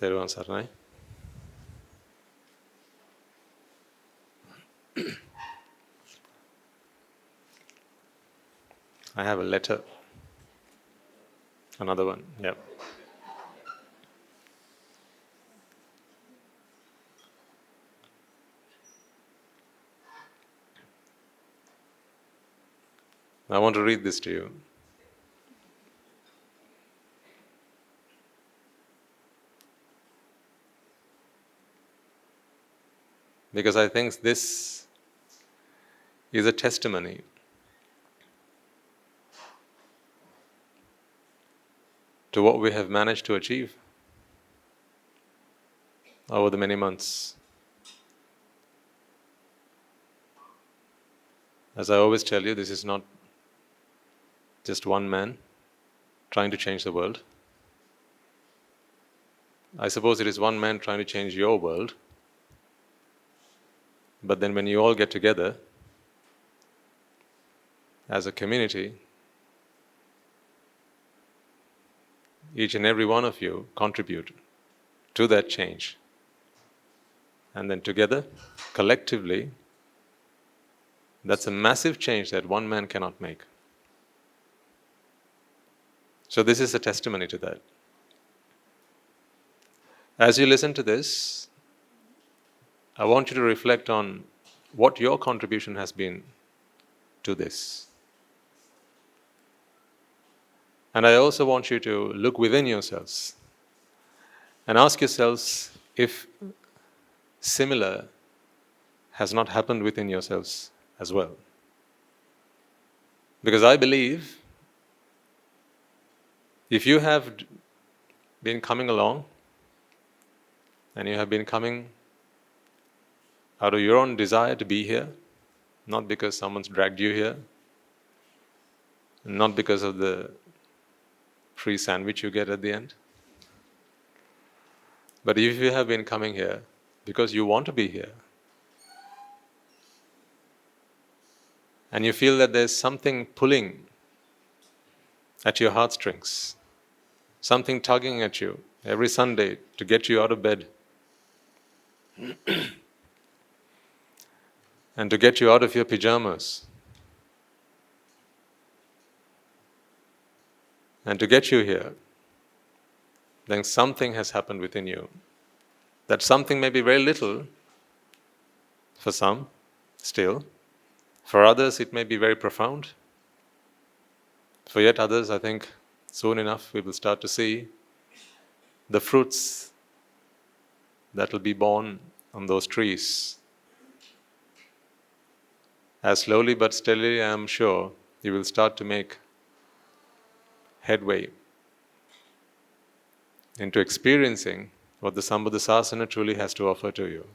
Teruvan Saranai. I have a letter. Another one, yep. I want to read this to you. Because I think this is a testimony to what we have managed to achieve over the many months. As I always tell you, this is not just one man trying to change the world. I suppose it is one man trying to change your world. But then when you all get together as a community, each and every one of you contribute to that change. And then together, collectively, that's a massive change that one man cannot make. So this is a testimony to that. As you listen to this, I want you to reflect on what your contribution has been to this. And I also want you to look within yourselves and ask yourselves if similar has not happened within yourselves as well. Because I believe if you have been coming along and you have been coming out of your own desire to be here, not because someone's dragged you here, not because of the free sandwich you get at the end, but if you have been coming here because you want to be here, and you feel that there's something pulling at your heartstrings, something tugging at you every Sunday to get you out of bed, and to get you out of your pajamas, and to get you here, then something has happened within you. That something may be very little for some, still. For others, it may be very profound. For yet others, I think soon enough we will start to see the fruits that will be born on those trees. As slowly but steadily, I am sure, you will start to make headway into experiencing what the Sambuddha-sasana truly has to offer to you.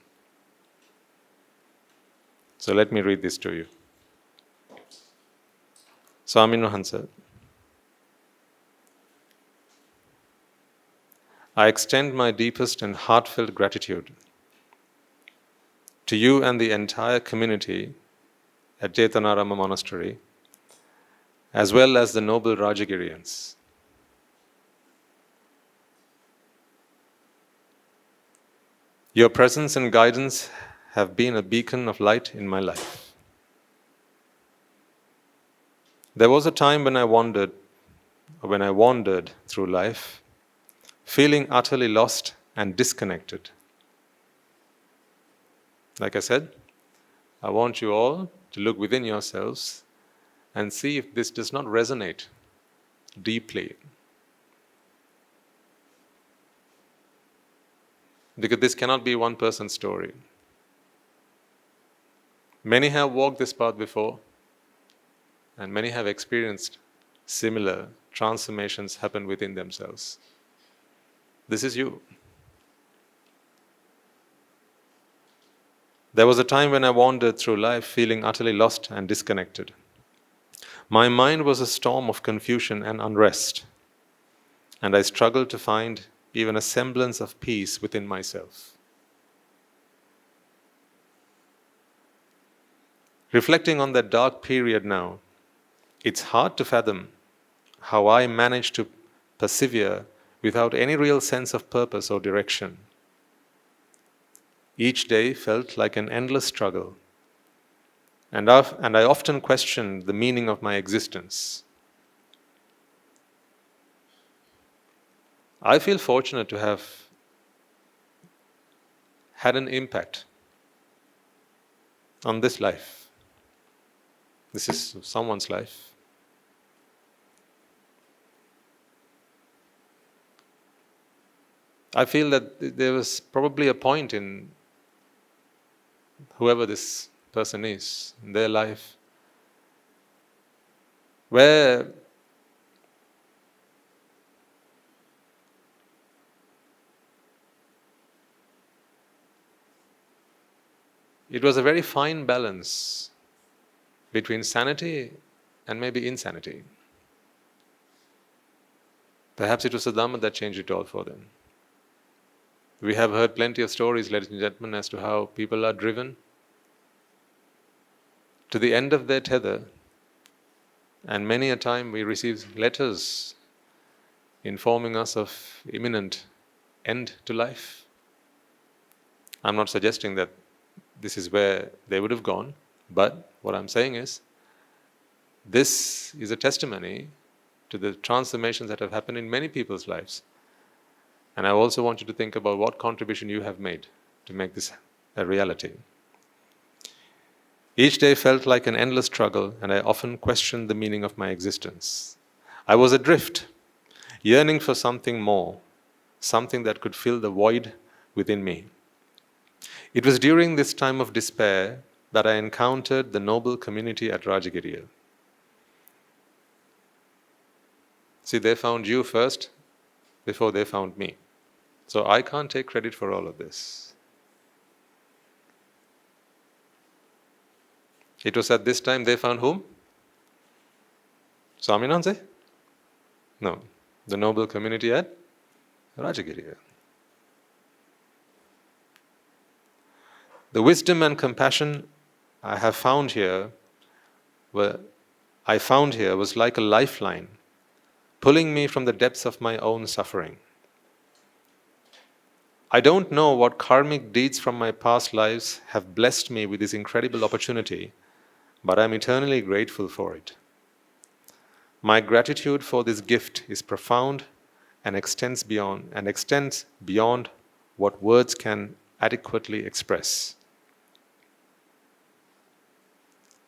So let me read this to you. Swamin Wahansa. I extend my deepest and heartfelt gratitude to you and the entire community at Jetanarama Monastery, as well as the noble Rajagiriyans. Your presence and guidance have been a beacon of light in my life. There was a time when I wandered through life, feeling utterly lost and disconnected. Like I said, I want you all to look within yourselves and see if this does not resonate deeply. Because this cannot be one person's story. Many have walked this path before, and many have experienced similar transformations happen within themselves. This is you. There was a time when I wandered through life feeling utterly lost and disconnected. My mind was a storm of confusion and unrest, and I struggled to find even a semblance of peace within myself. Reflecting on that dark period now, it's hard to fathom how I managed to persevere without any real sense of purpose or direction. Each day felt like an endless struggle, and I often questioned the meaning of my existence. I feel fortunate to have had an impact on this life. This is someone's life. I feel that there was probably a point in whoever this person is, in their life, where it was a very fine balance between sanity and maybe insanity. Perhaps it was the Dhamma that changed it all for them. We have heard plenty of stories, ladies and gentlemen, as to how people are driven to the end of their tether, and many a time we receive letters informing us of imminent end to life. I'm not suggesting that this is where they would have gone, but what I'm saying is, this is a testimony to the transformations that have happened in many people's lives. And I also want you to think about what contribution you have made to make this a reality. Each day felt like an endless struggle, and I often questioned the meaning of my existence. I was adrift, yearning for something more, something that could fill the void within me. It was during this time of despair that I encountered the noble community at Rajagiriya. See, they found you first before they found me. So I can't take credit for all of this. It was at this time they found whom? Swaminanse? No, the noble community at Rajagiriya. The wisdom and compassion I found here was like a lifeline, pulling me from the depths of my own suffering. I don't know what karmic deeds from my past lives have blessed me with this incredible opportunity, but I'm eternally grateful for it. My gratitude for this gift is profound and extends beyond what words can adequately express.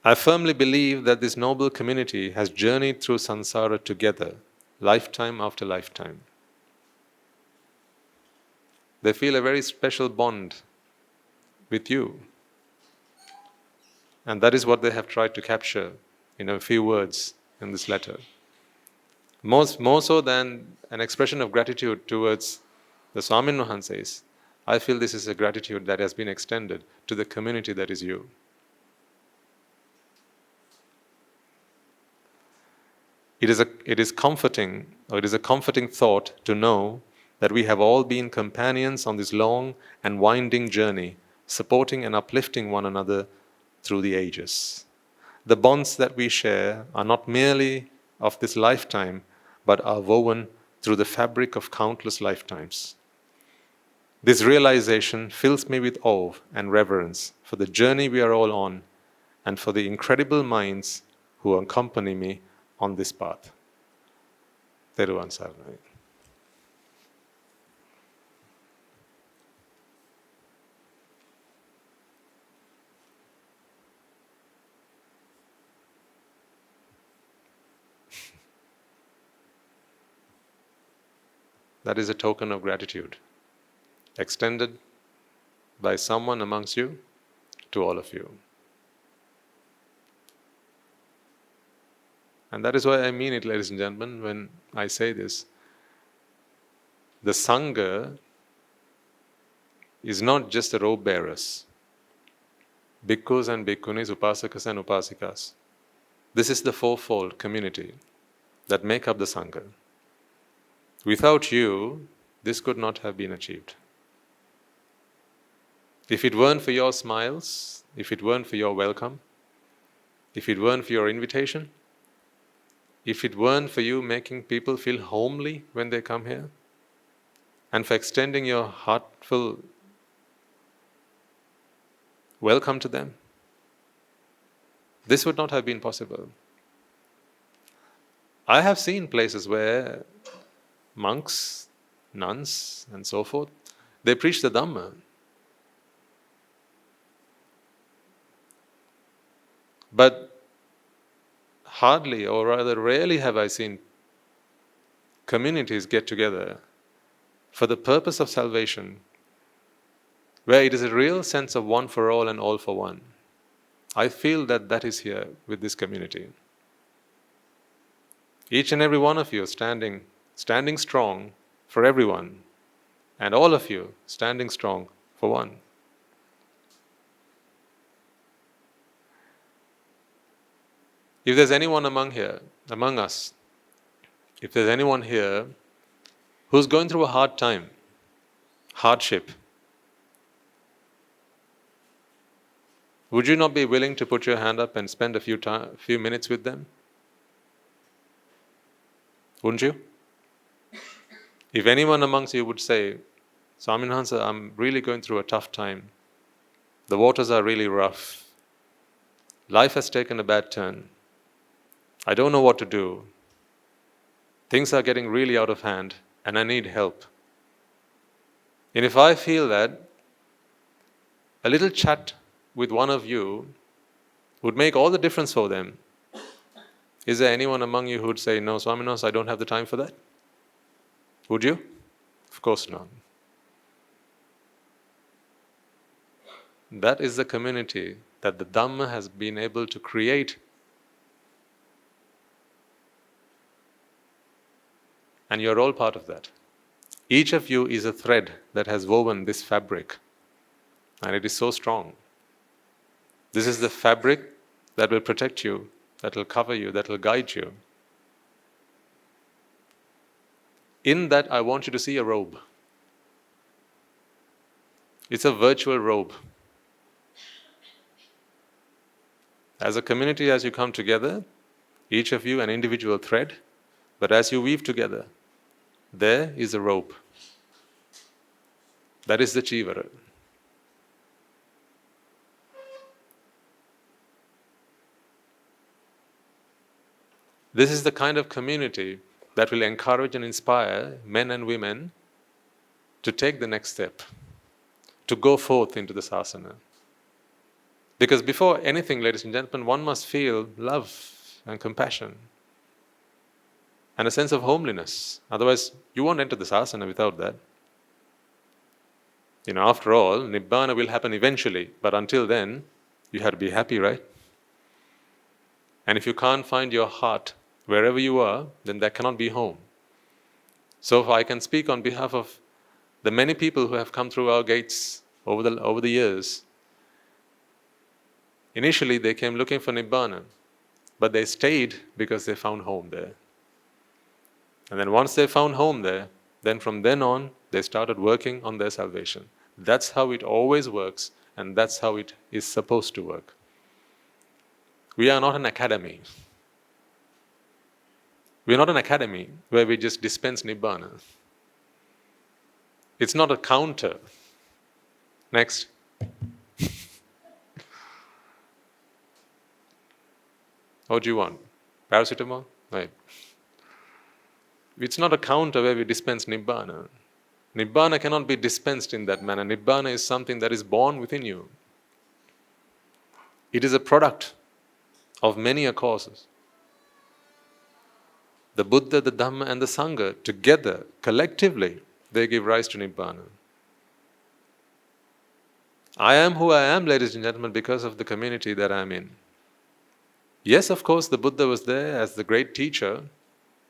I firmly believe that this noble community has journeyed through samsara together, lifetime after lifetime. They feel a very special bond with you. And that is what they have tried to capture in a few words in this letter. More so than an expression of gratitude towards the Swamin Wahanses, I feel this is a gratitude that has been extended to the community that is you. It is a comforting thought to know that we have all been companions on this long and winding journey, supporting and uplifting one another through the ages. The bonds that we share are not merely of this lifetime, but are woven through the fabric of countless lifetimes. This realization fills me with awe and reverence for the journey we are all on, and for the incredible minds who accompany me on this path. Theruvan Saranai. That is a token of gratitude, extended by someone amongst you to all of you. And that is why I mean it, ladies and gentlemen, when I say this. The Sangha is not just the robe bearers, bhikkhus and bhikkhunis, upasakas and upasikas. This is the fourfold community that make up the Sangha. Without you, this could not have been achieved. If it weren't for your smiles, if it weren't for your welcome, if it weren't for your invitation, if it weren't for you making people feel homely when they come here, and for extending your heartful welcome to them. This would not have been possible. I have seen places where monks, nuns, and so forth, they preach the Dhamma. But hardly, or rather rarely, have I seen communities get together for the purpose of salvation, where it is a real sense of one for all and all for one. I feel that that is here with this community. Each and every one of you standing strong for everyone, and all of you standing strong for one. If there's anyone among us, if there's anyone here who's going through a hard time, hardship, would you not be willing to put your hand up and spend a few minutes with them? Wouldn't you? If anyone amongst you would say, Swamin Hansa, I'm really going through a tough time. The waters are really rough. Life has taken a bad turn. I don't know what to do. Things are getting really out of hand and I need help. And if I feel that a little chat with one of you would make all the difference for them, is there anyone among you who would say, no, Swamin Hansa, I don't have the time for that? Would you? Of course not. That is the community that the Dhamma has been able to create. And you're all part of that. Each of you is a thread that has woven this fabric. And it is so strong. This is the fabric that will protect you, that will cover you, that will guide you. In that, I want you to see a robe. It's a virtual robe. As a community, as you come together, each of you an individual thread, but as you weave together, there is a robe. That is the Chivara. This is the kind of community that will encourage and inspire men and women to take the next step, to go forth into the sasana. Because before anything, ladies and gentlemen, one must feel love and compassion and a sense of homeliness. Otherwise, you won't enter the sasana without that. After all, Nibbāna will happen eventually, but until then, you have to be happy, right? And if you can't find your heart wherever you are, then that cannot be home. So if I can speak on behalf of the many people who have come through our gates over the years, initially they came looking for Nibbāna, but they stayed because they found home there. And then once they found home there, then from then on, they started working on their salvation. That's how it always works, and that's how it is supposed to work. We are not an academy. We are not an academy where we just dispense Nibbāna. It's not a counter. Next. What do you want? Paracetamol? Right. It's not a counter where we dispense Nibbāna. Nibbāna cannot be dispensed in that manner. Nibbāna is something that is born within you. It is a product of many causes. The Buddha, the Dhamma, and the Sangha, together, collectively, they give rise to Nibbāna. I am who I am, ladies and gentlemen, because of the community that I am in. Yes, of course, the Buddha was there as the great teacher.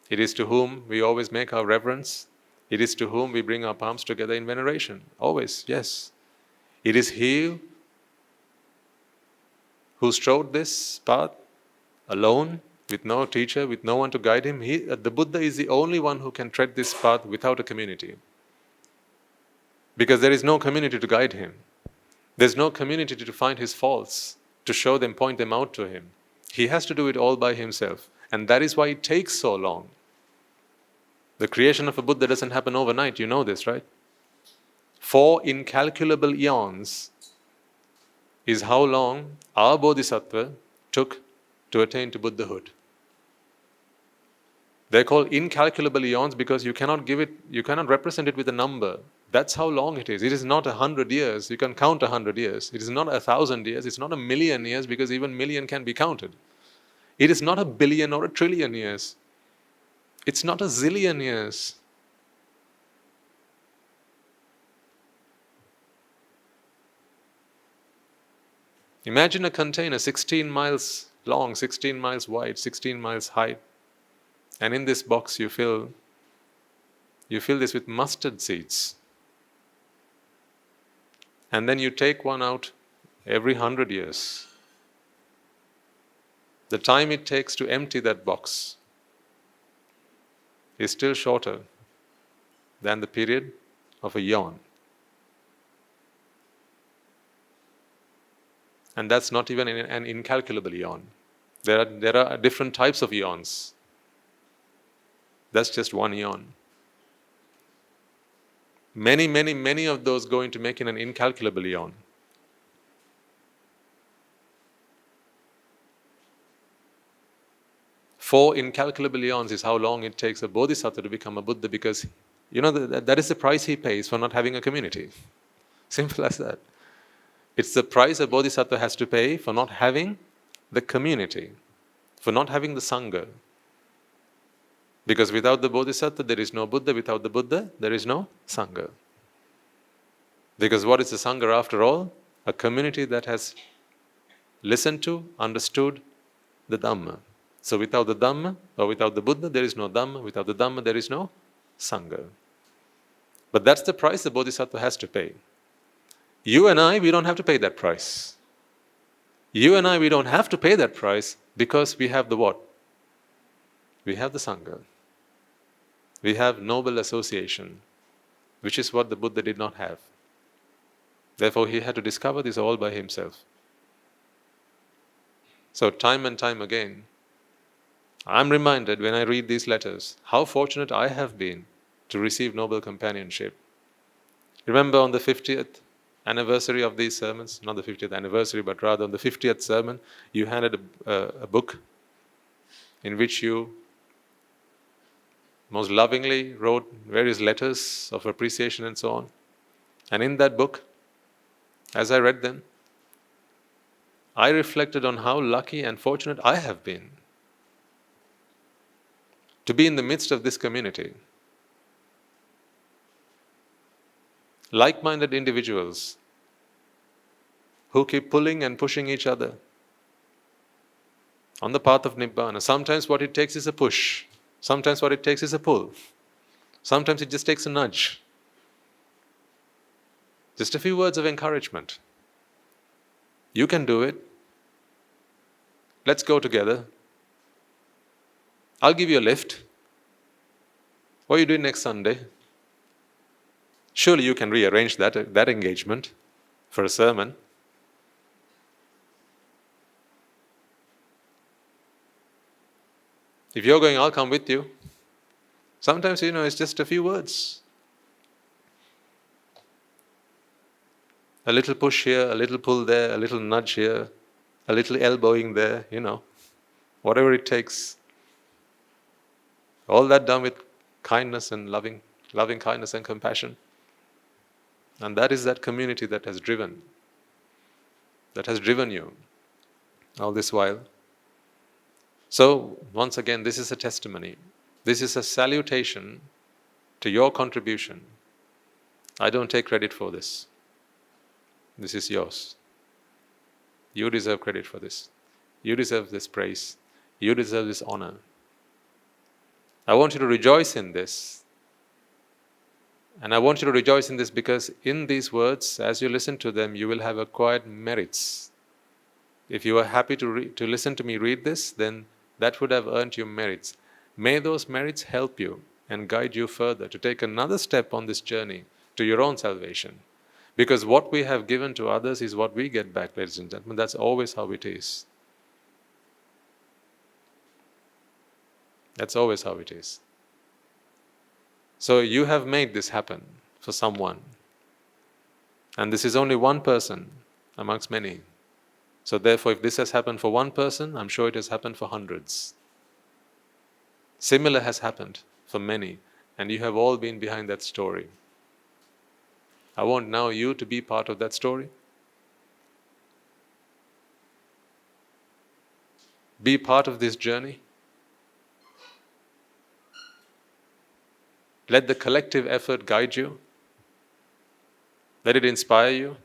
It is to whom we always make our reverence. It is to whom we bring our palms together in veneration. Always, yes. It is he who strode this path alone, with no teacher, with no one to guide him. The Buddha is the only one who can tread this path without a community. Because there is no community to guide him. There's no community to find his faults, to show them, point them out to him. He has to do it all by himself. And that is why it takes so long. The creation of a Buddha doesn't happen overnight, you know this, right? 4 incalculable eons is how long our bodhisattva took to attain to Buddhahood. They're called incalculable eons because you cannot represent it with a number. That's how long it is. It is not 100 years. You can count 100 years. It is not 1,000 years. It's not 1,000,000 years because even million can be counted. It is not 1,000,000,000 or 1,000,000,000,000 years. It's not 1,000,000,000 years. Imagine a container 16 miles long, 16 miles wide, 16 miles high. And in this box you fill this with mustard seeds. And then you take one out every 100 years. The time it takes to empty that box is still shorter than the period of a eon. And that's not even an incalculable eon. There are different types of eons. That's just one eon. Many, many, many of those go into making an incalculable eon. Four incalculable eons is how long it takes a bodhisattva to become a Buddha, because that is the price he pays for not having a community. Simple as that. It's the price a bodhisattva has to pay for not having the community, for not having the sangha. Because without the bodhisattva there is no Buddha, without the Buddha there is no sangha. Because what is the sangha after all? A community that has listened to, understood the dhamma. So without the dhamma, or without the Buddha, there is no dhamma. Without the dhamma, there is no sangha. But that's the price the bodhisattva has to pay. You and I, we don't have to pay that price. You and I, we don't have to pay that price because we have the what? We have the sangha. We have noble association, which is what the Buddha did not have. Therefore, he had to discover this all by himself. So time and time again, I'm reminded when I read these letters how fortunate I have been to receive noble companionship. Remember on the 50th anniversary of these sermons, not the 50th anniversary, but rather on the 50th sermon, you handed a book in which you most lovingly wrote various letters of appreciation and so on. And in that book, as I read them, I reflected on how lucky and fortunate I have been to be in the midst of this community. Like-minded individuals who keep pulling and pushing each other on the path of Nibbāna. Sometimes what it takes is a push. Sometimes what it takes is a pull. Sometimes it just takes a nudge. Just a few words of encouragement. You can do it. Let's go together. I'll give you a lift. What are you doing next Sunday? Surely you can rearrange that engagement for a sermon. If you're going, I'll come with you. Sometimes, it's just a few words. A little push here, a little pull there, a little nudge here, a little elbowing there, whatever it takes. All that done with kindness and loving kindness and compassion. And that is that community that has driven you all this while. So, once again, this is a testimony. This is a salutation to your contribution. I don't take credit for this. This is yours. You deserve credit for this. You deserve this praise. You deserve this honor. I want you to rejoice in this. And I want you to rejoice in this because in these words, as you listen to them, you will have acquired merits. If you are happy to listen to me read this, then that would have earned you merits. May those merits help you and guide you further to take another step on this journey to your own salvation. Because what we have given to others is what we get back, ladies and gentlemen. That's always how it is. That's always how it is. So you have made this happen for someone. And this is only one person amongst many. So therefore, if this has happened for one person, I'm sure it has happened for hundreds. Similar has happened for many, and you have all been behind that story. I want now you to be part of that story. Be part of this journey. Let the collective effort guide you. Let it inspire you.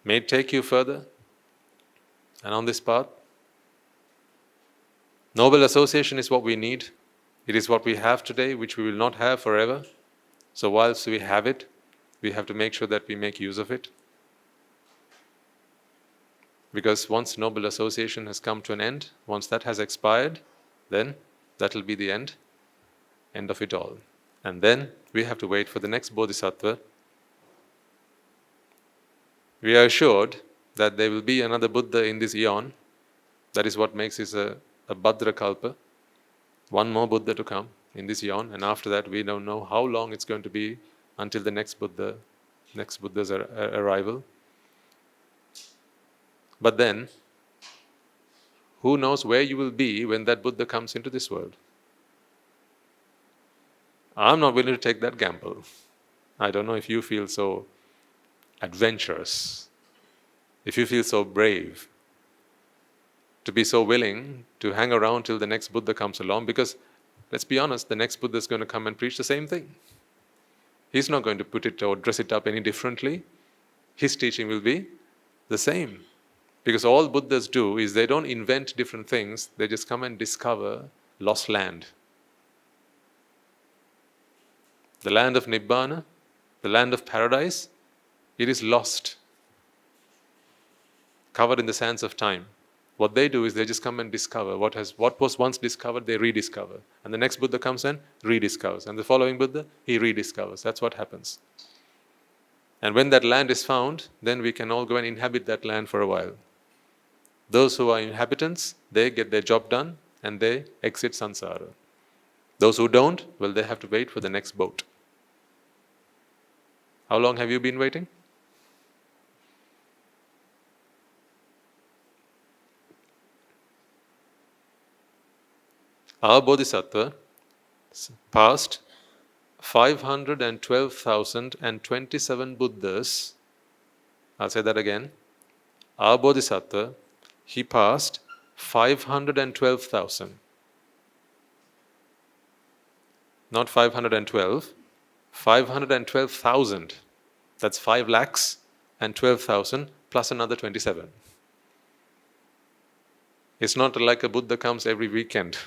May it take you further. And on this path, noble association is what we need. It is what we have today, which we will not have forever. So whilst we have it, we have to make sure that we make use of it. Because once noble association has come to an end, once that has expired, then that will be the end of it all. And then we have to wait for the next bodhisattva. We are assured that there will be another Buddha in this eon. That is what makes this a Bhadra Kalpa. One more Buddha to come in this eon, and after that we don't know how long it's going to be until the next Buddha's arrival. But then, who knows where you will be when that Buddha comes into this world? I'm not willing to take that gamble. I don't know if you feel so adventurous, if you feel so brave, to be so willing to hang around till the next Buddha comes along, because let's be honest, the next Buddha is going to come and preach the same thing. He's not going to put it or dress it up any differently. His teaching will be the same. Because all Buddhas do is they don't invent different things, they just come and discover lost land. The land of Nibbāna, the land of paradise, it is lost, covered in the sands of time. What they do is they just come and discover what was once discovered, they rediscover. And the next Buddha comes and rediscovers. And the following Buddha, he rediscovers. That's what happens. And when that land is found, then we can all go and inhabit that land for a while. Those who are inhabitants, they get their job done and they exit samsara. Those who don't, well, they have to wait for the next boat. How long have you been waiting? Our Bodhisattva passed 512,027 Buddhas. I'll say that again. Our Bodhisattva, he passed 512,000. Not 512, 512,000. That's 5 lakhs and 12,000 plus another 27. It's not like a Buddha comes every weekend.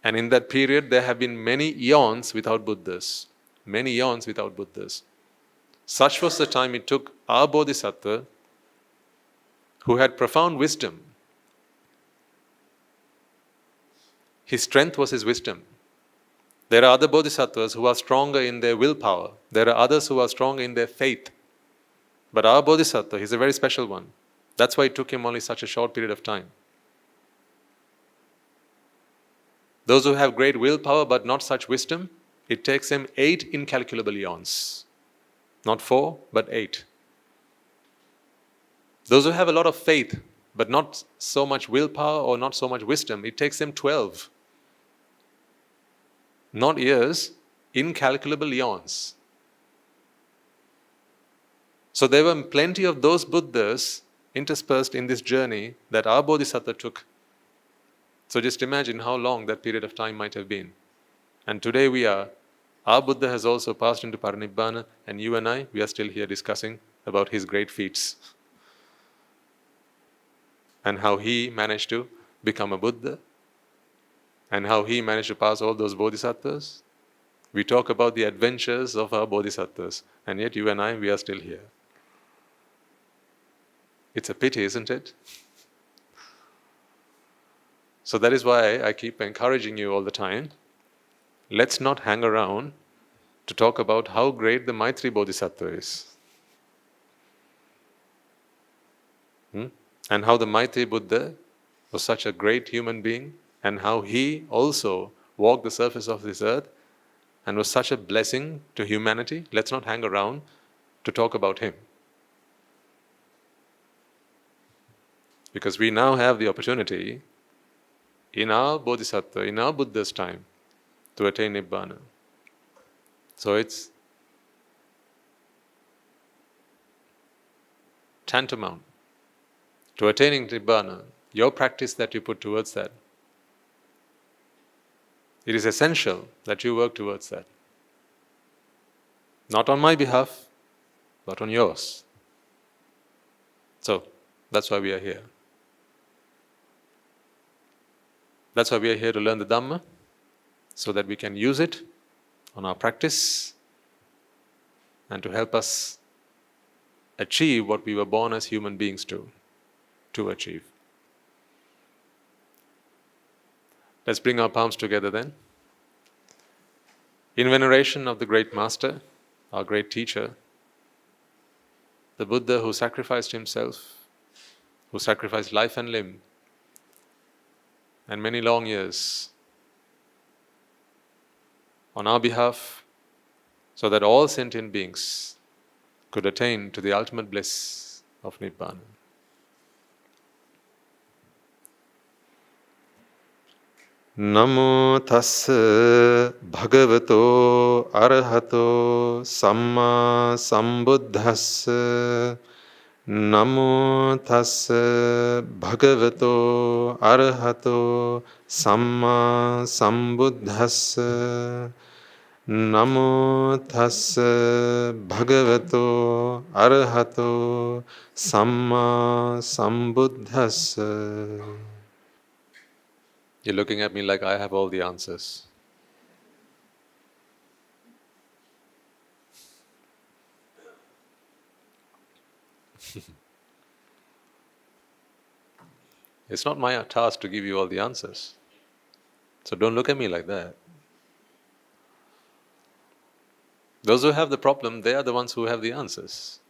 And in that period, there have been many eons without Buddhas. Many eons without Buddhas. Such was the time it took our Bodhisattva, who had profound wisdom. His strength was his wisdom. There are other Bodhisattvas who are stronger in their willpower. There are others who are stronger in their faith. But our Bodhisattva, he's a very special one. That's why it took him only such a short period of time. Those who have great willpower but not such wisdom, it takes them 8 incalculable eons. Not 4, but 8. Those who have a lot of faith but not so much willpower or not so much wisdom, it takes them 12. Not years, incalculable eons. So there were plenty of those Buddhas interspersed in this journey that our Bodhisattva took. So just imagine how long that period of time might have been. And today our Buddha has also passed into Parinibbana, and you and I, we are still here discussing about his great feats. And how he managed to become a Buddha, and how he managed to pass all those Bodhisattvas. We talk about the adventures of our Bodhisattvas, and yet you and I, we are still here. It's a pity, isn't it? So that is why I keep encouraging you all the time. Let's not hang around to talk about how great the Maitri Bodhisattva is. and how the mighty Buddha was such a great human being, and how he also walked the surface of this earth and was such a blessing to humanity. Let's not hang around to talk about him. Because we now have the opportunity in our bodhisattva, in our Buddha's time, to attain Nibbana. So it's tantamount to attaining Nibbana, your practice that you put towards that. It is essential that you work towards that. Not on my behalf, but on yours. So, that's why we are here. That's why we are here to learn the Dhamma, so that we can use it on our practice and to help us achieve what we were born as human beings to achieve. Let's bring our palms together then. In veneration of the great master, our great teacher, the Buddha who sacrificed himself, who sacrificed life and limb, and many long years on our behalf, so that all sentient beings could attain to the ultimate bliss of Nibbana. Namo tassa bhagavato arahato samma sambuddhassa. Namo tassa bhagavato arahato samma sambuddhassa. Namo tassa bhagavato arahato samma sambuddhassa. You're looking at me like I have all the answers. It's not my task to give you all the answers. So don't look at me like that. Those who have the problem, they are the ones who have the answers.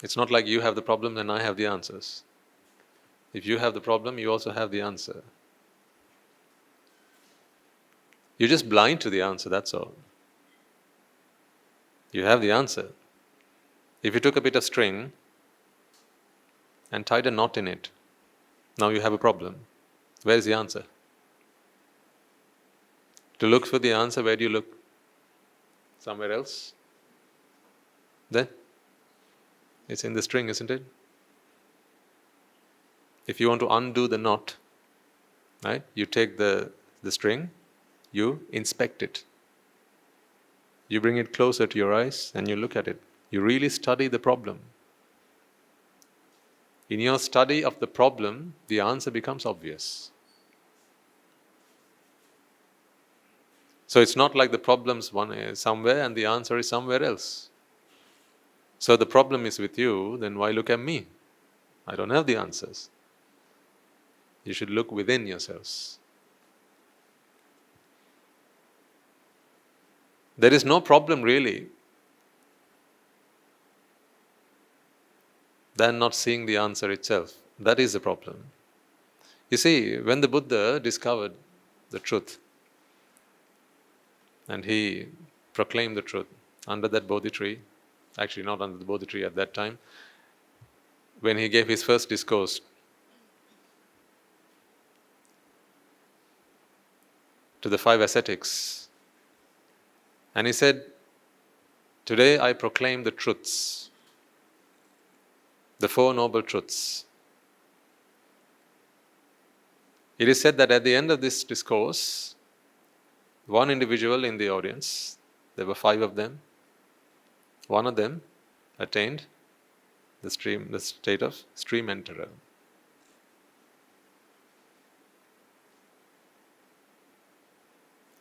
It's not like you have the problem and I have the answers. If you have the problem, you also have the answer. You're just blind to the answer, that's all. You have the answer. If you took a bit of string and tied a knot in it, now you have a problem. Where is the answer? To look for the answer, where do you look? Somewhere else? Then? It's in the string, isn't it? If you want to undo the knot, right? You take the string, you inspect it. You bring it closer to your eyes and you look at it. You really study the problem. In your study of the problem, the answer becomes obvious. So it's not like the problem's one is somewhere and the answer is somewhere else. So the problem is with you, then why look at me? I don't have the answers. You should look within yourselves. There is no problem really than not seeing the answer itself. That is the problem. You see, when the Buddha discovered the truth and he proclaimed the truth under that Bodhi tree, actually not under the Bodhi tree at that time, when he gave his first discourse to the 5 ascetics, and he said, "Today I proclaim the truths, the 4 noble truths." It is said that at the end of this discourse, one individual in the audience, there were 5 of them, one of them attained the state of stream enterer.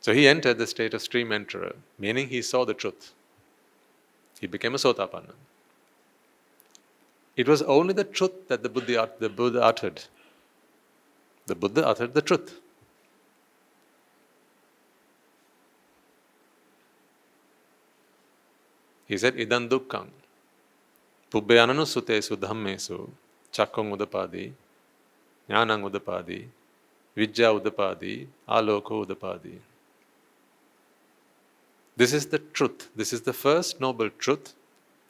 So he entered the state of stream enterer, meaning he saw the truth. He became a Sotapanna. It was only the truth that the Buddha uttered. The Buddha uttered the truth. He said, "Idam dukkham." Pubbyananu sutesu dhammesu chakkang udapadi, jnanang udapadi, vijja udapadi, aloko udapadi. This is the truth. This is the first noble truth.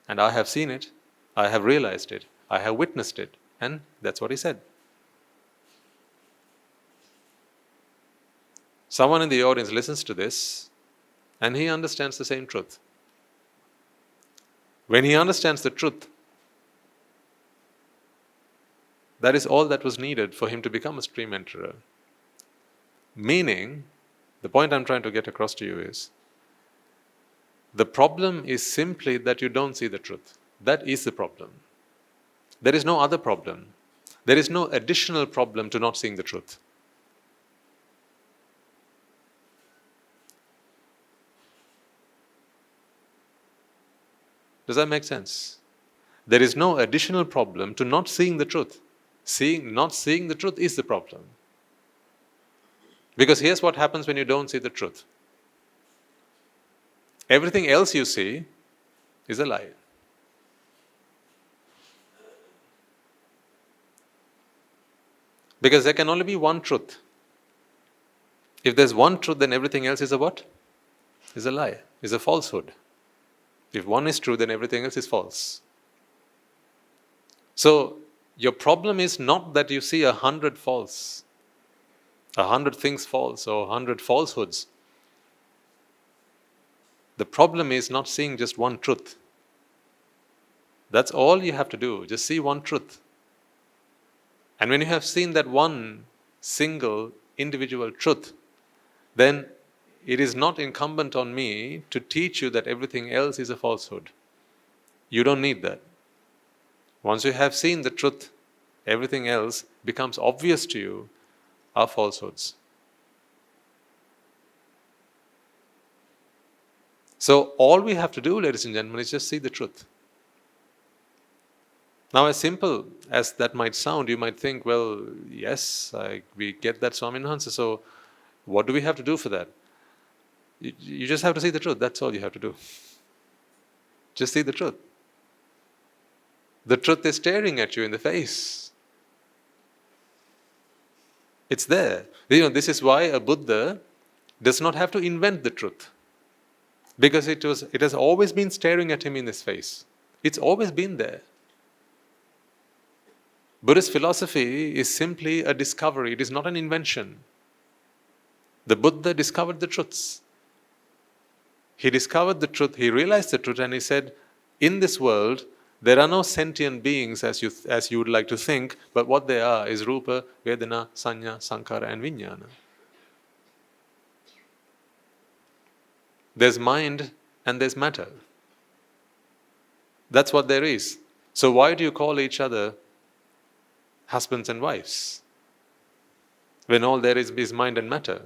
And I have seen it. I have realized it. I have witnessed it. And that's what he said. Someone in the audience listens to this and he understands the same truth. When he understands the truth, that is all that was needed for him to become a stream enterer. Meaning, the point I'm trying to get across to you is, the problem is simply that you don't see the truth. That is the problem. There is no other problem. There is no additional problem to not seeing the truth. Does that make sense? There is no additional problem to not seeing the truth. Not seeing the truth is the problem. Because here's what happens when you don't see the truth. Everything else you see is a lie. Because there can only be one truth. If there's one truth, then everything else is a what? Is a lie, is a falsehood. If one is true, then everything else is false. So, your problem is not that you see 100 false, 100 things false, or 100 falsehoods. The problem is not seeing just one truth. That's all you have to do, just see one truth. And when you have seen that one single individual truth, then it is not incumbent on me to teach you that everything else is a falsehood. You don't need that. Once you have seen the truth, everything else becomes obvious to you are falsehoods. So all we have to do, ladies and gentlemen, is just see the truth. Now, as simple as that might sound, you might think, well, yes, we get that, Swami Hansa, so what do we have to do for that? You just have to see the truth. That's all you have to do. Just see the truth. The truth is staring at you in the face. It's there. This is why a Buddha does not have to invent the truth. Because it has always been staring at him in his face. It's always been there. Buddhist philosophy is simply a discovery. It is not an invention. The Buddha discovered the truths. He discovered the truth, he realized the truth, and he said, in this world, there are no sentient beings as you would like to think, but what they are is Rupa, Vedana, Sanya, Sankhara, and Vijnana. There's mind and there's matter. That's what there is. So why do you call each other husbands and wives when all there is mind and matter?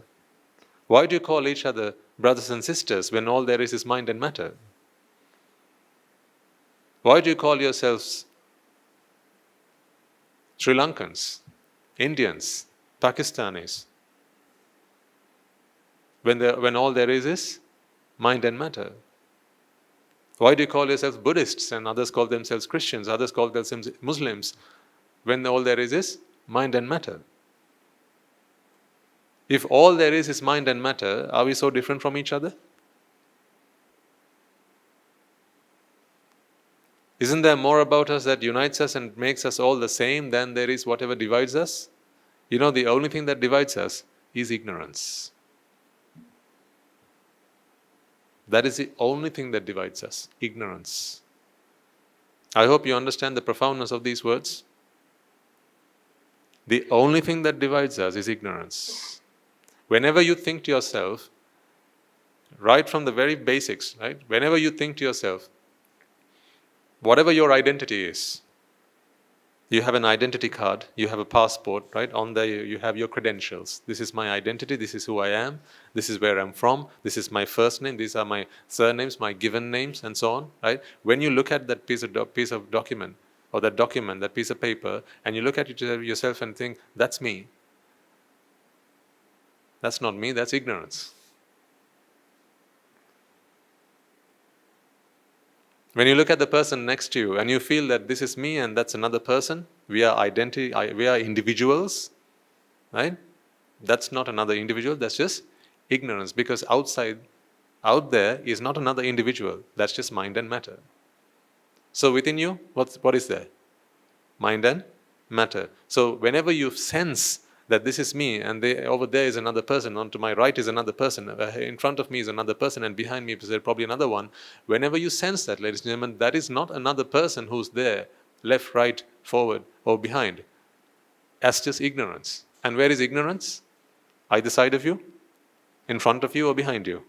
Why do you call each other brothers and sisters when all there is mind and matter? Why do you call yourselves Sri Lankans, Indians, Pakistanis when all there is mind and matter? Why do you call yourselves Buddhists and others call themselves Christians, others call themselves Muslims when all there is mind and matter? If all there is mind and matter, are we so different from each other? Isn't there more about us that unites us and makes us all the same than there is whatever divides us? The only thing that divides us is ignorance. That is the only thing that divides us, ignorance. I hope you understand the profoundness of these words. The only thing that divides us is ignorance. Whenever you think to yourself, right from the very basics, right? Whenever you think to yourself, whatever your identity is, you have an identity card, you have a passport, right? On there you have your credentials. This is my identity, this is who I am, this is where I'm from, this is my first name, these are my surnames, my given names, and so on, right? When you look at that piece of document, or that piece of paper, and you look at it yourself and think, that's me. That's not me, that's ignorance. When you look at the person next to you and you feel that this is me and that's another person, we are individuals, right? That's not another individual, that's just ignorance, because out there is not another individual, that's just mind and matter. So within you, what is there? Mind and matter. So whenever you sense that this is me and over there is another person, on to my right is another person, in front of me is another person, and behind me is probably another one. Whenever you sense that, ladies and gentlemen, that is not another person who's there, left, right, forward, or behind. That's just ignorance. And where is ignorance? Either side of you, in front of you, or behind you.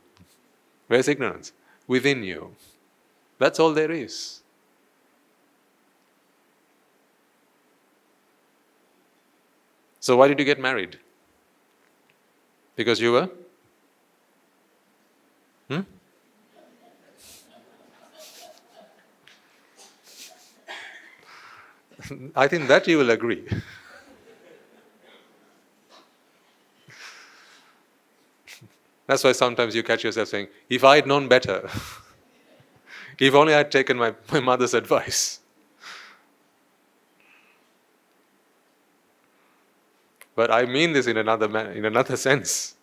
Where's ignorance? Within you. That's all there is. So why did you get married? Because you were? I think that you will agree. That's why sometimes you catch yourself saying, if I had known better, if only I had taken my mother's advice. But I mean this in another sense.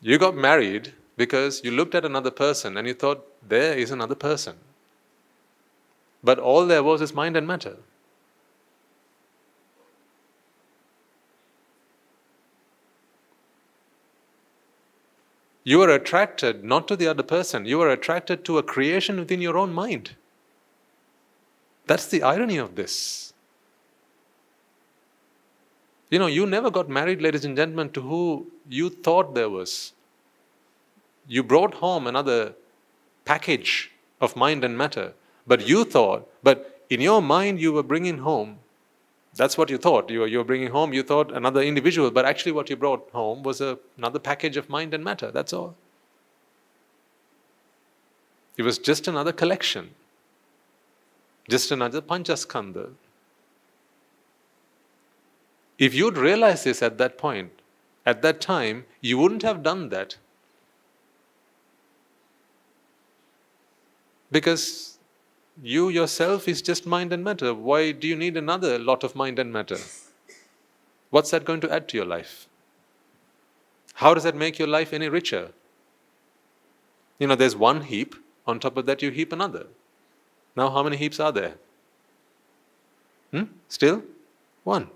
You got married because you looked at another person and you thought, there is another person. But all there was is mind and matter. You are attracted not to the other person, you are attracted to a creation within your own mind. That's the irony of this. You never got married, ladies and gentlemen, to who you thought there was. You brought home another package of mind and matter, but in your mind you were bringing home, that's what you thought, you were bringing home, you thought another individual, but actually what you brought home was another package of mind and matter, that's all. It was just another collection, just another panchaskandha. If you'd realized this at that point, at that time, you wouldn't have done that. Because you yourself is just mind and matter. Why do you need another lot of mind and matter? What's that going to add to your life? How does that make your life any richer? There's one heap, on top of that you heap another. Now how many heaps are there? Still? One.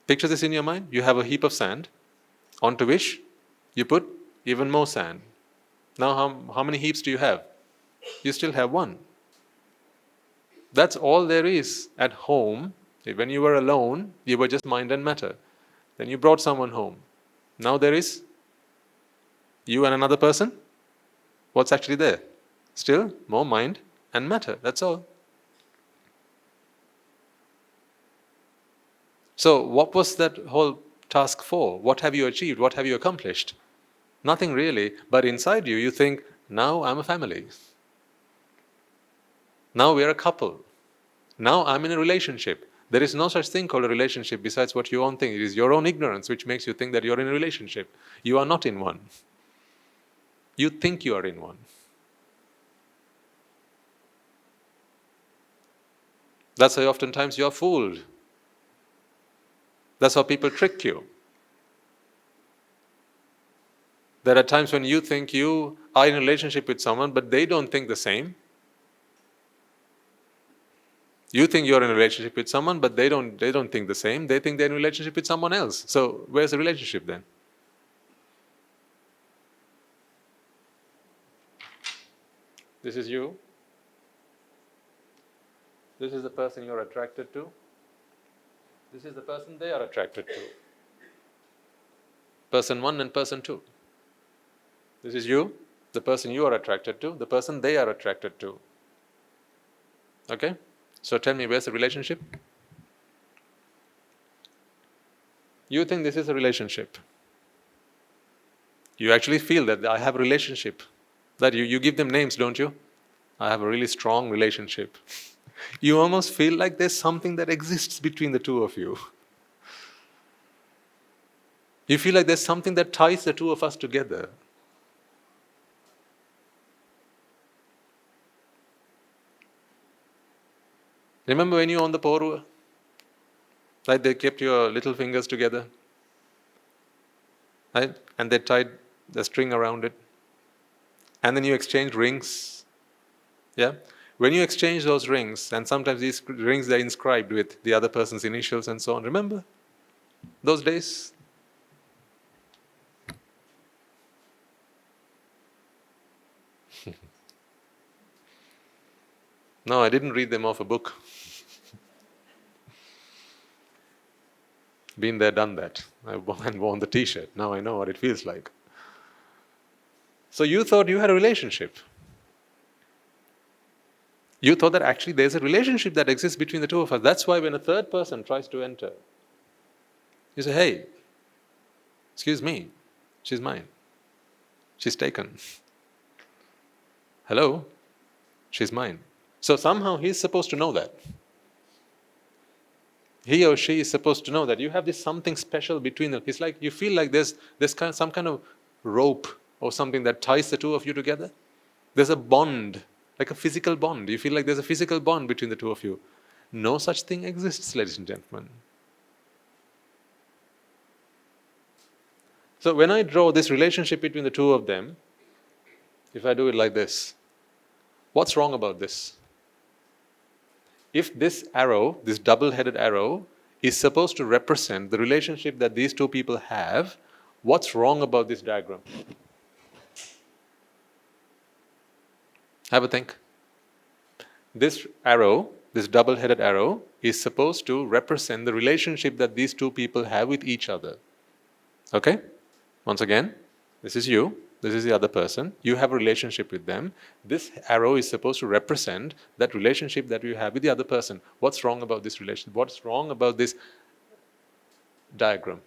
Picture this in your mind. You have a heap of sand, onto which you put even more sand. Now how many heaps do you have? You still have one. That's all there is at home. When you were alone, you were just mind and matter. Then you brought someone home. Now there is you and another person. What's actually there? Still more mind and matter. That's all. So what was that whole task for? What have you achieved? What have you accomplished? Nothing really, but inside you think, now I'm a family. Now we're a couple. Now I'm in a relationship. There is no such thing called a relationship besides what you own think. It is your own ignorance which makes you think that you're in a relationship. You are not in one. You think you are in one. That's why oftentimes you're fooled. That's how people trick you. There are times when you think you are in a relationship with someone, but they don't think the same. You think you're in a relationship with someone, but they don't think the same. They think they're in a relationship with someone else. So where's the relationship then? This is you. This is the person you're attracted to. This is the person they are attracted to. Person 1 and person 2. This is you, the person you are attracted to, the person they are attracted to. Okay? So tell me, where's the relationship? You think this is a relationship. You actually feel that I have a relationship. That you give them names, don't you? I have a really strong relationship. You almost feel like there's something that exists between the two of you. You feel like there's something that ties the two of us together. Remember when you were on the porua? Right? They kept your little fingers together. Right? And they tied the string around it. And then you exchanged rings. Yeah? When you exchange those rings, and sometimes these rings are inscribed with the other person's initials and so on. Remember those days? No, I didn't read them off a book. Been there, done that. I worn the t-shirt. Now I know what it feels like. So you thought you had a relationship. You thought that actually there's a relationship that exists between the two of us. That's why when a third person tries to enter, you say, hey, excuse me, she's mine. She's taken. Hello, she's mine. So somehow he's supposed to know that. He or she is supposed to know that you have this something special between them. It's like you feel like there's some kind of rope or something that ties the two of you together. There's a bond, like a physical bond. You feel like there's a physical bond between the two of you. No such thing exists, ladies and gentlemen. So when I draw this relationship between the two of them, if I do it like this, what's wrong about this? If this arrow, this double-headed arrow, is supposed to represent the relationship that these two people have, what's wrong about this diagram? Have a think. This arrow, this double-headed arrow, is supposed to represent the relationship that these two people have with each other. Okay? Once again, this is you. This is the other person. You have a relationship with them. This arrow is supposed to represent that relationship that you have with the other person. What's wrong about this relationship? What's wrong about this diagram?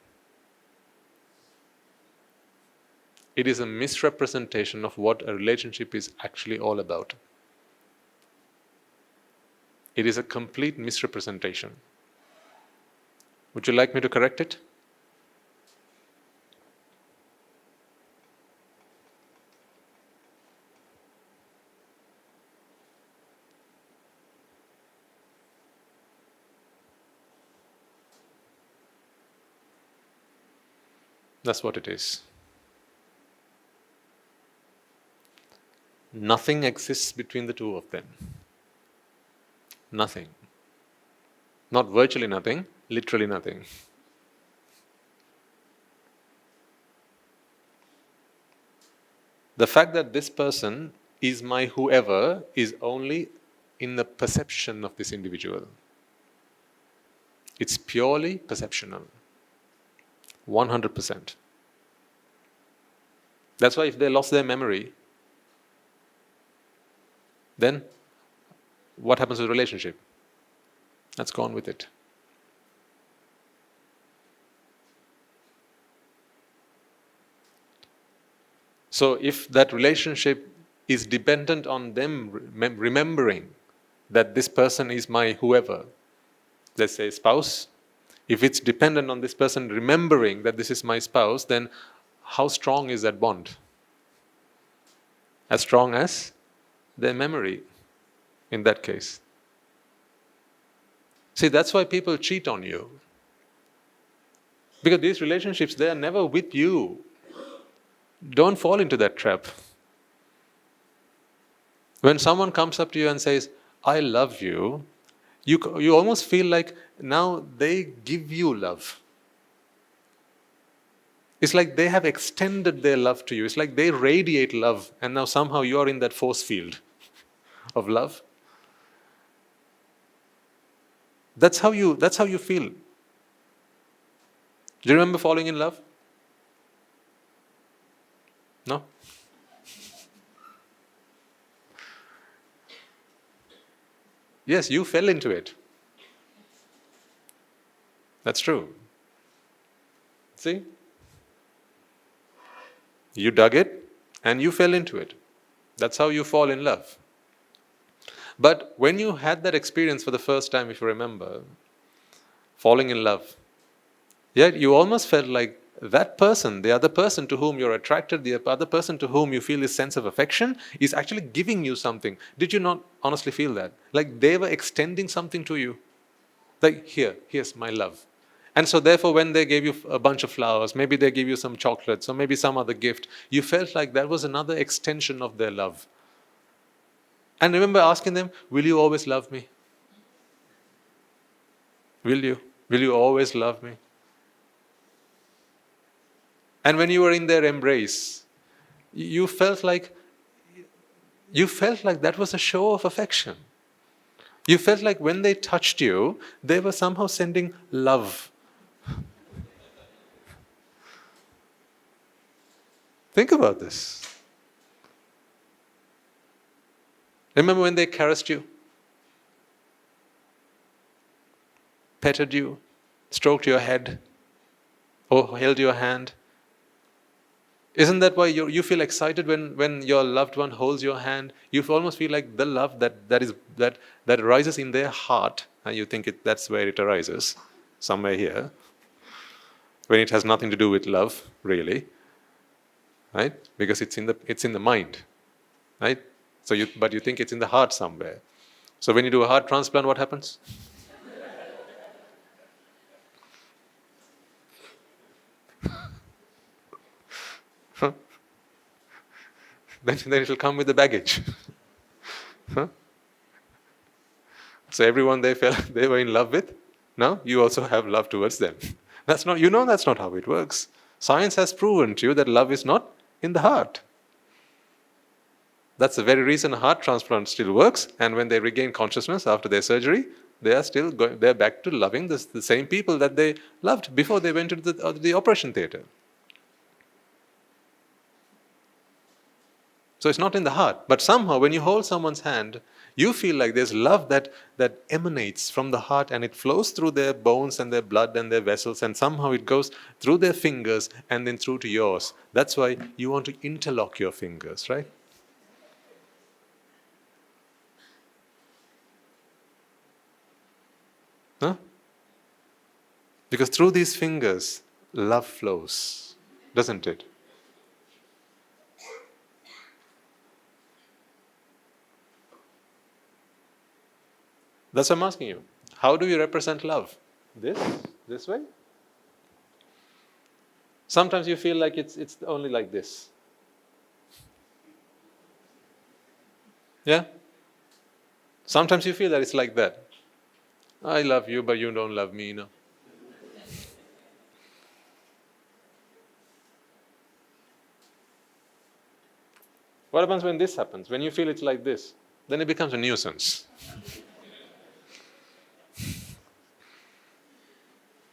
It is a misrepresentation of what a relationship is actually all about. It is a complete misrepresentation. Would you like me to correct it? That's what it is. Nothing exists between the two of them. Nothing. Not virtually nothing, literally nothing. The fact that this person is my whoever is only in the perception of this individual. It's purely perceptional. 100%. That's why if they lost their memory, then what happens to the relationship? That's gone with it. So if that relationship is dependent on them remembering that this person is my whoever, let's say spouse, if it's dependent on this person remembering that this is my spouse, then how strong is that bond? As strong as their memory in that case. See, that's why people cheat on you. Because these relationships, they are never with you. Don't fall into that trap. When someone comes up to you and says, I love you, you almost feel like now they give you love. It's like they have extended their love to you. It's like they radiate love, and now somehow you are in that force field of love. That's how you feel. Do you remember falling in love? No? Yes, you fell into it. That's true. See? You dug it and you fell into it. That's how you fall in love. But when you had that experience for the first time, if you remember, falling in love, yet you almost felt like that person, the other person to whom you're attracted, the other person to whom you feel this sense of affection, is actually giving you something. Did you not honestly feel that? Like they were extending something to you. Like, here's my love. And so therefore, when they gave you a bunch of flowers, maybe they gave you some chocolates or maybe some other gift, you felt like that was another extension of their love. And remember asking them, will you always love me? Will you? Will you always love me? And when you were in their embrace, you felt like that was a show of affection. You felt like when they touched you, they were somehow sending love. Think about this. Remember when they caressed you, petted you, stroked your head, or held your hand? Isn't that why you feel excited when your loved one holds your hand? You almost feel like the love that arises in their heart, and you think that's where it arises, somewhere here, when it has nothing to do with love, really, right? Because it's in the mind, right? But you think it's in the heart somewhere. So when you do a heart transplant, what happens? Then it will come with the baggage. So everyone they felt they were in love with, now you also have love towards them. That's not how it works. Science has proven to you that love is not in the heart. That's the very reason a heart transplant still works, and when they regain consciousness after their surgery, they're back to loving the same people that they loved before they went to the operation theater. So it's not in the heart. But somehow when you hold someone's hand, you feel like there's love that emanates from the heart, and it flows through their bones and their blood and their vessels, and somehow it goes through their fingers and then through to yours. That's why you want to interlock your fingers, right? Huh? Because through these fingers, love flows, doesn't it? That's what I'm asking you. How do you represent love? This way? Sometimes you feel like it's only like this. Yeah? Sometimes you feel that it's like that. I love you, but you don't love me, no. What happens when this happens? When you feel it's like this, then it becomes a nuisance.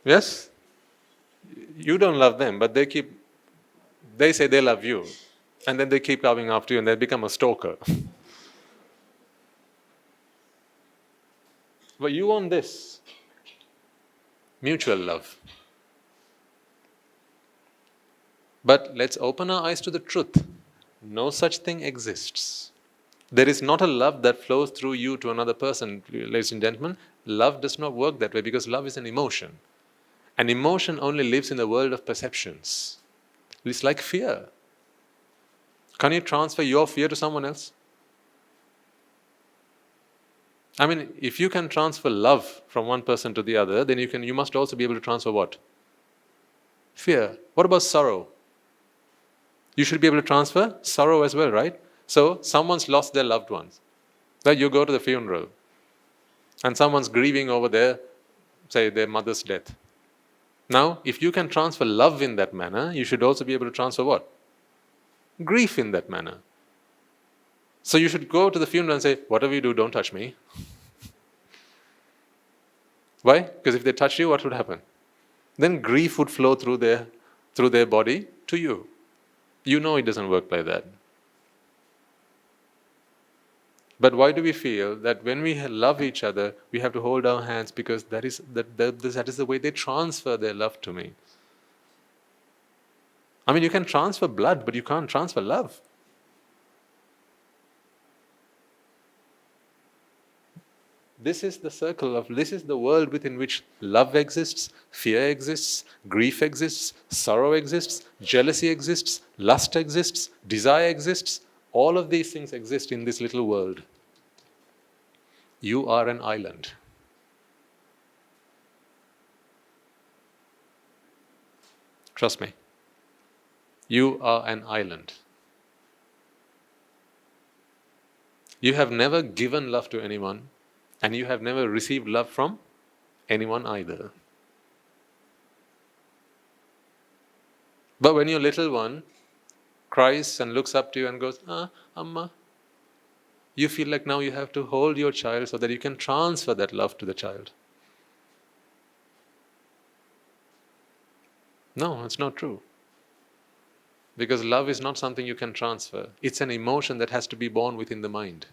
Yes? You don't love them, but they say they love you. And then they keep coming after you and they become a stalker. But you want this. Mutual love. But let's open our eyes to the truth. No such thing exists. There is not a love that flows through you to another person, ladies and gentlemen. Love does not work that way because love is an emotion. An emotion only lives in the world of perceptions. It's like fear. Can you transfer your fear to someone else? I mean, if you can transfer love from one person to the other, then you must also be able to transfer what? Fear. What about sorrow? You should be able to transfer sorrow as well, right? So, someone's lost their loved ones. Then you go to the funeral, and someone's grieving over their mother's death. Now, if you can transfer love in that manner, you should also be able to transfer what? Grief in that manner. So you should go to the funeral and say, whatever you do, don't touch me. Why? Because if they touch you, what would happen? Then grief would flow through their body to you. You know it doesn't work like that. But why do we feel that when we love each other, we have to hold our hands because that is the way they transfer their love to me? I mean, you can transfer blood, but you can't transfer love. This is the circle of, this is the world within which love exists, fear exists, grief exists, sorrow exists, jealousy exists, lust exists, desire exists. All of these things exist in this little world. You are an island. Trust me. You are an island. You have never given love to anyone, and you have never received love from anyone either. But when your little one cries and looks up to you and goes, Amma, you feel like now you have to hold your child so that you can transfer that love to the child. No, it's not true. Because love is not something you can transfer. It's an emotion that has to be born within the mind.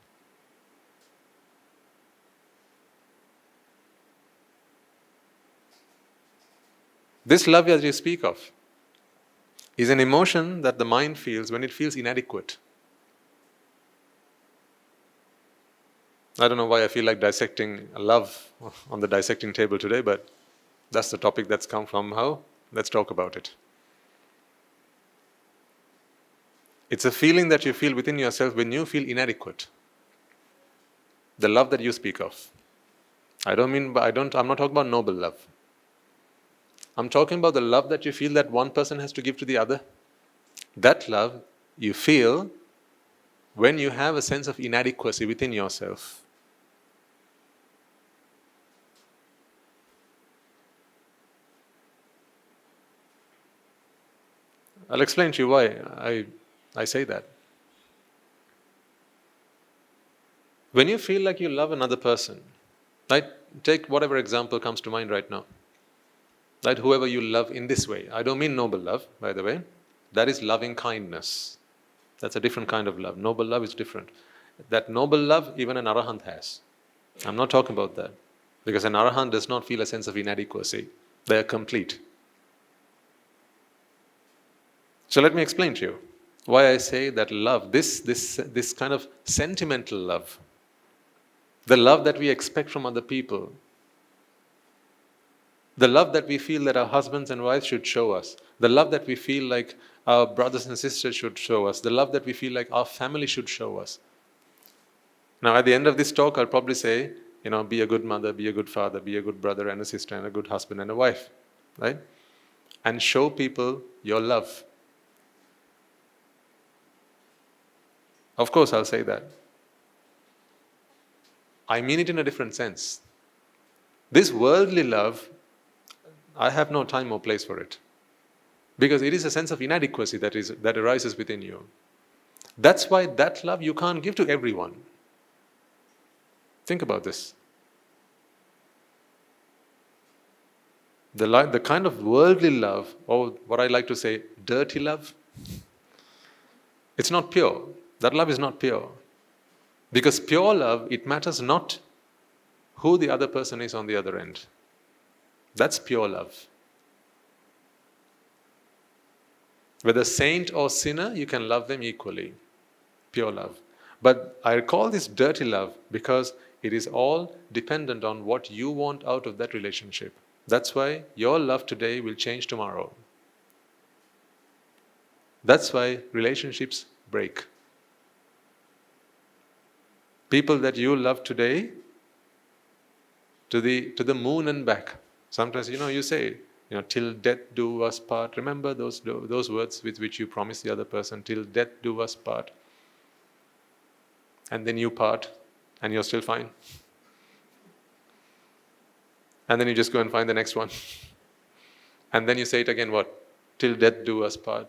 This love that you speak of is an emotion that the mind feels when it feels inadequate. I don't know why I feel like dissecting love on the dissecting table today, but that's the topic that's come from how. Let's talk about it. It's a feeling that you feel within yourself when you feel inadequate. The love that you speak of. I'm not talking about noble love. I'm talking about the love that you feel that one person has to give to the other. That love you feel when you have a sense of inadequacy within yourself. I'll explain to you why I say that. When you feel like you love another person, right? Take whatever example comes to mind right now. Right? Whoever you love in this way. I don't mean noble love, by the way. That is loving kindness. That's a different kind of love. Noble love is different. That noble love, even an arahant has. I'm not talking about that. Because an arahant does not feel a sense of inadequacy. They are complete. So let me explain to you why I say that love, this kind of sentimental love, the love that we expect from other people, the love that we feel that our husbands and wives should show us, the love that we feel like our brothers and sisters should show us, the love that we feel like our family should show us. Now at the end of this talk, I'll probably say, be a good mother, be a good father, be a good brother and a sister and a good husband and a wife, right? And show people your love. Of course, I'll say that. I mean it in a different sense. This worldly love, I have no time or place for it. Because it is a sense of inadequacy that arises within you. That's why that love you can't give to everyone. Think about this. The kind of worldly love, or what I like to say, dirty love, it's not pure. That love is not pure. Because pure love, it matters not who the other person is on the other end. That's pure love. Whether saint or sinner, you can love them equally. Pure love. But I call this dirty love because it is all dependent on what you want out of that relationship. That's why your love today will change tomorrow. That's why relationships break. People that you love today, to the moon and back. Sometimes, you say, till death do us part. Remember those words with which you promise the other person, till death do us part. And then you part, and you're still fine. And then you just go and find the next one. And then you say it again, what? Till death do us part.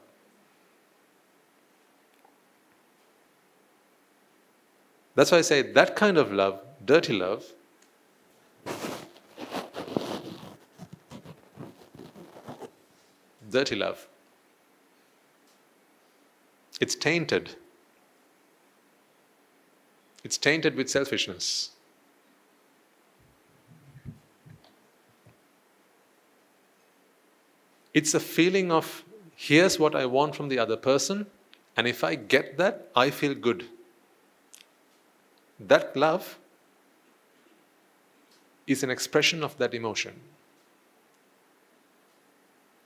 That's why I say that kind of love, dirty love, it's tainted. It's tainted with selfishness. It's a feeling of, here's what I want from the other person, and if I get that, I feel good. That love is an expression of that emotion.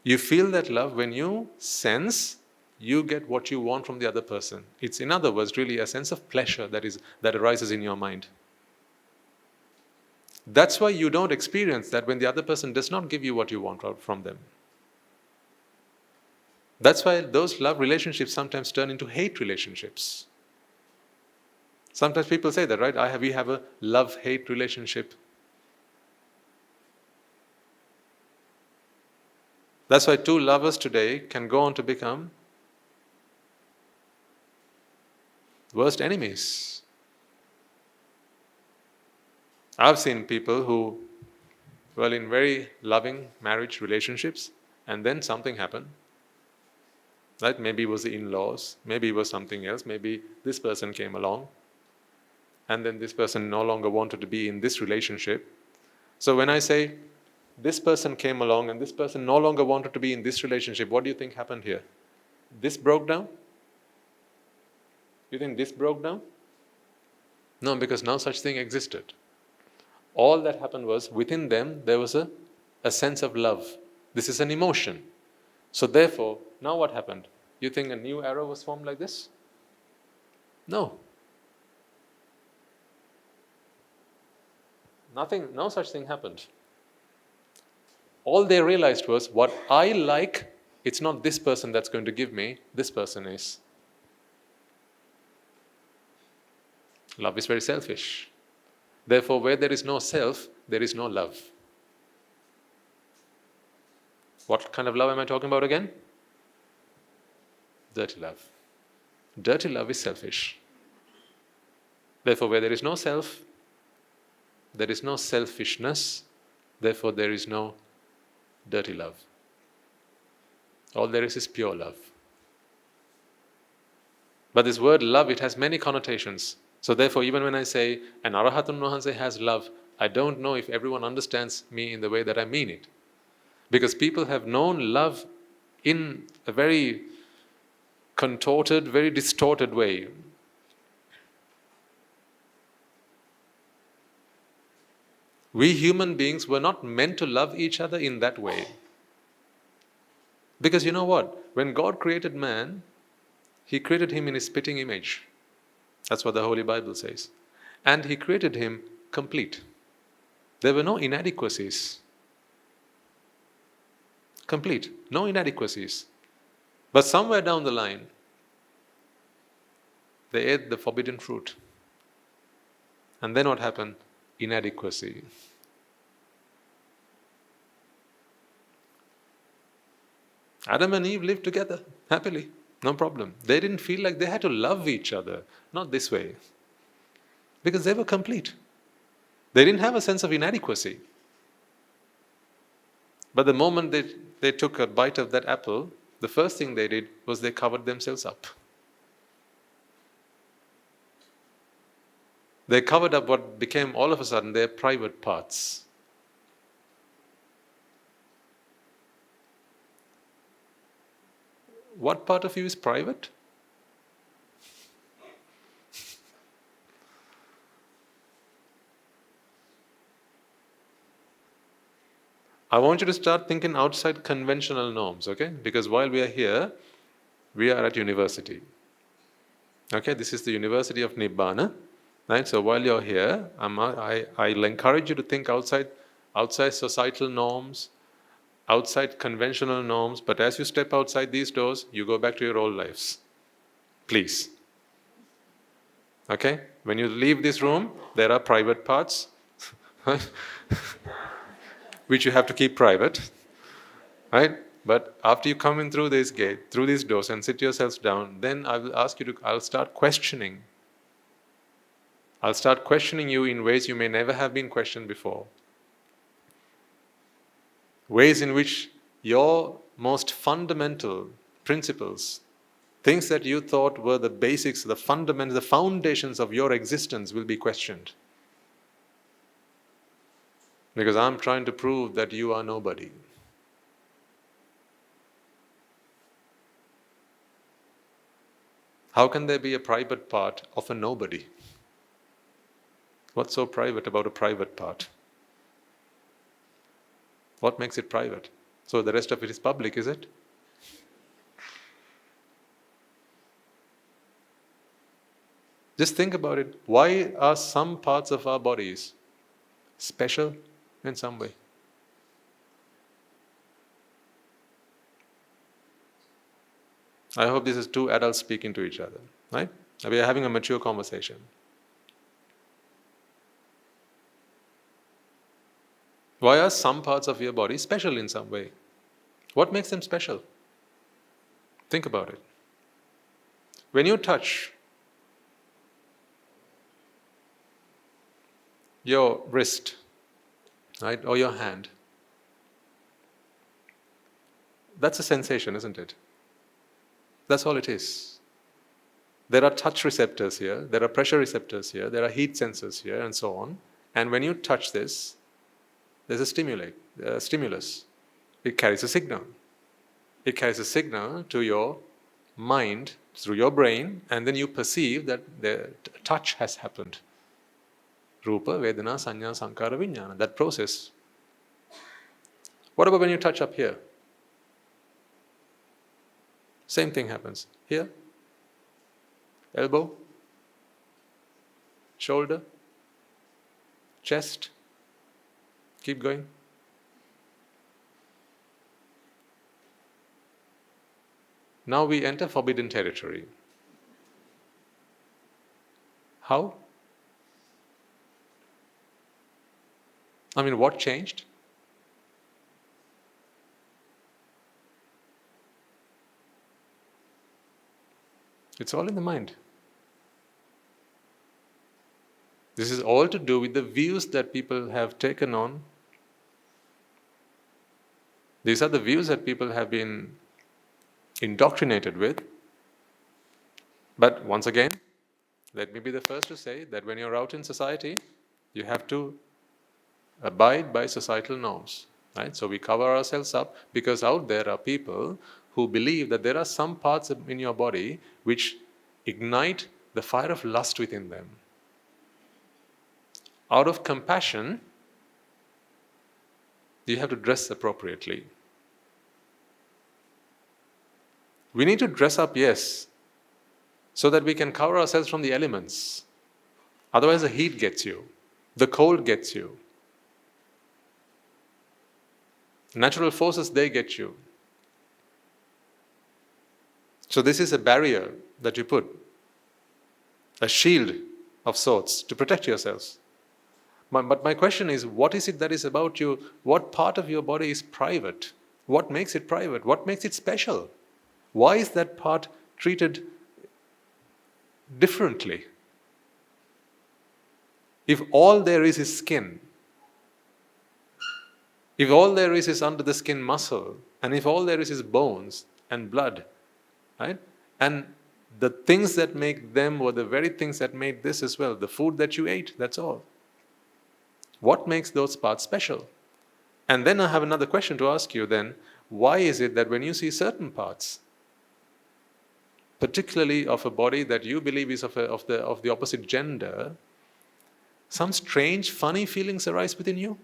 You feel that love when you sense you get what you want from the other person. It's, in other words, really a sense of pleasure that arises in your mind. That's why you don't experience that when the other person does not give you what you want from them. That's why those love relationships sometimes turn into hate relationships. Sometimes people say that, right? We have a love-hate relationship. That's why two lovers today can go on to become worst enemies. I've seen people who were in very loving marriage relationships, and then something happened. Right? Maybe it was the in-laws, maybe it was something else, maybe this person came along, and then this person no longer wanted to be in this relationship. So when I say this person came along and this person no longer wanted to be in this relationship, what do you think happened here? This broke down? You think this broke down? No, because no such thing existed. All that happened was within them there was a sense of love. This is an emotion. So therefore, now what happened? You think a new arrow was formed like this? No. Nothing, no such thing happened. All they realized was, what I like, it's not this person that's going to give me, this person is. Love is very selfish. Therefore, where there is no self, there is no love. What kind of love am I talking about again? Dirty love. Dirty love is selfish. Therefore, where there is no self, there is no selfishness. Therefore, there is no dirty love. All there is pure love. But this word love, it has many connotations. So therefore, even when I say an Arahatun Wahanse has love, I don't know if everyone understands me in the way that I mean it. Because people have known love in a very contorted, very distorted way. We human beings were not meant to love each other in that way. Because you know what? When God created man, He created him in His spitting image. That's what the Holy Bible says. And He created him complete. There were no inadequacies. Complete. No inadequacies. But somewhere down the line, they ate the forbidden fruit. And then what happened? Inadequacy. Adam and Eve lived together happily, no problem. They didn't feel like they had to love each other, not this way. Because they were complete. They didn't have a sense of inadequacy. But the moment they took a bite of that apple, the first thing they did was they covered themselves up. They covered up what became all of a sudden their private parts. What part of you is private? I want you to start thinking outside conventional norms, okay? Because while we are here, we are at university. Okay, this is the University of Nibbāna. Right? So while you're here, I'll encourage you to think outside societal norms, outside conventional norms, but as you step outside these doors, you go back to your old lives. Please. Okay? When you leave this room, there are private parts, which you have to keep private. Right? But after you come in through this gate, through these doors, and sit yourselves down, then I will ask you I'll start questioning. I'll start questioning you in ways you may never have been questioned before. Ways in which your most fundamental principles, things that you thought were the basics, the fundamentals, the foundations of your existence will be questioned. Because I'm trying to prove that you are nobody. How can there be a private part of a nobody? What's so private about a private part? What makes it private? So the rest of it is public, is it? Just think about it. Why are some parts of our bodies special in some way? I hope this is two adults speaking to each other, right? We are having a mature conversation. Why are some parts of your body special in some way? What makes them special? Think about it. When you touch your wrist, right, or your hand, that's a sensation, isn't it? That's all it is. There are touch receptors here, there are pressure receptors here, there are heat sensors here, and so on. And when you touch this, there's a stimulus. It carries a signal. It carries a signal to your mind through your brain, and then you perceive that the touch has happened. Rupa, Vedana, Sanya, Sankara, Vijnana, that process. What about when you touch up here? Same thing happens. Here, elbow, shoulder, chest. Keep going. Now we enter forbidden territory. How? I mean, what changed? It's all in the mind. This is all to do with the views that people have taken on. These are the views that people have been indoctrinated with. But once again, let me be the first to say that when you're out in society, you have to abide by societal norms. Right? So we cover ourselves up because out there are people who believe that there are some parts in your body which ignite the fire of lust within them. Out of compassion, you have to dress appropriately. We need to dress up, yes, so that we can cover ourselves from the elements. Otherwise the heat gets you, the cold gets you. Natural forces, they get you. So this is a barrier that you put, a shield of sorts to protect yourselves. But my question is, what is it that is about you? What part of your body is private? What makes it private? What makes it special? Why is that part treated differently? If all there is skin, if all there is under the skin muscle, and if all there is bones and blood, right? And the things that make them were the very things that made this as well. The food that you ate, that's all. What makes those parts special? And then I have another question to ask you then. Why is it that when you see certain parts, particularly of a body that you believe is of the opposite gender, some strange, funny feelings arise within you?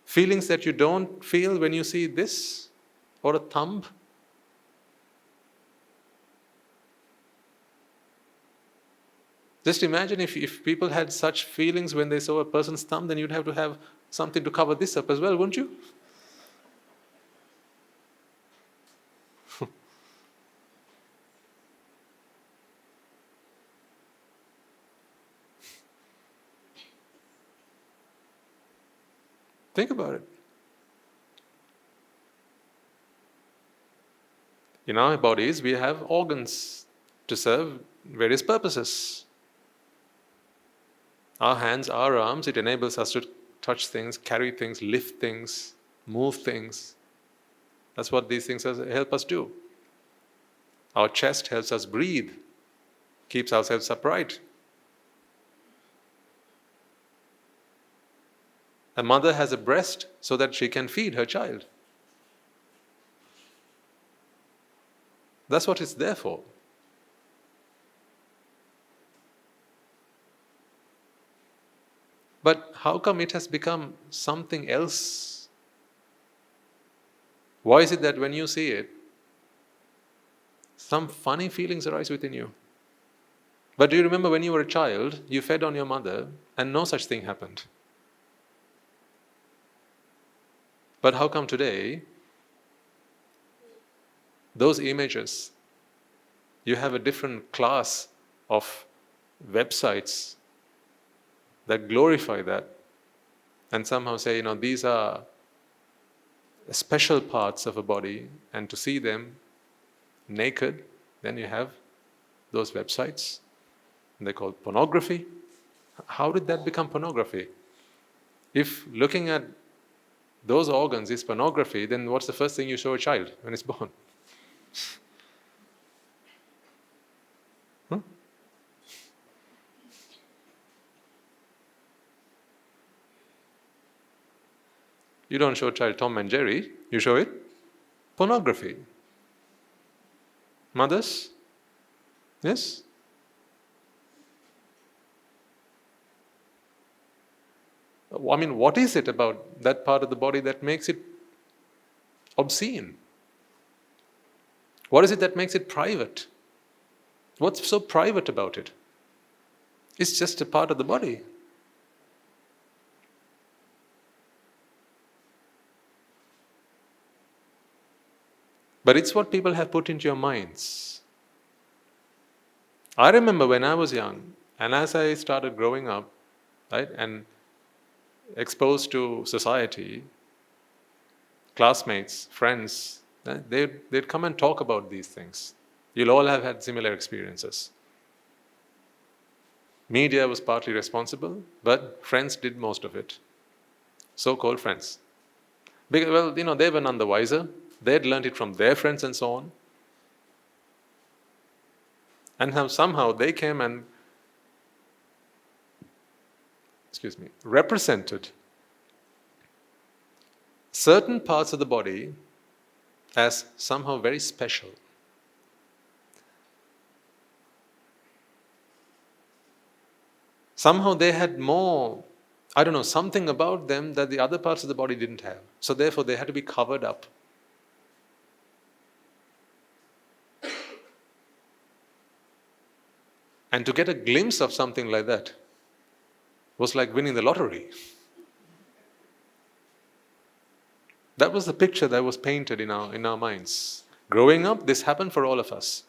Feelings that you don't feel when you see this or a thumb? Just imagine if people had such feelings when they saw a person's thumb, then you'd have to have something to cover this up as well, wouldn't you? Think about it. In our bodies, we have organs to serve various purposes. Our hands, our arms, it enables us to touch things, carry things, lift things, move things. That's what these things help us do. Our chest helps us breathe, keeps ourselves upright. A mother has a breast so that she can feed her child. That's what it's there for. But how come it has become something else? Why is it that when you see it, some funny feelings arise within you? But do you remember when you were a child, you fed on your mother and no such thing happened? But how come today, those images, you have a different class of websites that glorify that and somehow say, these are special parts of a body, and to see them naked, then you have those websites. They're called pornography. How did that become pornography? If looking at those organs is pornography, then what's the first thing you show a child when it's born? You don't show a child Tom and Jerry, you show it pornography. Mothers? Yes? What is it about that part of the body that makes it obscene? What is it that makes it private? What's so private about it? It's just a part of the body. But it's what people have put into your minds. I remember when I was young, and as I started growing up, right, and exposed to society, classmates, friends, they'd come and talk about these things. You'll all have had similar experiences. Media was partly responsible, but friends did most of it. So-called friends. Because, they were none the wiser. They'd learned it from their friends and so on. And somehow they came and, represented certain parts of the body as somehow very special. Somehow they had more, something about them that the other parts of the body didn't have. So therefore they had to be covered up. And to get a glimpse of something like that was like winning the lottery. That was the picture that was painted in our minds. Growing up, this happened for all of us.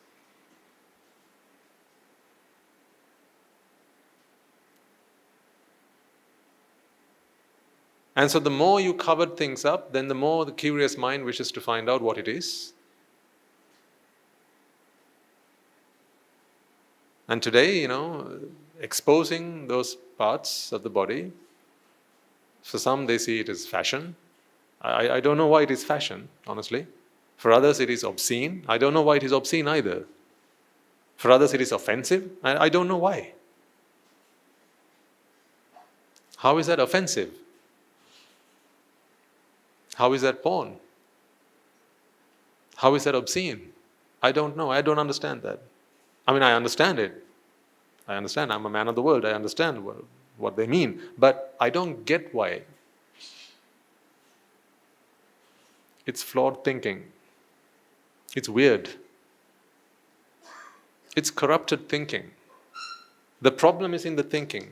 And so the more you covered things up, then the more the curious mind wishes to find out what it is. And today, exposing those parts of the body, for some they see it as fashion. I don't know why it is fashion, honestly. For others it is obscene. I don't know why it is obscene either. For others it is offensive. I don't know why. How is that offensive? How is that porn? How is that obscene? I don't know. I don't understand that. I understand it. I understand. I'm a man of the world. I understand what they mean. But I don't get why. It's flawed thinking. It's weird. It's corrupted thinking. The problem is in the thinking.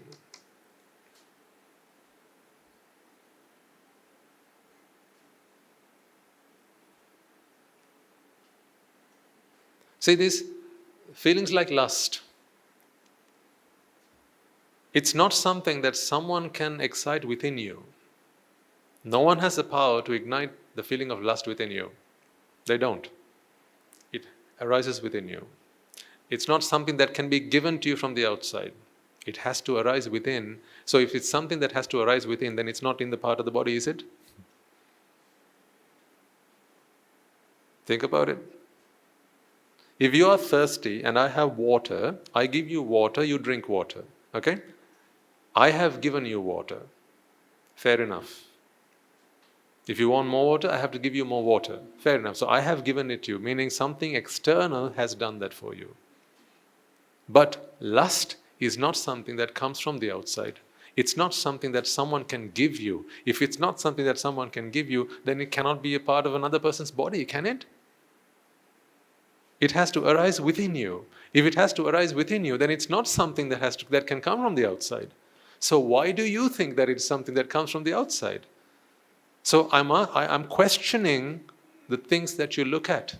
See, these feelings like lust, it's not something that someone can excite within you. No one has the power to ignite the feeling of lust within you. They don't. It arises within you. It's not something that can be given to you from the outside. It has to arise within. So if it's something that has to arise within, then it's not in the part of the body, is it? Think about it. If you are thirsty and I have water, I give you water, you drink water. Okay? I have given you water. Fair enough. If you want more water, I have to give you more water. Fair enough. So I have given it to you, meaning something external has done that for you. But lust is not something that comes from the outside. It's not something that someone can give you. If it's not something that someone can give you, then it cannot be a part of another person's body, can it? It has to arise within you. If it has to arise within you, then it's not something that can come from the outside. So why do you think that it's something that comes from the outside? So I'm questioning the things that you look at.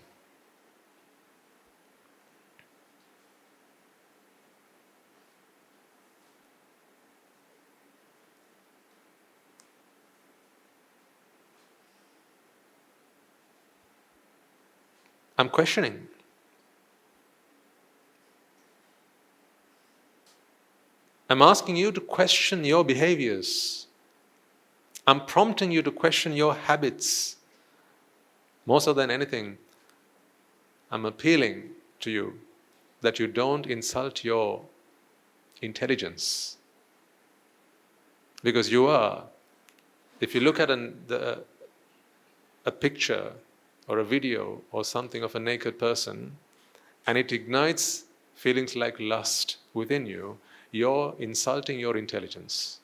I'm questioning. I'm asking you to question your behaviors. I'm prompting you to question your habits. More so than anything, I'm appealing to you that you don't insult your intelligence. Because you are. If you look at a picture or a video or something of a naked person, and it ignites feelings like lust within you, you're insulting your intelligence.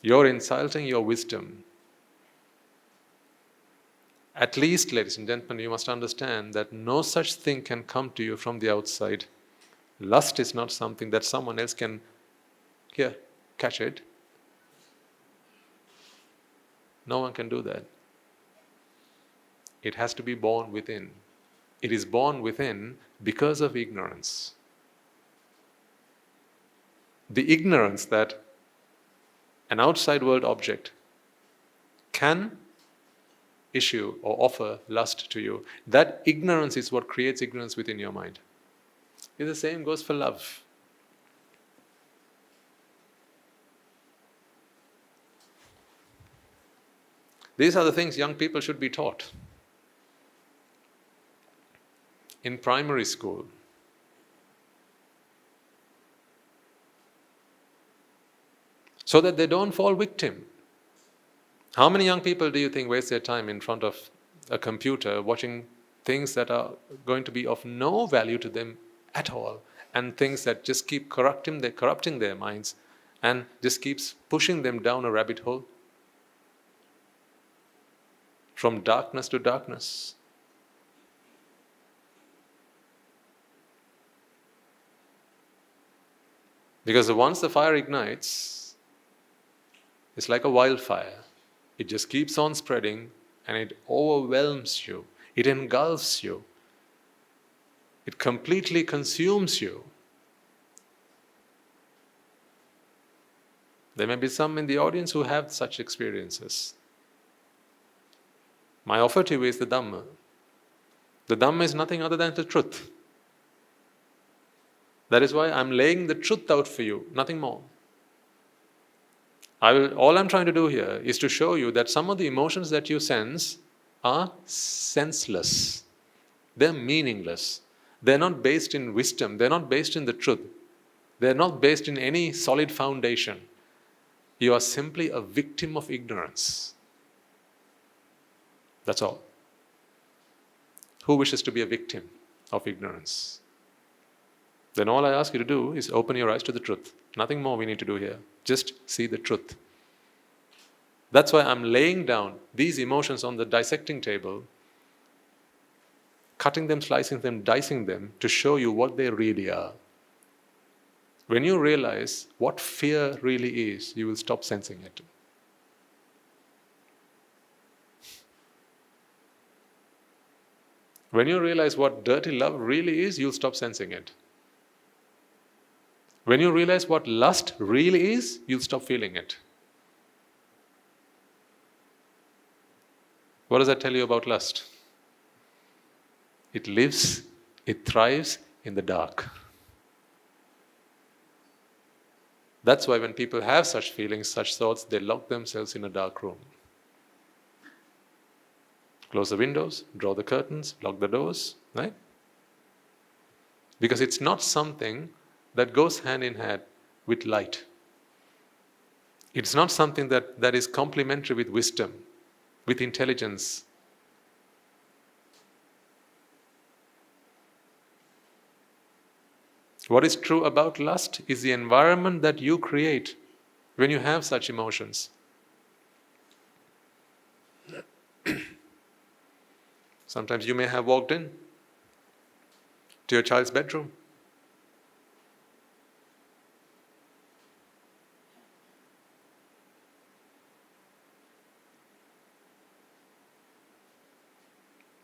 You're insulting your wisdom. At least, ladies and gentlemen, you must understand that no such thing can come to you from the outside. Lust is not something that someone else can, here, catch it. No one can do that. It has to be born within. It is born within because of ignorance. The ignorance that an outside world object can issue or offer lust to you, that ignorance is what creates ignorance within your mind. The same goes for love. These are the things young people should be taught in primary school. So that they don't fall victim. How many young people do you think waste their time in front of a computer watching things that are going to be of no value to them at all, and things that just keep corrupting their minds and just keeps pushing them down a rabbit hole from darkness to darkness? Because once the fire ignites, it's like a wildfire. It just keeps on spreading and it overwhelms you. It engulfs you. It completely consumes you. There may be some in the audience who have such experiences. My offer to you is the Dhamma. The Dhamma is nothing other than the truth. That is why I'm laying the truth out for you, nothing more. All I'm trying to do here is to show you that some of the emotions that you sense are senseless. They're meaningless. They're not based in wisdom. They're not based in the truth. They're not based in any solid foundation. You are simply a victim of ignorance. That's all. Who wishes to be a victim of ignorance? Then all I ask you to do is open your eyes to the truth. Nothing more we need to do here. Just see the truth. That's why I'm laying down these emotions on the dissecting table, cutting them, slicing them, dicing them to show you what they really are. When you realize what fear really is, you will stop sensing it. When you realize what dirty love really is, you'll stop sensing it. When you realize what lust really is, you'll stop feeling it. What does that tell you about lust? It lives, it thrives in the dark. That's why when people have such feelings, such thoughts, they lock themselves in a dark room. Close the windows, draw the curtains, lock the doors, right? Because it's not something that goes hand in hand with light. It's not something that is complementary with wisdom, with intelligence. What is true about lust is the environment that you create when you have such emotions. Sometimes you may have walked in to your child's bedroom.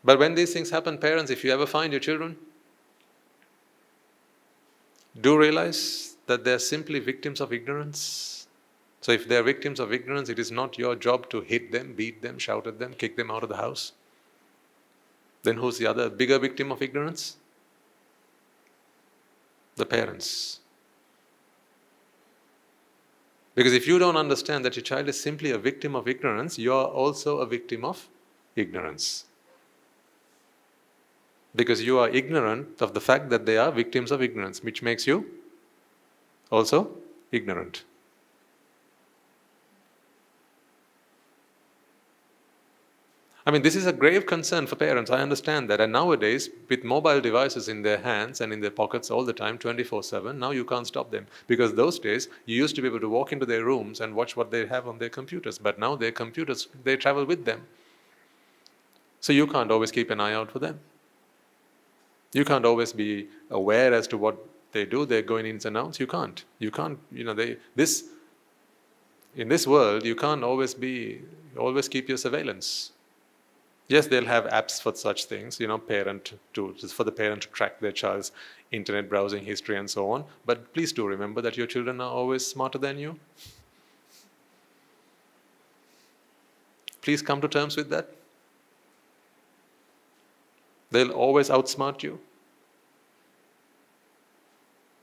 But when these things happen, parents, if you ever find your children, do realize that they're simply victims of ignorance. So if they're victims of ignorance, it is not your job to hit them, beat them, shout at them, kick them out of the house. Then who's the other bigger victim of ignorance? The parents. Because if you don't understand that your child is simply a victim of ignorance, you are also a victim of ignorance. Because you are ignorant of the fact that they are victims of ignorance, which makes you also ignorant. I mean, this is a grave concern for parents, I understand that. And nowadays, with mobile devices in their hands and in their pockets all the time, 24/7, now you can't stop them. Because those days, you used to be able to walk into their rooms and watch what they have on their computers. But now their computers, they travel with them. So you can't always keep an eye out for them. You can't always be aware as to what they do. They're going ins and outs. You can't. You can't, in this world, you can't always keep your surveillance. Yes, they'll have apps for such things, parent tools, for the parent to track their child's internet browsing history and so on. But please do remember that your children are always smarter than you. Please come to terms with that. They'll always outsmart you.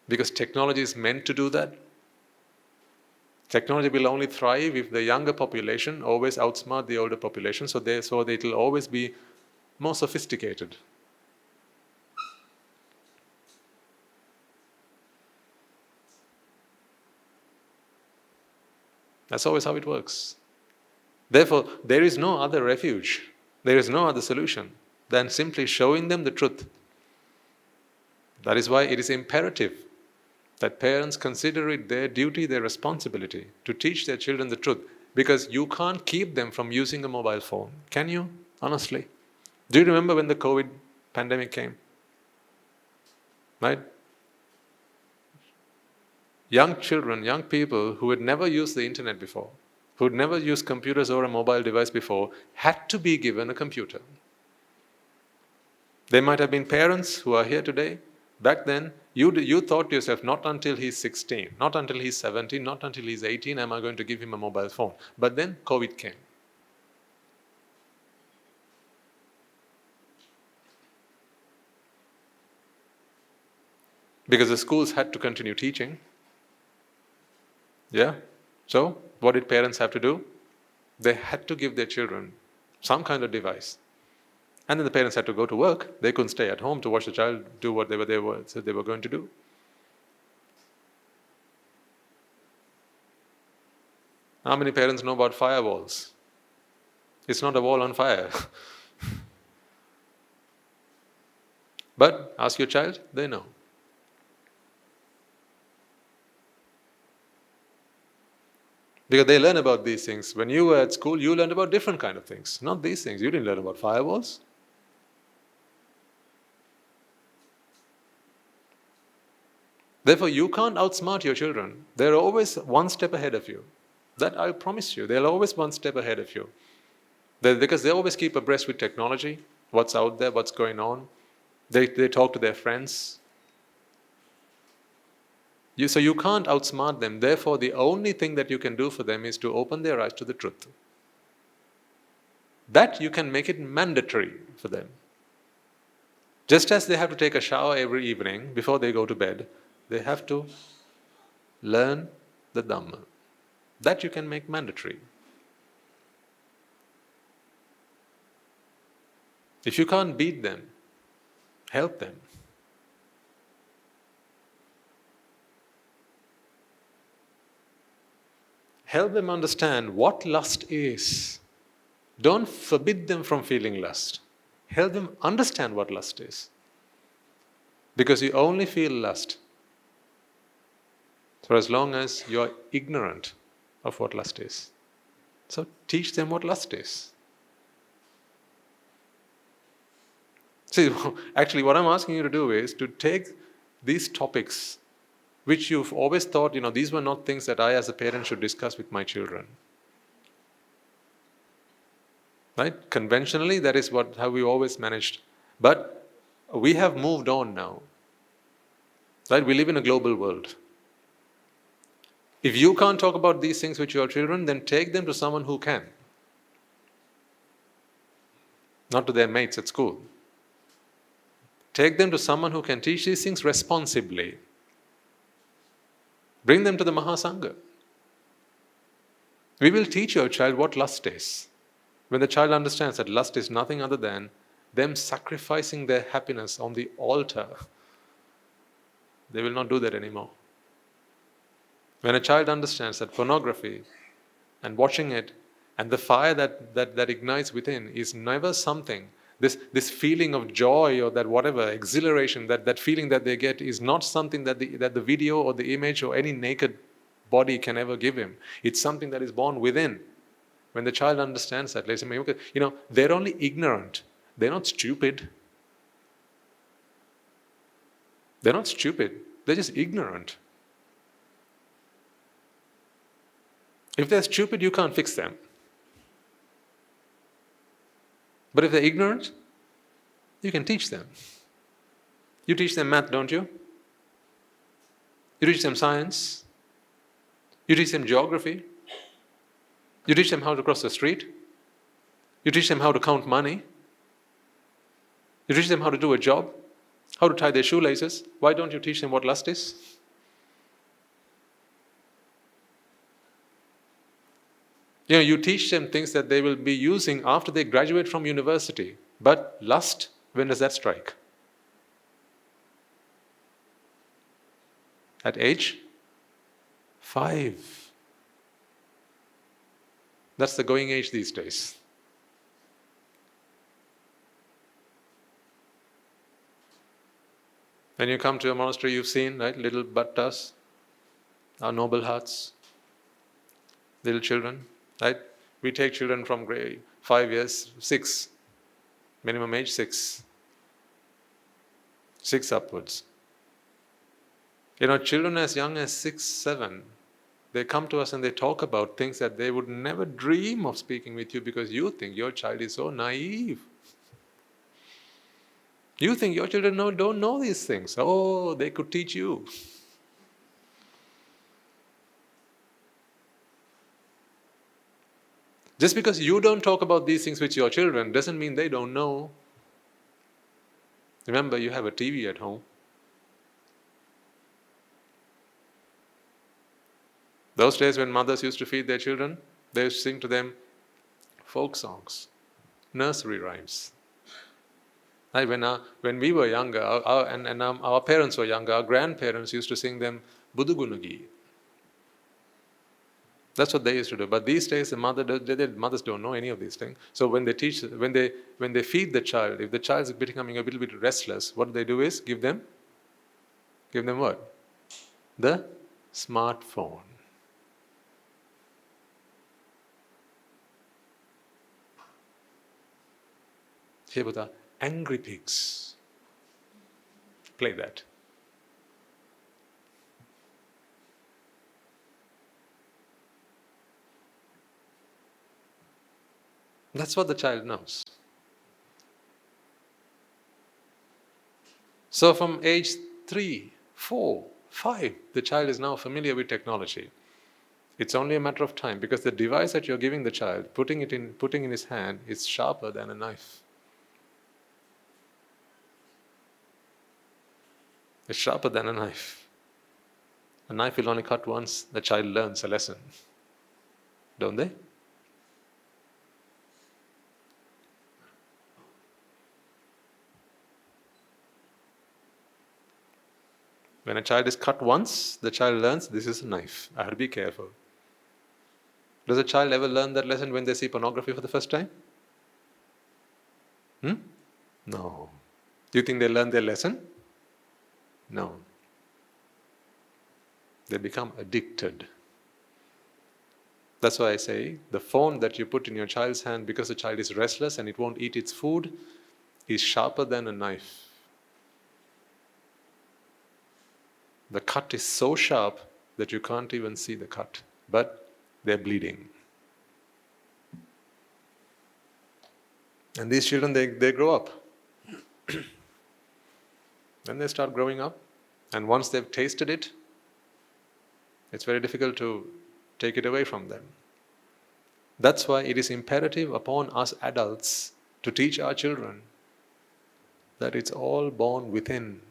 Because technology is meant to do that. Technology will only thrive if the younger population always outsmart the older population, so it will always be more sophisticated. That's always how it works. Therefore, there is no other refuge, there is no other solution than simply showing them the truth. That is why it is imperative that parents consider it their duty, their responsibility to teach their children the truth. Because you can't keep them from using a mobile phone. Can you? Honestly. Do you remember when the COVID pandemic came? Right? Young children, young people who had never used the internet before, who had never used computers or a mobile device before, had to be given a computer. There might have been parents who are here today. Back then, you thought to yourself, not until he's 16, not until he's 17, not until he's 18 am I going to give him a mobile phone. But then COVID came. Because the schools had to continue teaching. Yeah? So, what did parents have to do? They had to give their children some kind of device. And then the parents had to go to work. They couldn't stay at home to watch the child do what they were going to do. How many parents know about firewalls? It's not a wall on fire. But ask your child, they know. Because they learn about these things. When you were at school, you learned about different kind of things. Not these things. You didn't learn about firewalls. Therefore, you can't outsmart your children. They're always one step ahead of you. That I promise you. They're always one step ahead of you. Because they always keep abreast with technology, what's out there, what's going on. They talk to their friends. So you can't outsmart them. Therefore, the only thing that you can do for them is to open their eyes to the truth. That you can make it mandatory for them. Just as they have to take a shower every evening before they go to bed, they have to learn the Dhamma. That you can make mandatory. If you can't beat them, help them. Help them understand what lust is. Don't forbid them from feeling lust. Help them understand what lust is. Because you only feel lust for as long as you're ignorant of what lust is. So teach them what lust is. See, actually what I'm asking you to do is to take these topics which you've always thought, these were not things that I as a parent should discuss with my children. Right? Conventionally, that is how we always managed. But we have moved on now. Right? We live in a global world. If you can't talk about these things with your children, then take them to someone who can. Not to their mates at school. Take them to someone who can teach these things responsibly. Bring them to the Mahasangha. We will teach your child what lust is. When the child understands that lust is nothing other than them sacrificing their happiness on the altar, they will not do that anymore. When a child understands that pornography and watching it and the fire that ignites within is never something, this feeling of joy or that whatever, exhilaration, that feeling that they get is not something that the video or the image or any naked body can ever give him. It's something that is born within. When the child understands that, they're only ignorant. They're not stupid. They're not stupid. They're just ignorant. If they're stupid, you can't fix them. But if they're ignorant, you can teach them. You teach them math, don't you? You teach them science. You teach them geography. You teach them how to cross the street. You teach them how to count money. You teach them how to do a job, how to tie their shoelaces. Why don't you teach them what lust is? You teach them things that they will be using after they graduate from university. But lust, when does that strike? At age 5. That's the going age these days. When you come to a monastery, you've seen, right, little bhattas, our noble hearts, little children, right? We take children from grade 5 years, 6, minimum age 6 upwards. Children as young as 6, 7, they come to us and they talk about things that they would never dream of speaking with you because you think your child is so naive. You think your children don't know these things. Oh, they could teach you. Just because you don't talk about these things with your children doesn't mean they don't know. Remember, you have a TV at home. Those days when mothers used to feed their children, they used to sing to them folk songs, nursery rhymes. When we were younger, our parents were younger, our grandparents used to sing them Budugunagi. That's what they used to do. But these days, mothers don't know any of these things. So when they feed the child, if the child is becoming a little bit restless, what they do is give them what? The smartphone. Here with the angry pigs. Play that. That's what the child knows. So from age 3, 4, 5, the child is now familiar with technology. It's only a matter of time because the device that you're giving the child, putting in his hand, is sharper than a knife. It's sharper than a knife. A knife will only cut once the child learns a lesson. Don't they? When a child is cut once, the child learns this is a knife. I have to be careful. Does a child ever learn that lesson when they see pornography for the first time? No. Do you think they learn their lesson? No. They become addicted. That's why I say the phone that you put in your child's hand because the child is restless and it won't eat its food is sharper than a knife. The cut is so sharp that you can't even see the cut, but they're bleeding. And these children, they grow up. Then they start growing up, and once they've tasted it, it's very difficult to take it away from them. That's why it is imperative upon us adults to teach our children that it's all born within.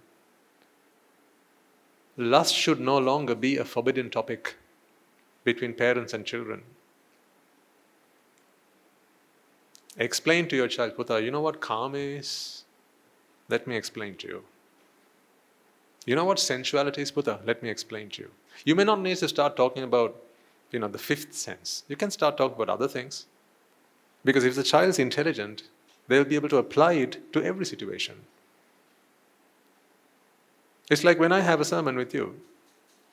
Lust should no longer be a forbidden topic between parents and children. Explain to your child, Putra, you know what calm is? Let me explain to you. You know what sensuality is, Putra? Let me explain to you. You may not need to start talking about, the fifth sense. You can start talking about other things. Because if the child is intelligent, they'll be able to apply it to every situation. It's like when I have a sermon with you.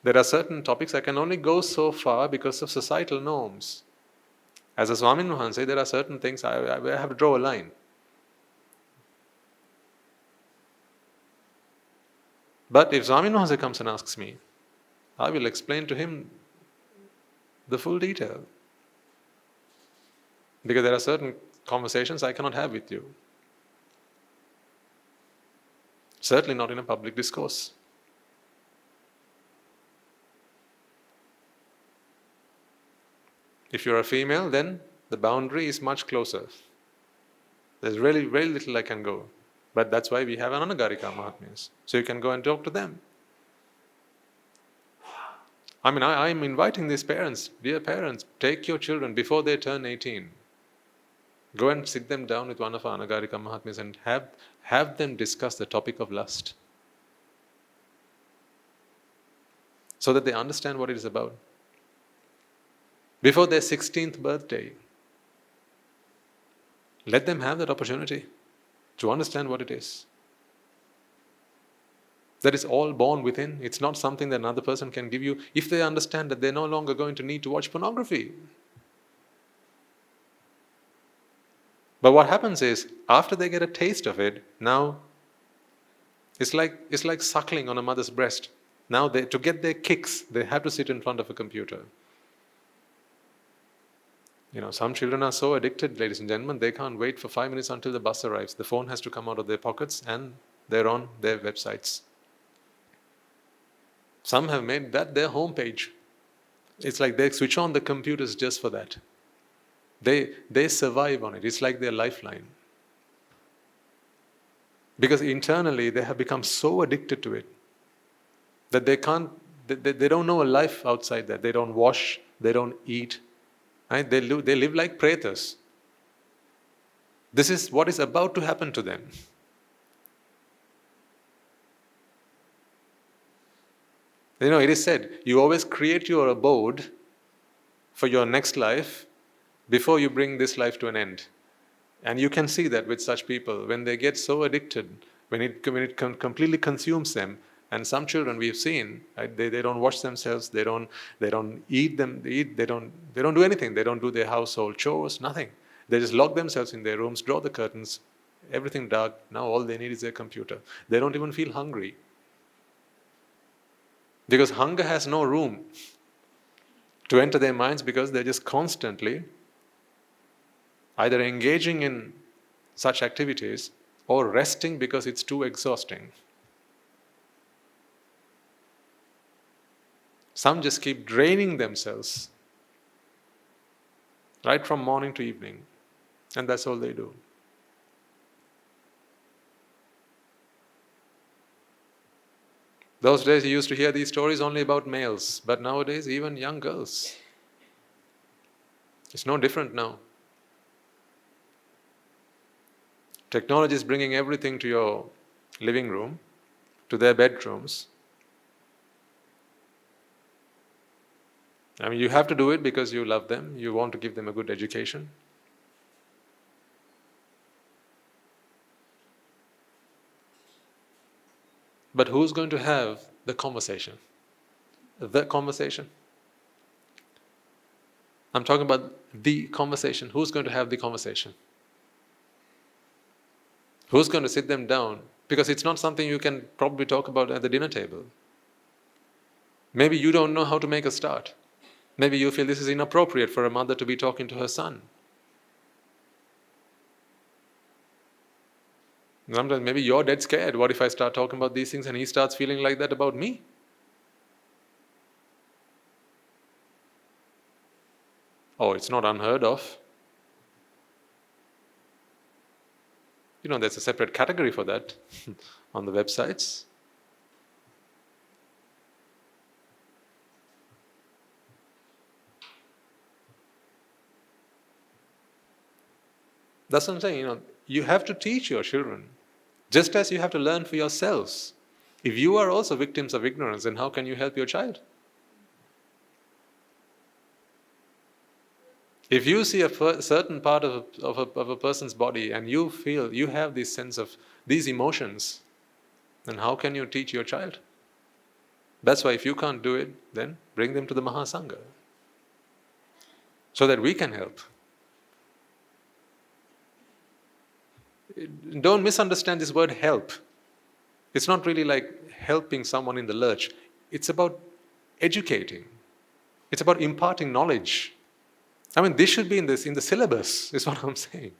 There are certain topics I can only go so far because of societal norms. As a Swamin Mahansa, there are certain things I have to draw a line. But if Swamin Mahansa comes and asks me, I will explain to him the full detail. Because there are certain conversations I cannot have with you. Certainly not in a public discourse. If you're a female, then the boundary is much closer. There's really very little I can go. But that's why we have an Anagarika Mahatmyas. So you can go and talk to them. I'm inviting these parents, dear parents, take your children before they turn 18. Go and sit them down with one of our Anagarika Mahatmyas and have them discuss the topic of lust. So that they understand what it is about. Before their 16th birthday, let them have that opportunity to understand what it is. That is all born within. It's not something that another person can give you if they understand that they're no longer going to need to watch pornography. But what happens is, after they get a taste of it, now it's like suckling on a mother's breast. Now to get their kicks, they have to sit in front of a computer. Some children are so addicted, ladies and gentlemen, they can't wait for 5 minutes until the bus arrives. The phone has to come out of their pockets and they're on their websites. Some have made that their homepage. It's like they switch on the computers just for that. They survive on it. It's like their lifeline. Because internally they have become so addicted to it that they don't know a life outside that. They don't wash, they don't eat. Right? They live like pretas. This is what is about to happen to them. It is said, you always create your abode for your next life before you bring this life to an end. And you can see that with such people, when they get so addicted, when it completely consumes them. And some children we've seen, right, they don't wash themselves, they don't eat, they don't do anything. They don't do their household chores, nothing. They just lock themselves in their rooms, draw the curtains, everything dark. Now all they need is their computer. They don't even feel hungry. Because hunger has no room to enter their minds, because they're just constantly either engaging in such activities or resting because it's too exhausting. Some just keep draining themselves right from morning to evening, and that's all they do. Those days you used to hear these stories only about males, but nowadays even young girls. It's no different now. Technology is bringing everything to your living room, to their bedrooms. You have to do it because you love them, you want to give them a good education. But who's going to have the conversation? The conversation. I'm talking about the conversation. Who's going to have the conversation? Who's going to sit them down? Because it's not something you can probably talk about at the dinner table. Maybe you don't know how to make a start. Maybe you feel this is inappropriate for a mother to be talking to her son. Sometimes maybe you're dead scared. What if I start talking about these things and he starts feeling like that about me? Oh, it's not unheard of. There's a separate category for that on the websites. That's what I'm saying, you have to teach your children, just as you have to learn for yourselves. If you are also victims of ignorance, then how can you help your child? If you see a certain part of a person's body and you feel, you have this sense of these emotions, then how can you teach your child? That's why if you can't do it, then bring them to the Mahasangha, so that we can help. Don't misunderstand this word help. It's not really like helping someone in the lurch. It's about educating. It's about imparting knowledge. This should be in the syllabus, is what I'm saying.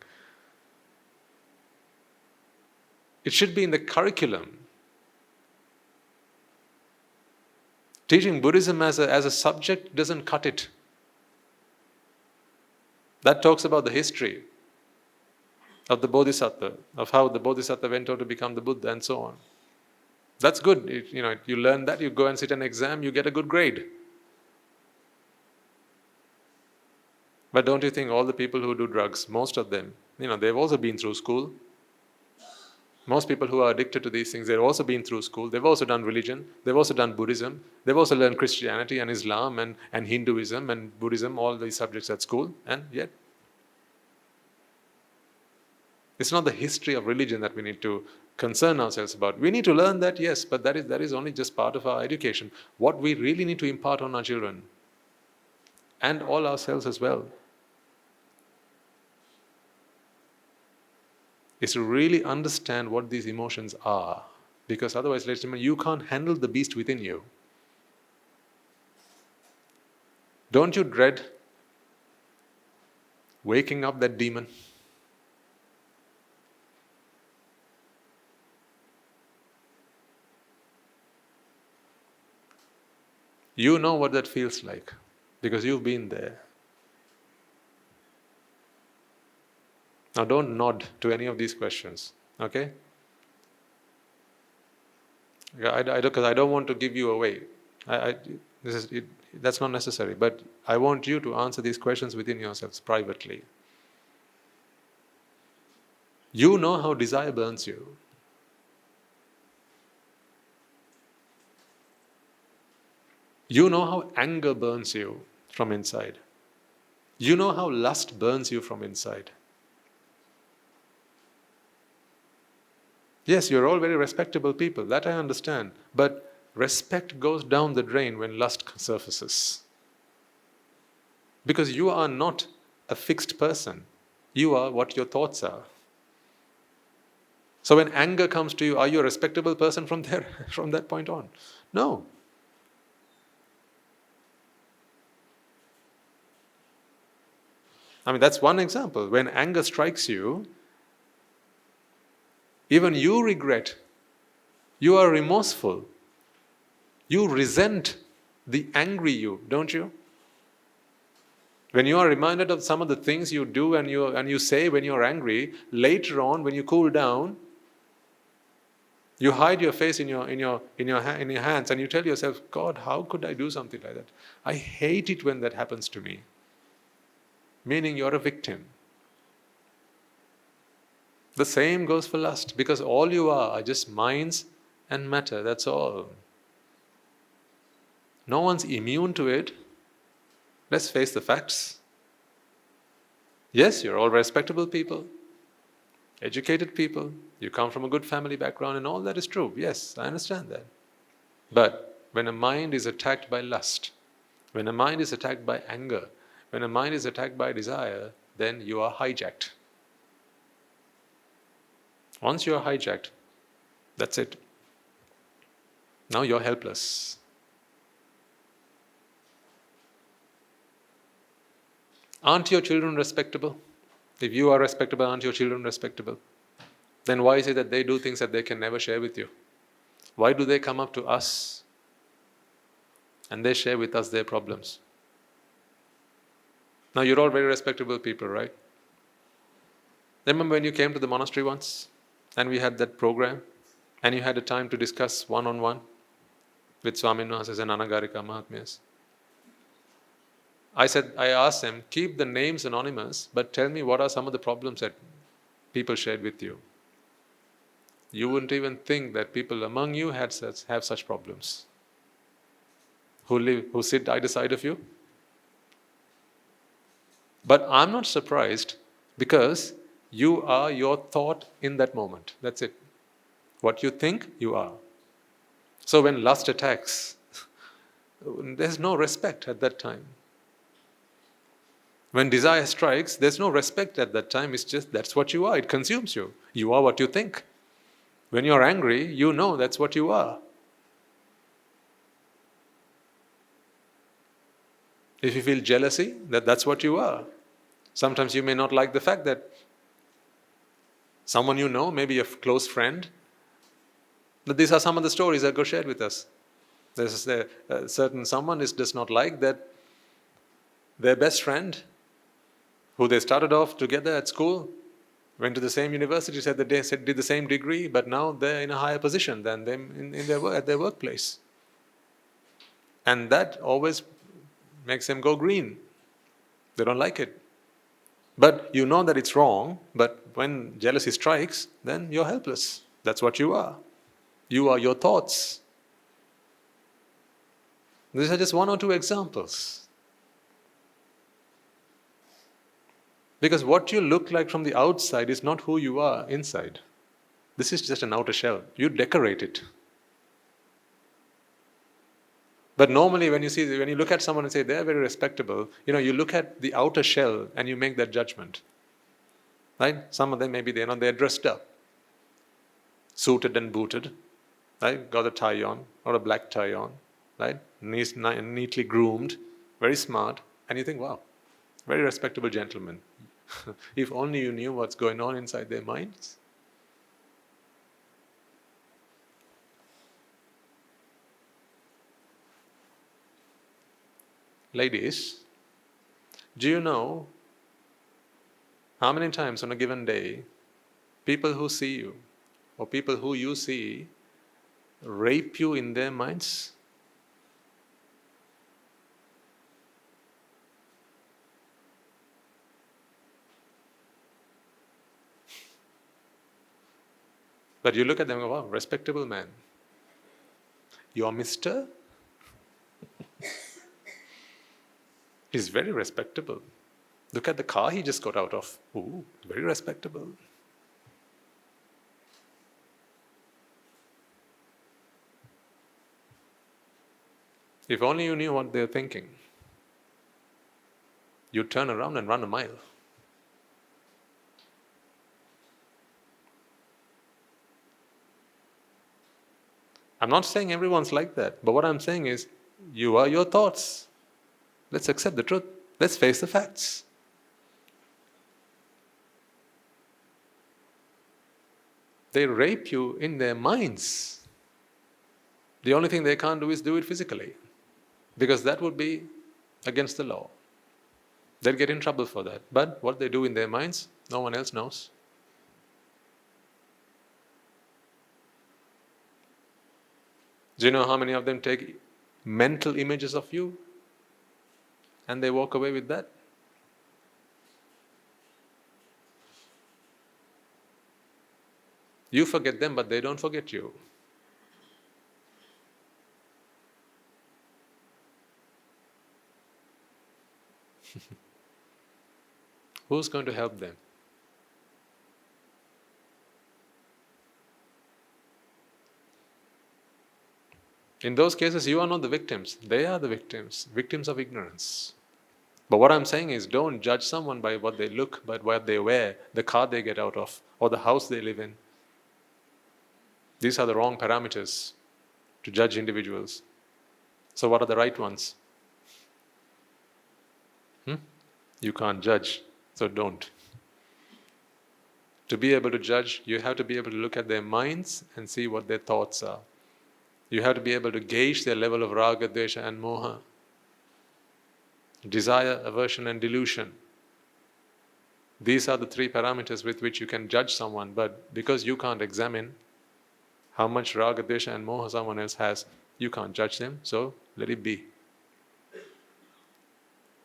It should be in the curriculum. Teaching Buddhism as a subject doesn't cut it. That talks about the history of the bodhisattva, of how the bodhisattva went on to become the Buddha and so on. That's good. You learn that, you go and sit an exam, you get a good grade. But don't you think all the people who do drugs, most of them, they've also been through school. Most people who are addicted to these things, they've also been through school. They've also done religion. They've also done Buddhism. They've also learned Christianity and Islam and Hinduism and Buddhism, all these subjects at school. And yet, it's not the history of religion that we need to concern ourselves about. We need to learn that, yes, but that is only just part of our education. What we really need to impart on our children, and all ourselves as well, is to really understand what these emotions are. Because otherwise, ladies and gentlemen, you can't handle the beast within you. Don't you dread waking up that demon? You know what that feels like, because you've been there. Now don't nod to any of these questions, okay? Because I don't want to give you away. That's not necessary, but I want you to answer these questions within yourselves privately. You know how desire burns you. You know how anger burns you from inside. You know how lust burns you from inside. Yes, you're all very respectable people, that I understand. But respect goes down the drain when lust surfaces. Because you are not a fixed person. You are what your thoughts are. So when anger comes to you, are you a respectable person from that point on? No. That's one example. When anger strikes you, even you regret, you are remorseful, you resent the angry you, don't you? When you are reminded of some of the things you do and you say when you are angry, later on when you cool down, you hide your face in your hands and you tell yourself, God, how could I do something like that? I hate it when that happens to me. Meaning you're a victim. The same goes for lust, because all you are just minds and matter, that's all. No one's immune to it. Let's face the facts. Yes, you're all respectable people, educated people, you come from a good family background and all that is true. Yes, I understand that. But when a mind is attacked by lust, when a mind is attacked by anger, When a mind is attacked by desire, then you are hijacked. Once you are hijacked, that's it. Now you're helpless. Aren't your children respectable? If you are respectable, aren't your children respectable? Then why is it that they do things that they can never share with you? Why do they come up to us and they share with us their problems? Now you're all very respectable people, right? Remember when you came to the monastery once and we had that program and you had a time to discuss one-on-one with Swamin Mahasas and Anagarika Mahatmyas? I asked them, keep the names anonymous, but tell me what are some of the problems that people shared with you. You wouldn't even think that people among you have such problems. Who sit either side of you. But I'm not surprised because you are your thought in that moment. That's it. What you think, you are. So when lust attacks, there's no respect at that time. When desire strikes, there's no respect at that time. It's just that's what you are. It consumes you. You are what you think. When you're angry, you know that's what you are. If you feel jealousy, that's what you are. Sometimes you may not like the fact that someone you know, maybe a close friend, but these are some of the stories that go shared with us. There's a certain someone does not like that their best friend, who they started off together at school, went to the same university, said that they did the same degree, but now they're in a higher position than them at their workplace. And that always makes them go green. They don't like it. But you know that it's wrong, but when jealousy strikes, then you're helpless. That's what you are. You are your thoughts. These are just one or two examples. Because what you look like from the outside is not who you are inside. This is just an outer shell. You decorate it. But normally when you look at someone and say they're very respectable, you look at the outer shell and you make that judgment. Right? Some of them maybe they're dressed up, suited and booted, right? Got a tie on or a black tie on, right? Neatly groomed, very smart, and you think, wow, very respectable gentleman. If only you knew what's going on inside their minds. Ladies, do you know how many times on a given day people who see you or people who you see rape you in their minds? But you look at them and go, wow, respectable man. Your mister? He's very respectable. Look at the car he just got out of. Ooh, very respectable. If only you knew what they're thinking, you'd turn around and run a mile. I'm not saying everyone's like that, but what I'm saying is, you are your thoughts. Let's accept the truth. Let's face the facts. They rape you in their minds. The only thing they can't do is do it physically, because that would be against the law. They'll get in trouble for that. But what they do in their minds, no one else knows. Do you know how many of them take mental images of you and they walk away with that? You forget them, but they don't forget you. Who's going to help them? In those cases, you are not the victims. They are the victims of ignorance. But what I'm saying is, don't judge someone by what they look, by what they wear, the car they get out of, or the house they live in. These are the wrong parameters to judge individuals. So what are the right ones? You can't judge, so don't. To be able to judge, you have to be able to look at their minds and see what their thoughts are. You have to be able to gauge their level of raga, dvesha and moha, desire, aversion and delusion. These are the three parameters with which you can judge someone, but because you can't examine how much raga, dvesha and moha someone else has, you can't judge them, so let it be.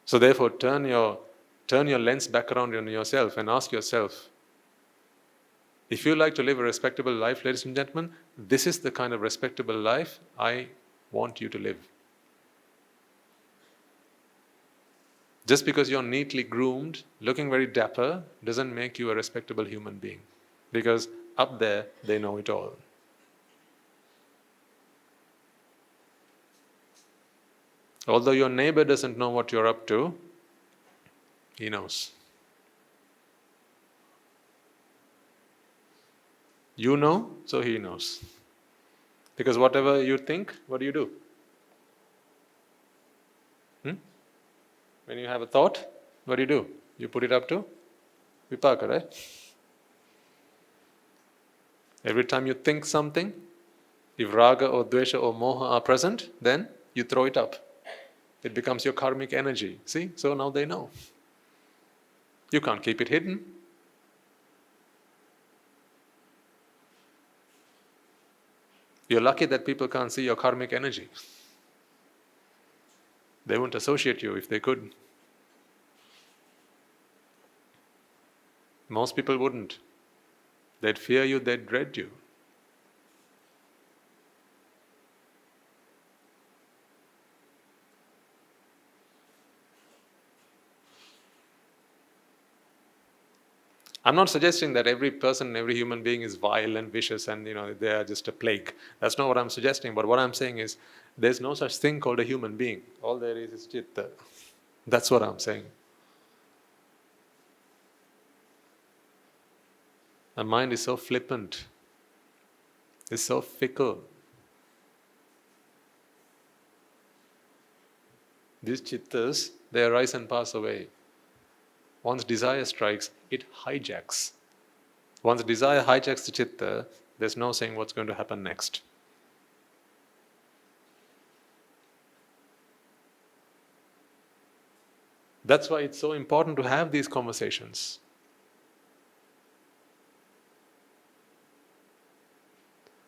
So therefore, turn your lens back around on yourself and ask yourself, if you like to live a respectable life, ladies and gentlemen, this is the kind of respectable life I want you to live. Just because you're neatly groomed, looking very dapper, doesn't make you a respectable human being. Because up there, they know it all. Although your neighbor doesn't know what you're up to, he knows. You know, so he knows. Because whatever you think, what do? When you have a thought, what do? You put it up to vipaka, right? Every time you think something, if raga or dvesha or moha are present, then you throw it up. It becomes your karmic energy. See? So now they know. You can't keep it hidden. You're lucky that people can't see your karmic energy. They wouldn't associate you if they could. Most people wouldn't. They'd fear you, they'd dread you. I'm not suggesting that every person, every human being is vile and vicious and they are just a plague. That's not what I'm suggesting. But what I'm saying is, there's no such thing called a human being. All there is chitta. That's what I'm saying. The mind is so flippant. It's so fickle. These chittas, they arise and pass away. Once desire strikes, it hijacks. Once desire hijacks the chitta, there's no saying what's going to happen next. That's why it's so important to have these conversations.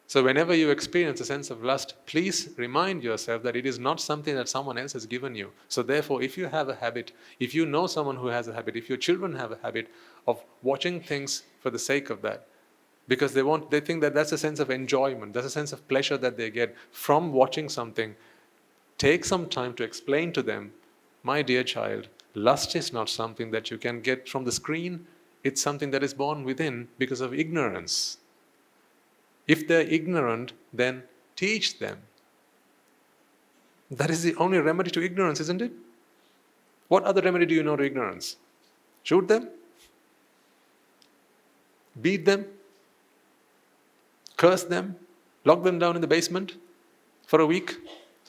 So whenever you experience a sense of lust, please remind yourself that it is not something that someone else has given you. So therefore, if you have a habit, if you know someone who has a habit, if your children have a habit of watching things for the sake of that, because they think that that's a sense of enjoyment, that's a sense of pleasure that they get from watching something, take some time to explain to them, my dear child, lust is not something that you can get from the screen, it's something that is born within because of ignorance. If they're ignorant, then teach them. That is the only remedy to ignorance, isn't it? What other remedy do you know to ignorance? Shoot them? Beat them? Curse them? Lock them down in the basement for a week?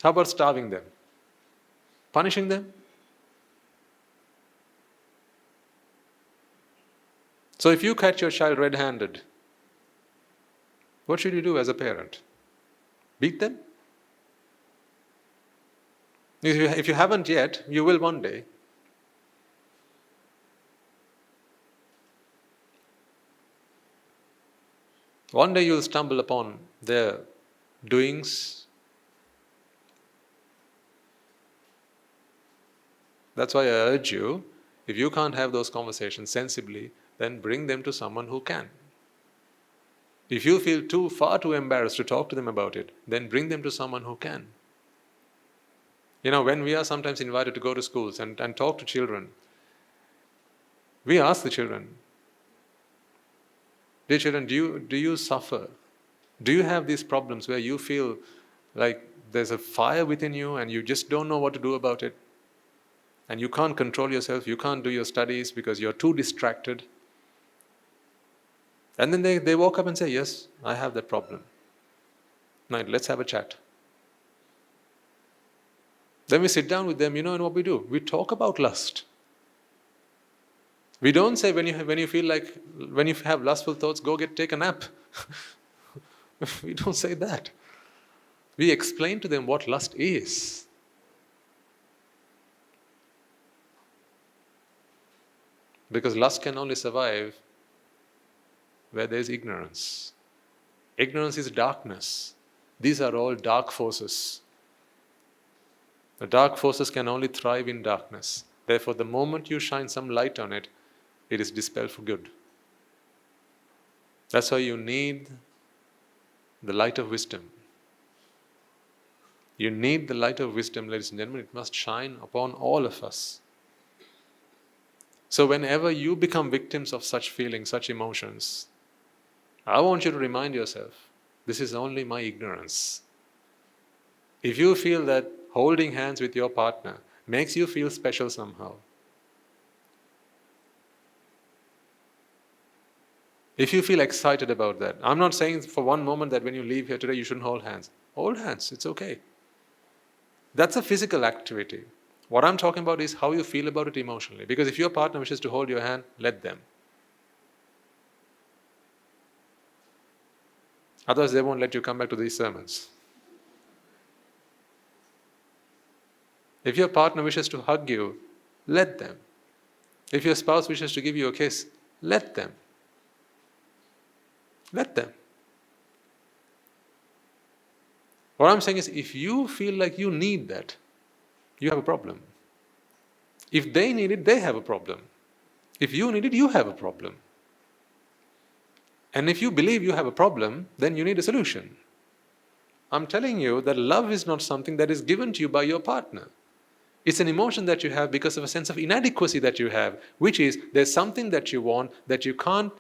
How about starving them? Punishing them? So if you catch your child red-handed, what should you do as a parent? Beat them? If you haven't yet, you will one day. One day you'll stumble upon their doings. That's why I urge you, if you can't have those conversations sensibly, then bring them to someone who can. If you feel far too embarrassed to talk to them about it, then bring them to someone who can. When we are sometimes invited to go to schools and talk to children, we ask the children, dear children, do you suffer? Do you have these problems where you feel like there's a fire within you and you just don't know what to do about it? and you can't control yourself, you can't do your studies because you're too distracted. And then they walk up and say, yes, I have that problem. Now, let's have a chat. Then we sit down with them, and what we do? We talk about lust. We don't say when you have lustful thoughts, take a nap. We don't say that. We explain to them what lust is. Because lust can only survive where there is ignorance. Ignorance is darkness. These are all dark forces. The dark forces can only thrive in darkness. Therefore, the moment you shine some light on it, it is dispelled for good. That's why you need the light of wisdom. You need the light of wisdom, ladies and gentlemen. It must shine upon all of us. So whenever you become victims of such feelings, such emotions, I want you to remind yourself, this is only my ignorance. If you feel that holding hands with your partner makes you feel special somehow, if you feel excited about that, I'm not saying for one moment that when you leave here today you shouldn't hold hands. Hold hands, it's okay. That's a physical activity. What I'm talking about is how you feel about it emotionally. Because if your partner wishes to hold your hand, let them. Otherwise, they won't let you come back to these sermons. If your partner wishes to hug you, let them. If your spouse wishes to give you a kiss, let them. Let them. What I'm saying is, if you feel like you need that, you have a problem. If they need it, they have a problem. If you need it, you have a problem. And if you believe you have a problem, then you need a solution. I'm telling you that love is not something that is given to you by your partner. It's an emotion that you have because of a sense of inadequacy that you have, which is there's something that you want that you can't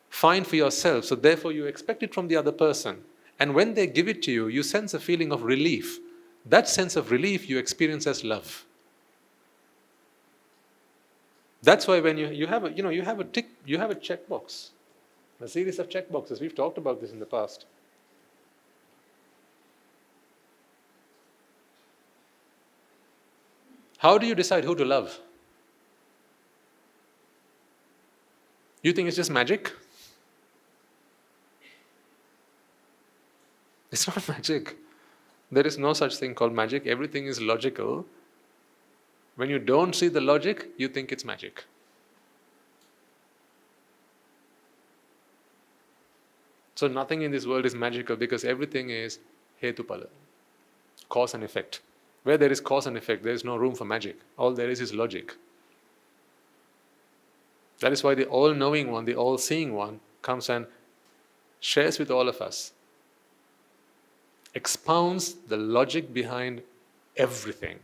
find for yourself, so therefore you expect it from the other person. And when they give it to you, you sense a feeling of relief. That sense of relief you experience as love. That's why when you have a checkbox, a series of checkboxes. We've talked about this in the past. How do you decide who to love? You think it's just magic? It's not magic. There is no such thing called magic. Everything is logical. When you don't see the logic, you think it's magic. So nothing in this world is magical because everything is hetupala, cause and effect. Where there is cause and effect, there is no room for magic. All there is logic. That is why the all-knowing one, the all-seeing one, comes and shares with all of us, expounds the logic behind everything.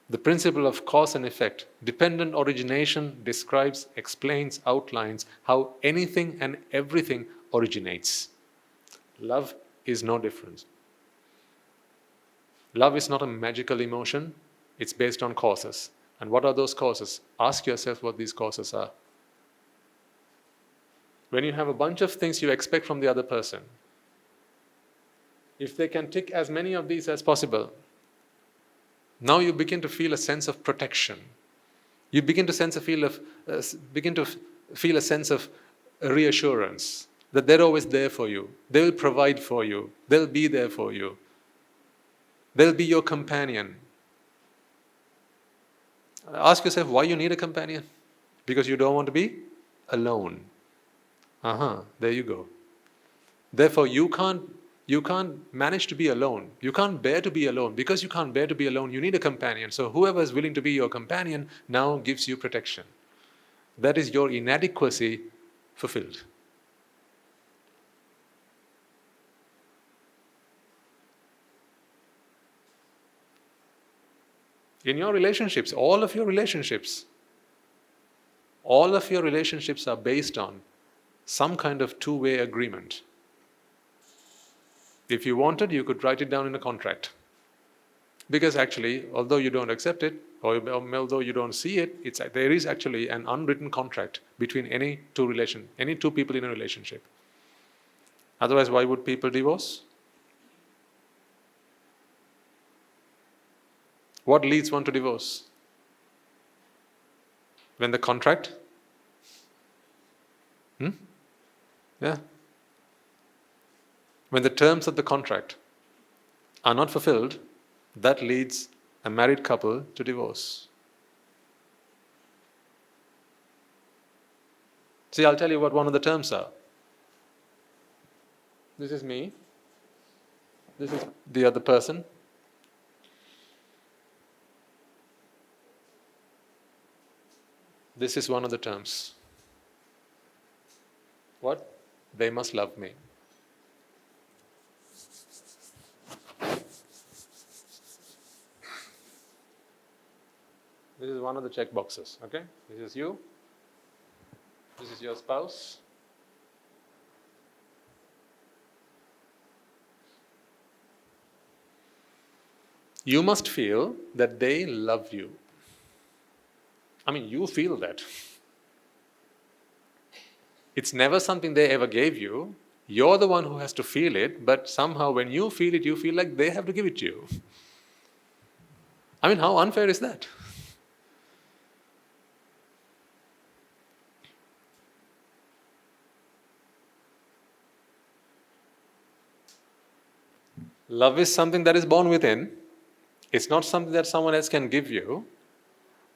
The principle of cause and effect, dependent origination, describes, explains, outlines how anything and everything originates. Love is no different. Love is not a magical emotion. It's based on causes. And what are those causes? Ask yourself what these causes are. When you have a bunch of things you expect from the other person, if they can tick as many of these as possible, now you begin to feel a sense of protection. You begin to feel a sense of reassurance that they're always there for you. They will provide for you. They'll be there for you. They'll be your companion. Ask yourself why you need a companion. Because you don't want to be alone. There you go. Therefore, you can't manage to be alone. You can't bear to be alone. Because you can't bear to be alone, you need a companion. So whoever is willing to be your companion now gives you protection. That is your inadequacy fulfilled. In your relationships, all of your relationships are based on some kind of two-way agreement. If you wanted, you could write it down in a contract. Because actually, although you don't accept it, or although you don't see it, there is actually an unwritten contract between any two people in a relationship. Otherwise, why would people divorce? What leads one to divorce? When the contract? Yeah. When the terms of the contract are not fulfilled, that leads a married couple to divorce. See, I'll tell you what one of the terms are. This is me. This is the other person. This is one of the terms. What? They must love me. This is one of the check boxes, okay? This is you. This is your spouse. You must feel that they love you. I mean, you feel that. It's never something they ever gave you. You're the one who has to feel it, but somehow when you feel it, you feel like they have to give it to you. I mean, how unfair is that? Love is something that is born within. It's not something that someone else can give you.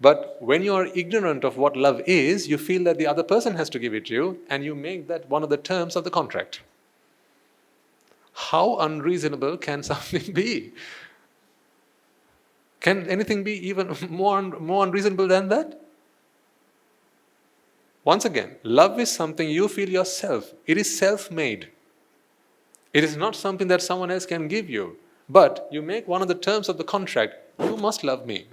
But when you are ignorant of what love is, you feel that the other person has to give it to you, and you make that one of the terms of the contract. How unreasonable can something be? Can anything be even more unreasonable than that? Once again, love is something you feel yourself. It is self-made. It is not something that someone else can give you. But you make one of the terms of the contract, you must love me.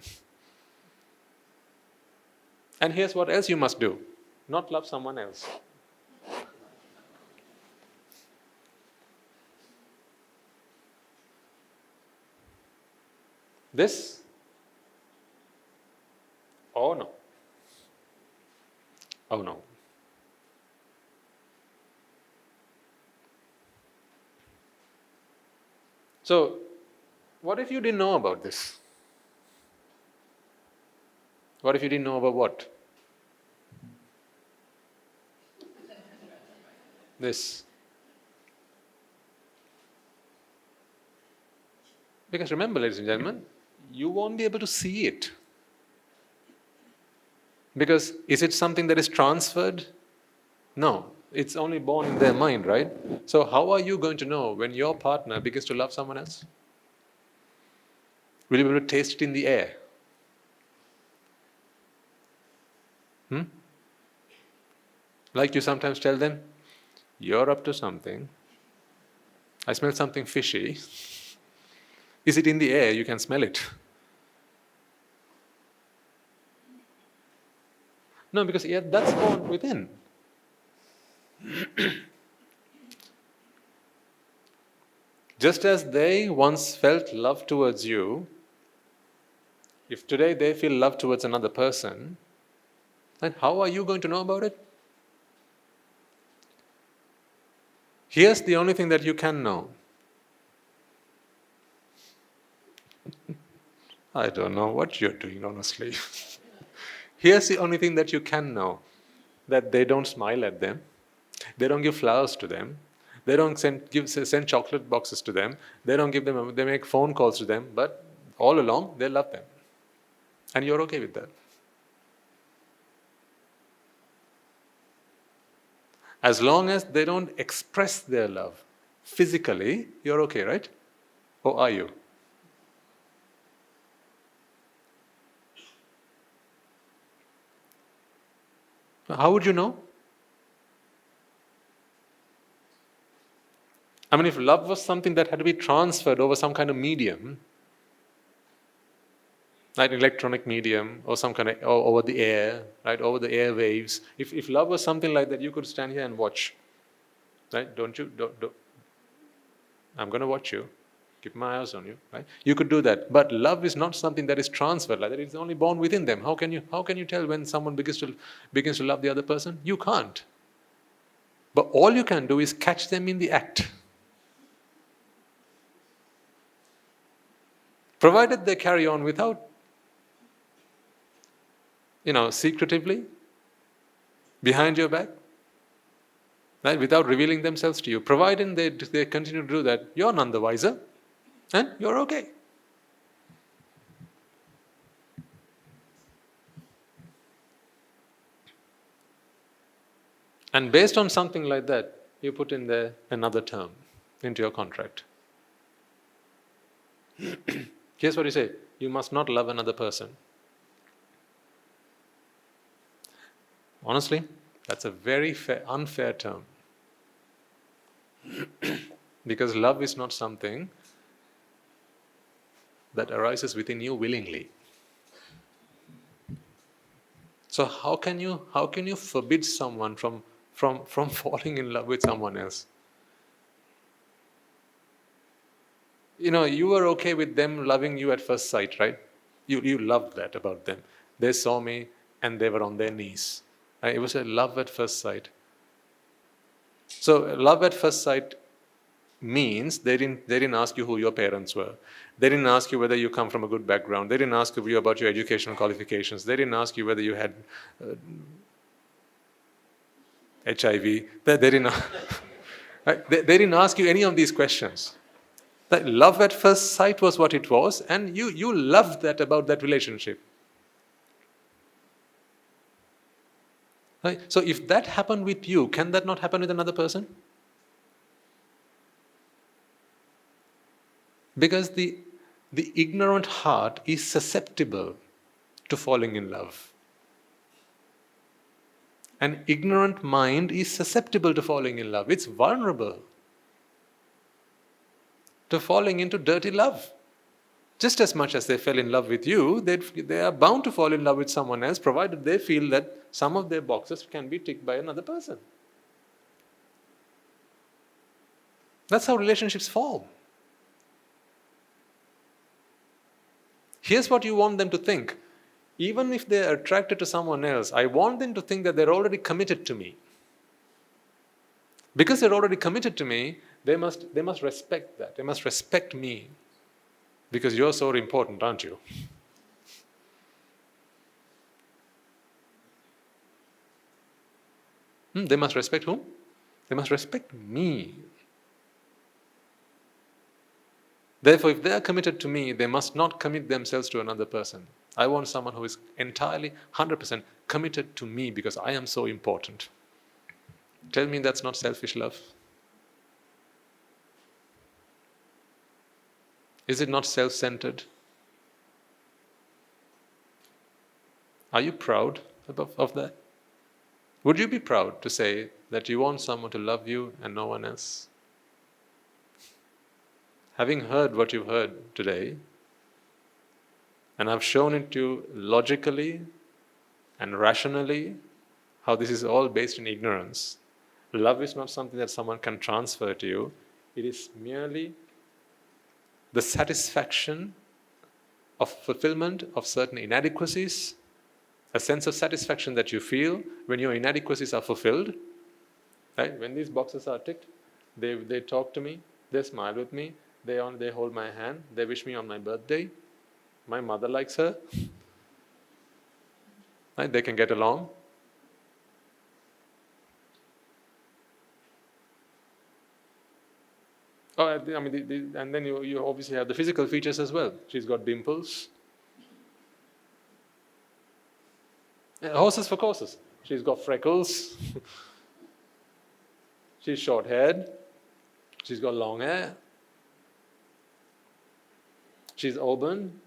And here's what else you must do. Not love someone else. This? Oh no. Oh no. So, what if you didn't know about this? What if you didn't know about what? This. Because remember, ladies and gentlemen, you won't be able to see it. Because is it something that is transferred? No. It's only born in their mind, right? So how are you going to know when your partner begins to love someone else? Will you be able to taste it in the air? Like you sometimes tell them, you're up to something. I smell something fishy. Is it in the air? You can smell it. No, because that's born within. Just as they once felt love towards you, if today they feel love towards another person, then how are you going to know about it? Here's the only thing that you can know. I don't know what you're doing, honestly. Here's the only thing that you can know. That they don't smile at them. They don't give flowers to them. They don't send chocolate boxes to them. They make phone calls to them. But all along, they love them. And you're okay with that. As long as they don't express their love physically, you're okay, right? Or are you? How would you know? I mean, if love was something that had to be transferred over some kind of medium, like electronic medium or some kind of, or over the air, right, over the airwaves. If love was something like that, you could stand here and watch, right? Don't. I'm going to watch you. keep my eyes on you, right? You could do that. But love is not something that is transferred like that. It's only born within them. How can you tell when someone begins to love the other person? You can't. But all you can do is catch them in the act. Provided they carry on without, secretively, behind your back, right? Without revealing themselves to you. Provided they continue to do that, you're none the wiser, and you're okay. And based on something like that, you put in there another term into your contract. Here's what you say: you must not love another person. Honestly, that's a very unfair term. Because love is not something that arises within you willingly. So how can you forbid someone from falling in love with someone else? You were okay with them loving you at first sight, right? You loved that about them. They saw me and they were on their knees. Right? It was a love at first sight. So love at first sight means they didn't ask you who your parents were. They didn't ask you whether you come from a good background. They didn't ask you about your educational qualifications. They didn't ask you whether you had HIV. They didn't. Right? They didn't ask you any of these questions. That love at first sight was what it was, and you loved that about that relationship. Right? So if that happened with you, can that not happen with another person? Because the ignorant heart is susceptible to falling in love. An ignorant mind is susceptible to falling in love. It's vulnerable to falling into dirty love. Just as much as they fell in love with you, they are bound to fall in love with someone else, provided they feel that some of their boxes can be ticked by another person. That's how relationships form. Here's what you want them to think. Even if they're attracted to someone else, I want them to think that they're already committed to me. Because they're already committed to me, they must respect that. They must respect me. Because you're so important, aren't you? They must respect whom? They must respect me. Therefore, if they are committed to me, they must not commit themselves to another person. I want someone who is entirely, 100% committed to me because I am so important. Tell me that's not selfish love. Is it not self-centered? Are you proud of that? Would you be proud to say that you want someone to love you and no one else? Having heard what you've heard today, and I've shown it to you logically and rationally how this is all based in ignorance. Love is not something that someone can transfer to you. It is merely the satisfaction of fulfillment of certain inadequacies, a sense of satisfaction that you feel when your inadequacies are fulfilled. Right? When these boxes are ticked, they talk to me, they smile with me, they hold my hand, they wish me on my birthday. My mother likes her. Right? They can get along. Oh, and then you obviously have the physical features as well. She's got dimples. Horses for courses. She's got freckles. She's short-haired. She's got long hair. She's auburn.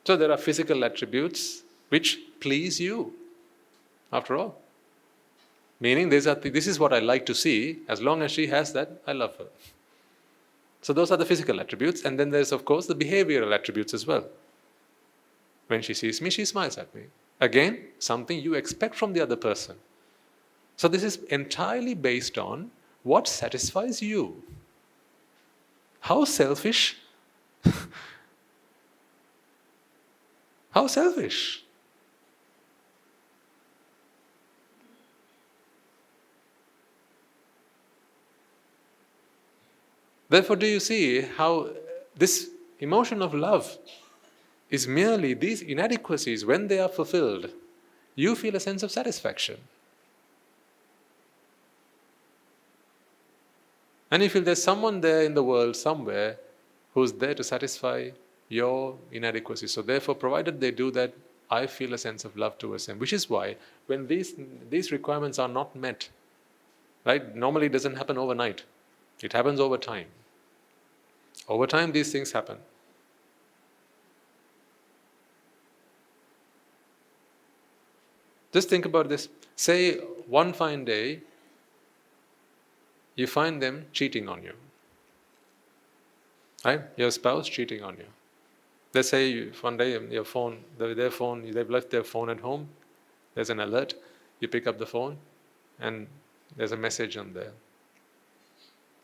So there are physical attributes which please you, after all. Meaning this is what I like to see. As long as she has that, I love her. So those are the physical attributes. And then there's, of course, the behavioral attributes as well. When she sees me, she smiles at me. Again, something you expect from the other person. So this is entirely based on what satisfies you. How selfish? How selfish? Therefore, do you see how this emotion of love is merely these inadequacies, when they are fulfilled, you feel a sense of satisfaction. And you feel there's someone there in the world somewhere who's there to satisfy your inadequacies. So therefore, provided they do that, I feel a sense of love towards them. Which is why when these requirements are not met, right, normally it doesn't happen overnight. It happens over time. Over time, these things happen. Just think about this. Say one fine day, you find them cheating on you. Right? Your spouse cheating on you. Let's say one day your phone, they've left their phone at home, there's an alert, you pick up the phone and there's a message on there.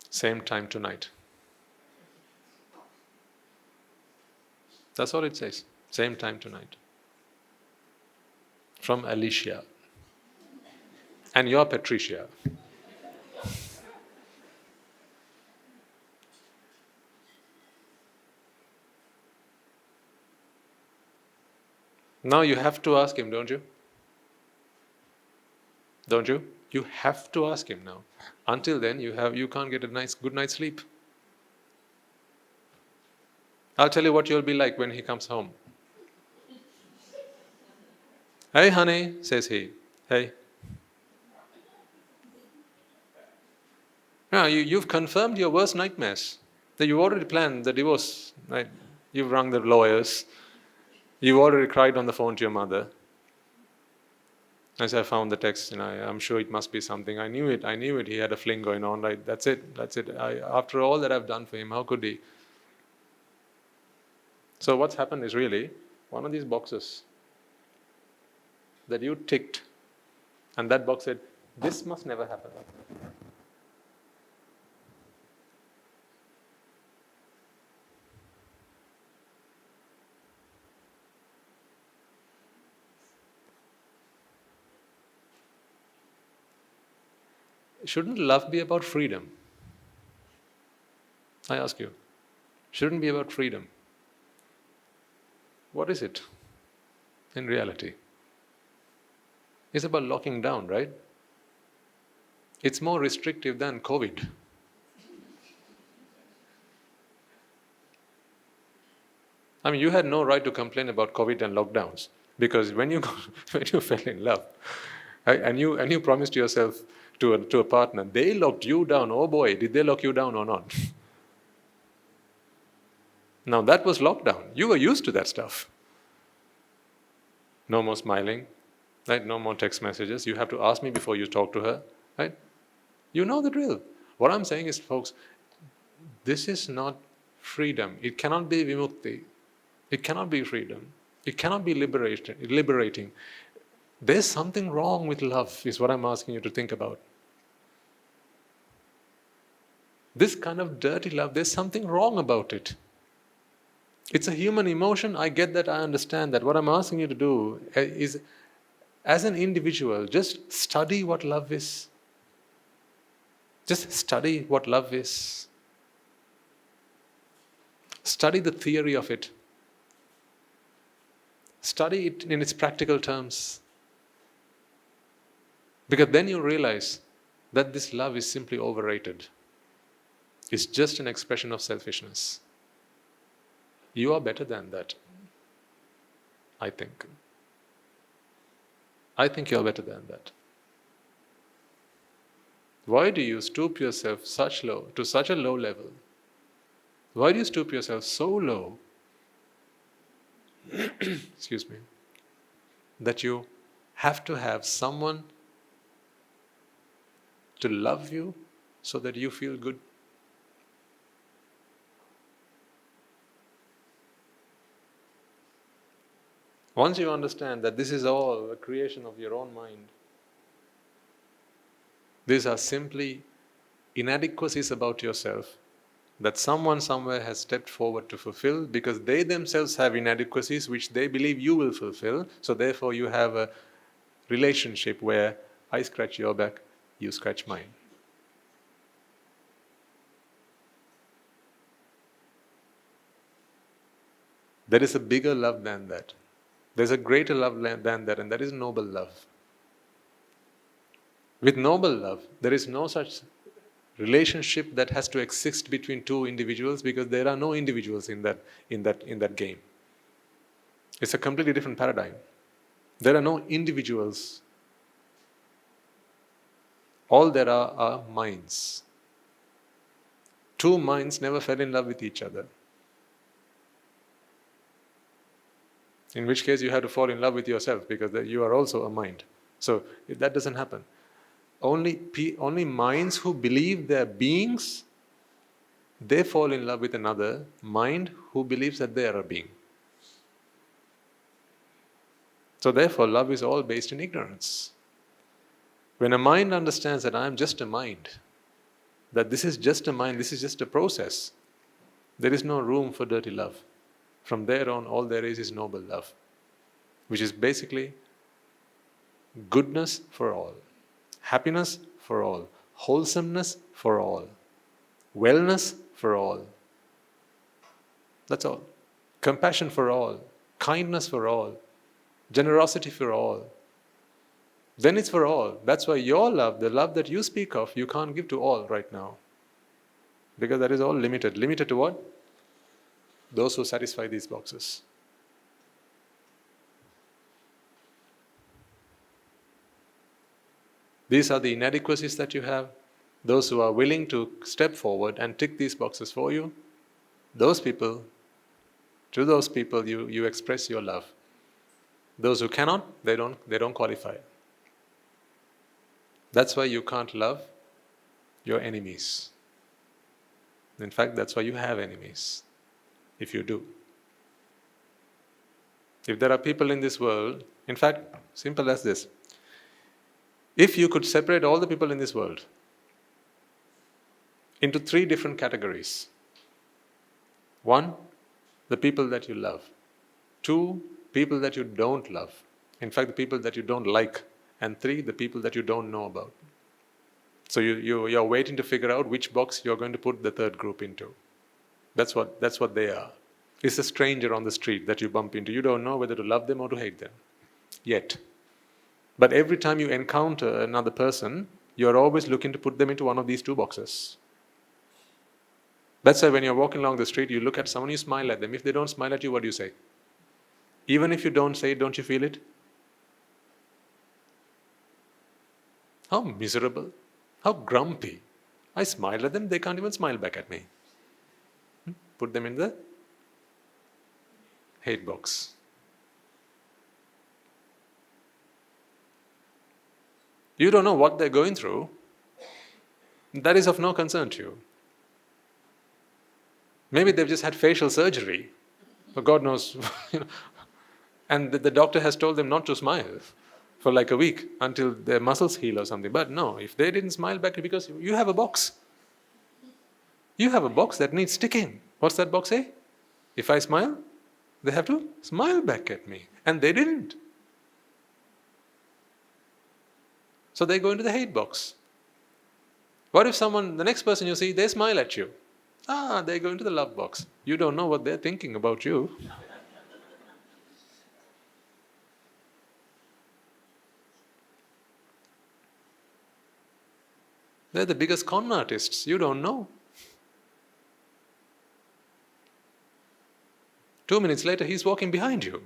Same time tonight. That's all it says. Same time tonight. From Alicia. And you're Patricia. Now you have to ask him, don't you? Don't you? You have to ask him now. Until then, you can't get a good night's sleep. I'll tell you what you'll be like when he comes home. Hey honey, says he. Hey. Now you've confirmed your worst nightmares. That you've already planned the divorce. Right? You've rung the lawyers. You've already cried on the phone to your mother. As I found the text, I'm sure it must be something. I knew it. He had a fling going on. Right? That's it. After all that I've done for him, how could he? So what's happened is really one of these boxes that you ticked, and that box said, this must never happen. Shouldn't love be about freedom? I ask you. Shouldn't be about freedom. What is it in reality? It's about locking down, right? It's more restrictive than COVID. I mean, you had no right to complain about COVID and lockdowns, because when you fell in love, right, and you promised yourself to a partner, they locked you down. Oh boy, did they lock you down or not? Now that was lockdown. You were used to that stuff. No more smiling, right? No more text messages. You have to ask me before you talk to her, right? You know the drill. What I'm saying is, folks, this is not freedom. It cannot be vimukti. It cannot be freedom. It cannot be liberating. There's something wrong with love, is what I'm asking you to think about. This kind of dirty love, there's something wrong about it. It's a human emotion. I get that, I understand that. What I'm asking you to do is, as an individual, just study what love is. Just study what love is. Study the theory of it. Study it in its practical terms. Because then you realize that this love is simply overrated. It's just an expression of selfishness. You are better than that, I think. I think you're better than that. Why do you stoop yourself to such a low level? Why do you stoop yourself so low, excuse me, that you have to have someone to love you so that you feel good? Once you understand that this is all a creation of your own mind, These are simply inadequacies about yourself that someone somewhere has stepped forward to fulfill, because they themselves have inadequacies which they believe you will fulfill. So therefore you have a relationship where I scratch your back, you scratch mine. There is a bigger love than that. There's a greater love than that, and that is noble love. With noble love, there is no such relationship that has to exist between two individuals, because there are no individuals in that game. It's a completely different paradigm. There are no individuals. All there are minds. Two minds never fell in love with each other. In which case you have to fall in love with yourself, because you are also a mind. So that doesn't happen. Only minds who believe they are beings, they fall in love with another mind who believes that they are a being. So therefore love is all based in ignorance. When a mind understands that I am just a mind, that this is just a mind, this is just a process, there is no room for dirty love. From there on, all there is noble love, which is basically goodness for all, happiness for all, wholesomeness for all, wellness for all. That's all. Compassion for all, kindness for all, generosity for all. Then it's for all. That's why your love, the love that you speak of, you can't give to all right now. Because that is all limited. Limited to what? Those who satisfy these boxes. These are the inadequacies that you have. Those who are willing to step forward and tick these boxes for you, those people, to those people you express your love. Those who cannot, they don't qualify. That's why you can't love your enemies. In fact, that's why you have enemies, if you do. If there are people in this world, in fact, simple as this, if you could separate all the people in this world into 3 different categories. 1, the people that you love. 2, people that you don't love. In fact, the people that you don't like. And 3, the people that you don't know about. So you're waiting to figure out which box you're going to put the third group into. That's what they are. It's a stranger on the street that you bump into. You don't know whether to love them or to hate them yet. But every time you encounter another person, you're always looking to put them into one of these 2 boxes. That's why when you're walking along the street, you look at someone, you smile at them. If they don't smile at you, what do you say? Even if you don't say it, don't you feel it? How miserable, how grumpy. I smile at them, they can't even smile back at me. Put them in the hate box. You don't know what they're going through. That is of no concern to you. Maybe they've just had facial surgery, or God knows, and the doctor has told them not to smile for like a week until their muscles heal or something. But no, if they didn't smile back, because you have a box. You have a box that needs sticking. What's that box say? If I smile, they have to smile back at me. And they didn't. So they go into the hate box. What if someone, the next person you see, they smile at you? They go into the love box. You don't know what they're thinking about you. They're the biggest con artists. You don't know. 2 minutes later, he's walking behind you.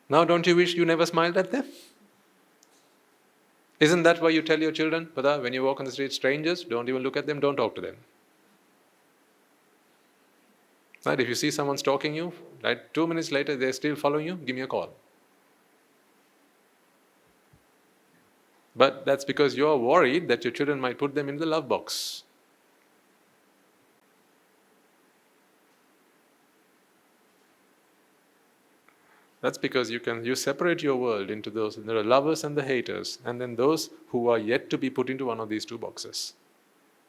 Now, don't you wish you never smiled at them? Isn't that why you tell your children, Pada, when you walk on the street, strangers, don't even look at them, don't talk to them. Right? If you see someone stalking you, right, 2 minutes later, they're still following you, give me a call. But that's because you're worried that your children might put them in the love box. That's because you separate your world into those, there are lovers and the haters, and then those who are yet to be put into one of these two boxes.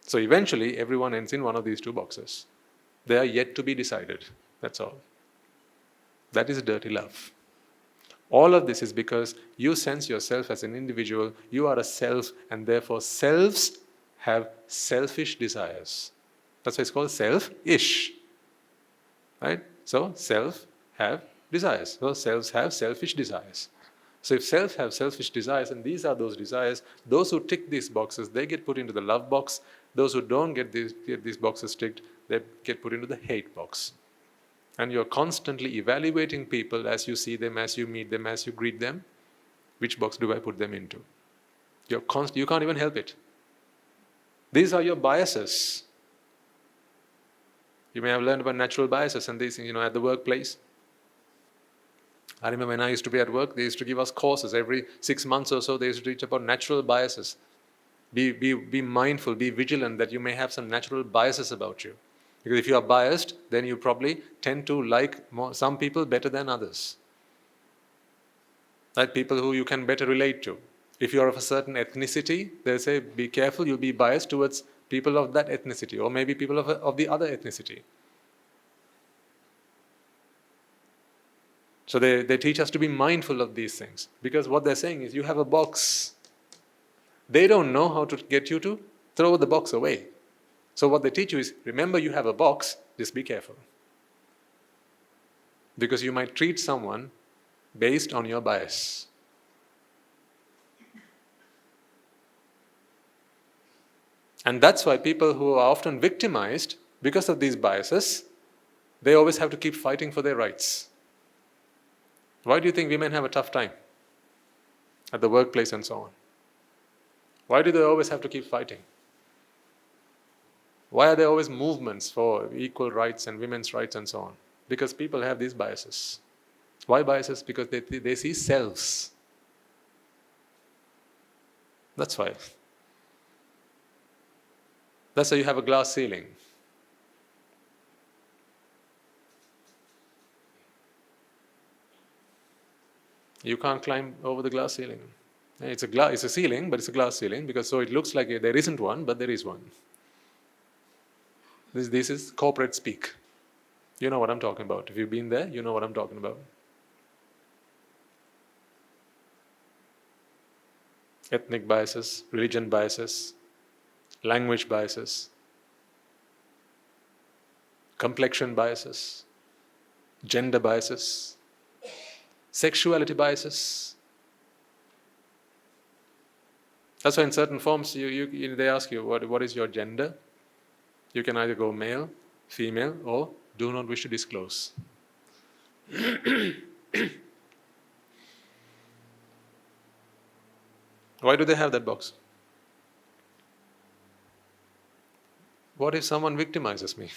So eventually everyone ends in one of these two boxes. They are yet to be decided. That's all. That is dirty love. All of this is because you sense yourself as an individual, you are a self, and therefore selves have selfish desires. That's why it's called self-ish. Right? So self have desires. So selves have selfish desires. So if self have selfish desires, and these are those desires, those who tick these boxes, they get put into the love box. Those who don't get these boxes ticked, they get put into the hate box. And you're constantly evaluating people as you see them, as you meet them, as you greet them. Which box do I put them into? You can't even help it. These are your biases. You may have learned about natural biases and these things, at the workplace. I remember when I used to be at work, they used to give us courses every 6 months or so. They used to teach about natural biases. Be mindful, be vigilant that you may have some natural biases about you. Because if you are biased, then you probably tend to like some people better than others. Like people who you can better relate to. If you are of a certain ethnicity, they say, be careful, you'll be biased towards people of that ethnicity, or maybe people of the other ethnicity. So they teach us to be mindful of these things. Because what they're saying is, you have a box. They don't know how to get you to throw the box away. So what they teach you is, remember you have a box, just be careful. Because you might treat someone based on your bias. And that's why people who are often victimized because of these biases, they always have to keep fighting for their rights. Why do you think women have a tough time at the workplace and so on? Why do they always have to keep fighting? Why are there always movements for equal rights and women's rights and so on? Because people have these biases. Why biases? Because they see selves. That's why. That's why you have a glass ceiling. You can't climb over the glass ceiling. It's a ceiling, but it's a glass ceiling, because so it looks like there isn't one, but there is one. This is corporate speak. You know what I'm talking about. If you've been there, you know what I'm talking about. Ethnic biases, religion biases, language biases, complexion biases, gender biases, sexuality biases. That's why in certain forms they ask you, what is your gender? You can either go male, female, or do not wish to disclose. Why do they have that box? What if someone victimizes me?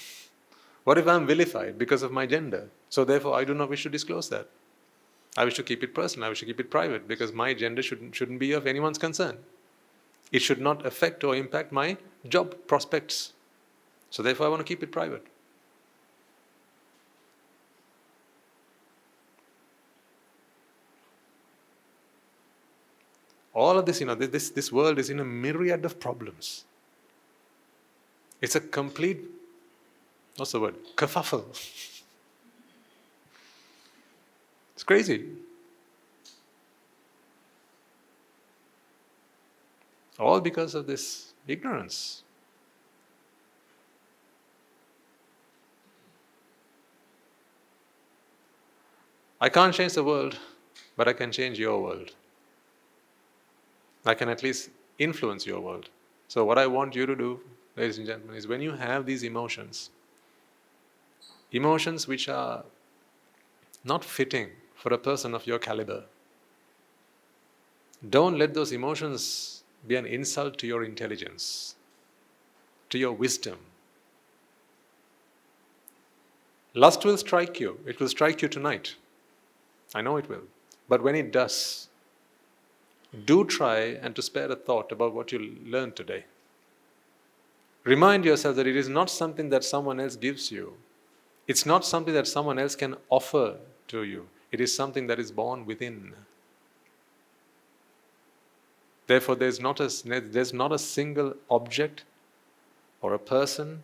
What if I'm vilified because of my gender? So therefore I do not wish to disclose that. I wish to keep it personal, I wish to keep it private, because my gender shouldn't be of anyone's concern. It should not affect or impact my job prospects. So therefore I want to keep it private. All of this, this world is in a myriad of problems. It's a complete, what's the word? Kerfuffle. It's crazy. All because of this ignorance. I can't change the world, but I can change your world. I can at least influence your world. So what I want you to do, ladies and gentlemen, is when you have these emotions which are not fitting for a person of your caliber, don't let those emotions be an insult to your intelligence, to your wisdom. Lust will strike you. It will strike you tonight. I know it will. But when it does, do try and to spare a thought about what you learned today. Remind yourself that it is not something that someone else gives you. It's not something that someone else can offer to you. It is something that is born within. Therefore, there's not a single object or a person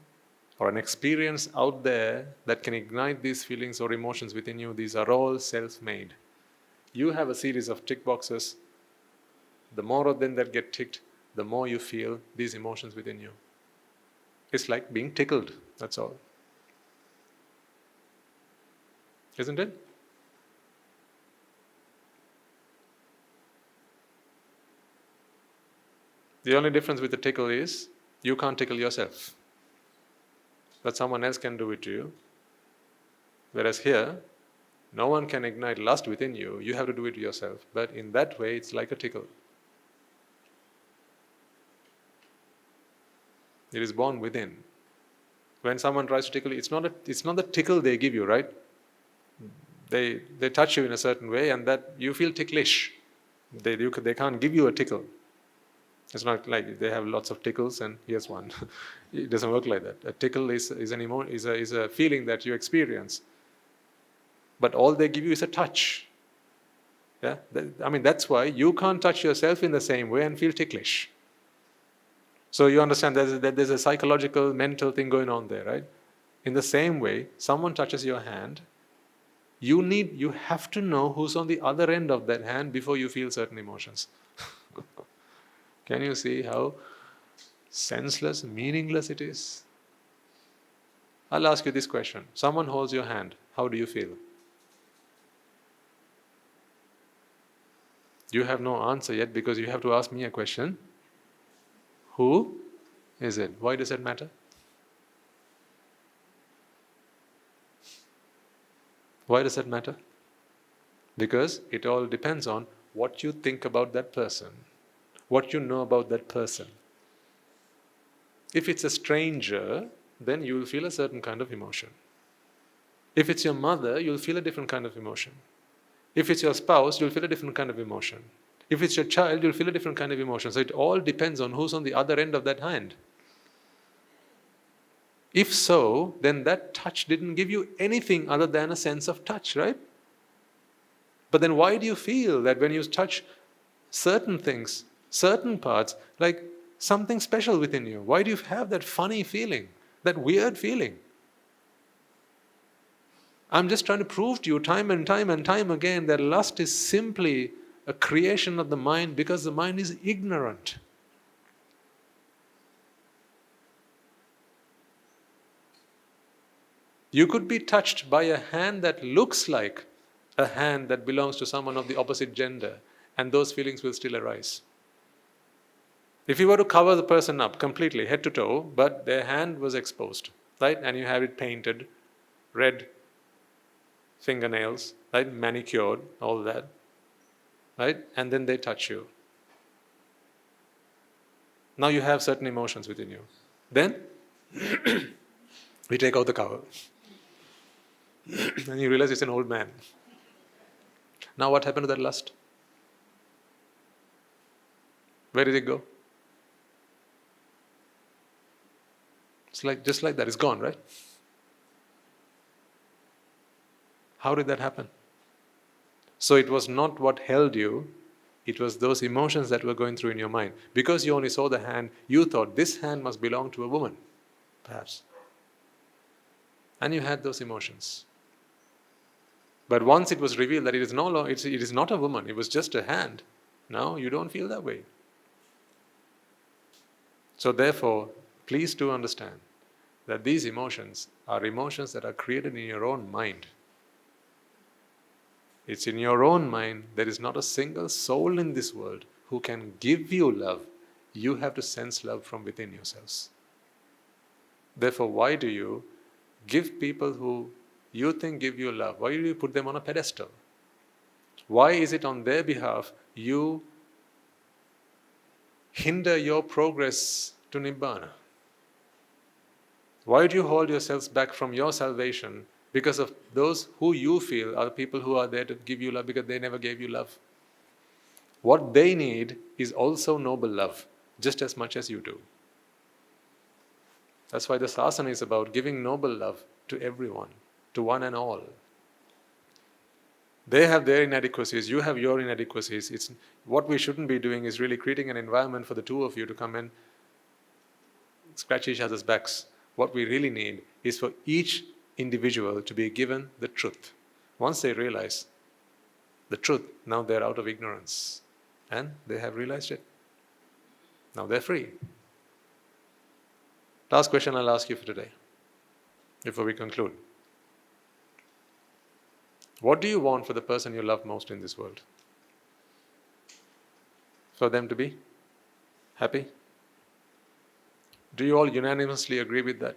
or an experience out there that can ignite these feelings or emotions within you. These are all self-made. You have a series of tick boxes. The more of them that get ticked, the more you feel these emotions within you. It's like being tickled, that's all. Isn't it? The only difference with the tickle is you can't tickle yourself, but someone else can do it to you. Whereas here, no one can ignite lust within you. You have to do it yourself. But in that way, it's like a tickle. It is born within. When someone tries to tickle you, it's not the tickle they give you, right? They touch you in a certain way, and that you feel ticklish. They can't give you a tickle. It's not like they have lots of tickles and here's one. It doesn't work like that. A tickle is a feeling that you experience. But all they give you is a touch. Yeah? That's why you can't touch yourself in the same way and feel ticklish. So you understand that there's a psychological, mental thing going on there, right? In the same way, someone touches your hand, you have to know who's on the other end of that hand before you feel certain emotions. Can you see how senseless, meaningless it is? I'll ask you this question. Someone holds your hand. How do you feel? You have no answer yet because you have to ask me a question. Who is it? Why does that matter? Why does that matter? Because it all depends on what you think about that person, what you know about that person. If it's a stranger, then you will feel a certain kind of emotion. If it's your mother, you'll feel a different kind of emotion. If it's your spouse, you'll feel a different kind of emotion. If it's your child, you'll feel a different kind of emotion. So it all depends on who's on the other end of that hand. If so, then that touch didn't give you anything other than a sense of touch, right? But then why do you feel that when you touch certain things, certain parts, like something special within you? Why do you have that funny feeling, that weird feeling? I'm just trying to prove to you time and time and time again that lust is simply a creation of the mind because the mind is ignorant. You could be touched by a hand that looks like a hand that belongs to someone of the opposite gender, and those feelings will still arise. If you were to cover the person up completely, head to toe, but their hand was exposed, right? And you have it painted, red fingernails, right? Manicured, all that, right? And then they touch you. Now you have certain emotions within you. Then we take out the cover. And you realize it's an old man. Now what happened to that lust? Where did it go? It's like just like that, it's gone, right? How did that happen? So it was not what held you, it was those emotions that were going through in your mind. Because you only saw the hand, you thought this hand must belong to a woman, perhaps. And you had those emotions. But once it was revealed that it is not a woman, it was just a hand, now you don't feel that way. So therefore, please do understand that these emotions are emotions that are created in your own mind. It's in your own mind. There is not a single soul in this world who can give you love. You have to sense love from within yourselves. Therefore, why do you give people who you think give you love? Why do you put them on a pedestal? Why is it on their behalf you hinder your progress to Nibbana? Why do you hold yourselves back from your salvation because of those who you feel are the people who are there to give you love because they never gave you love? What they need is also noble love, just as much as you do. That's why the sasana is about giving noble love to everyone, to one and all. They have their inadequacies, you have your inadequacies. What we shouldn't be doing is really creating an environment for the two of you to come and scratch each other's backs. What we really need is for each individual to be given the truth. Once they realize the truth, now they're out of ignorance and they have realized it. Now they're free. Last question I'll ask you for today, before we conclude. What do you want for the person you love most in this world? For them to be happy? Do you all unanimously agree with that?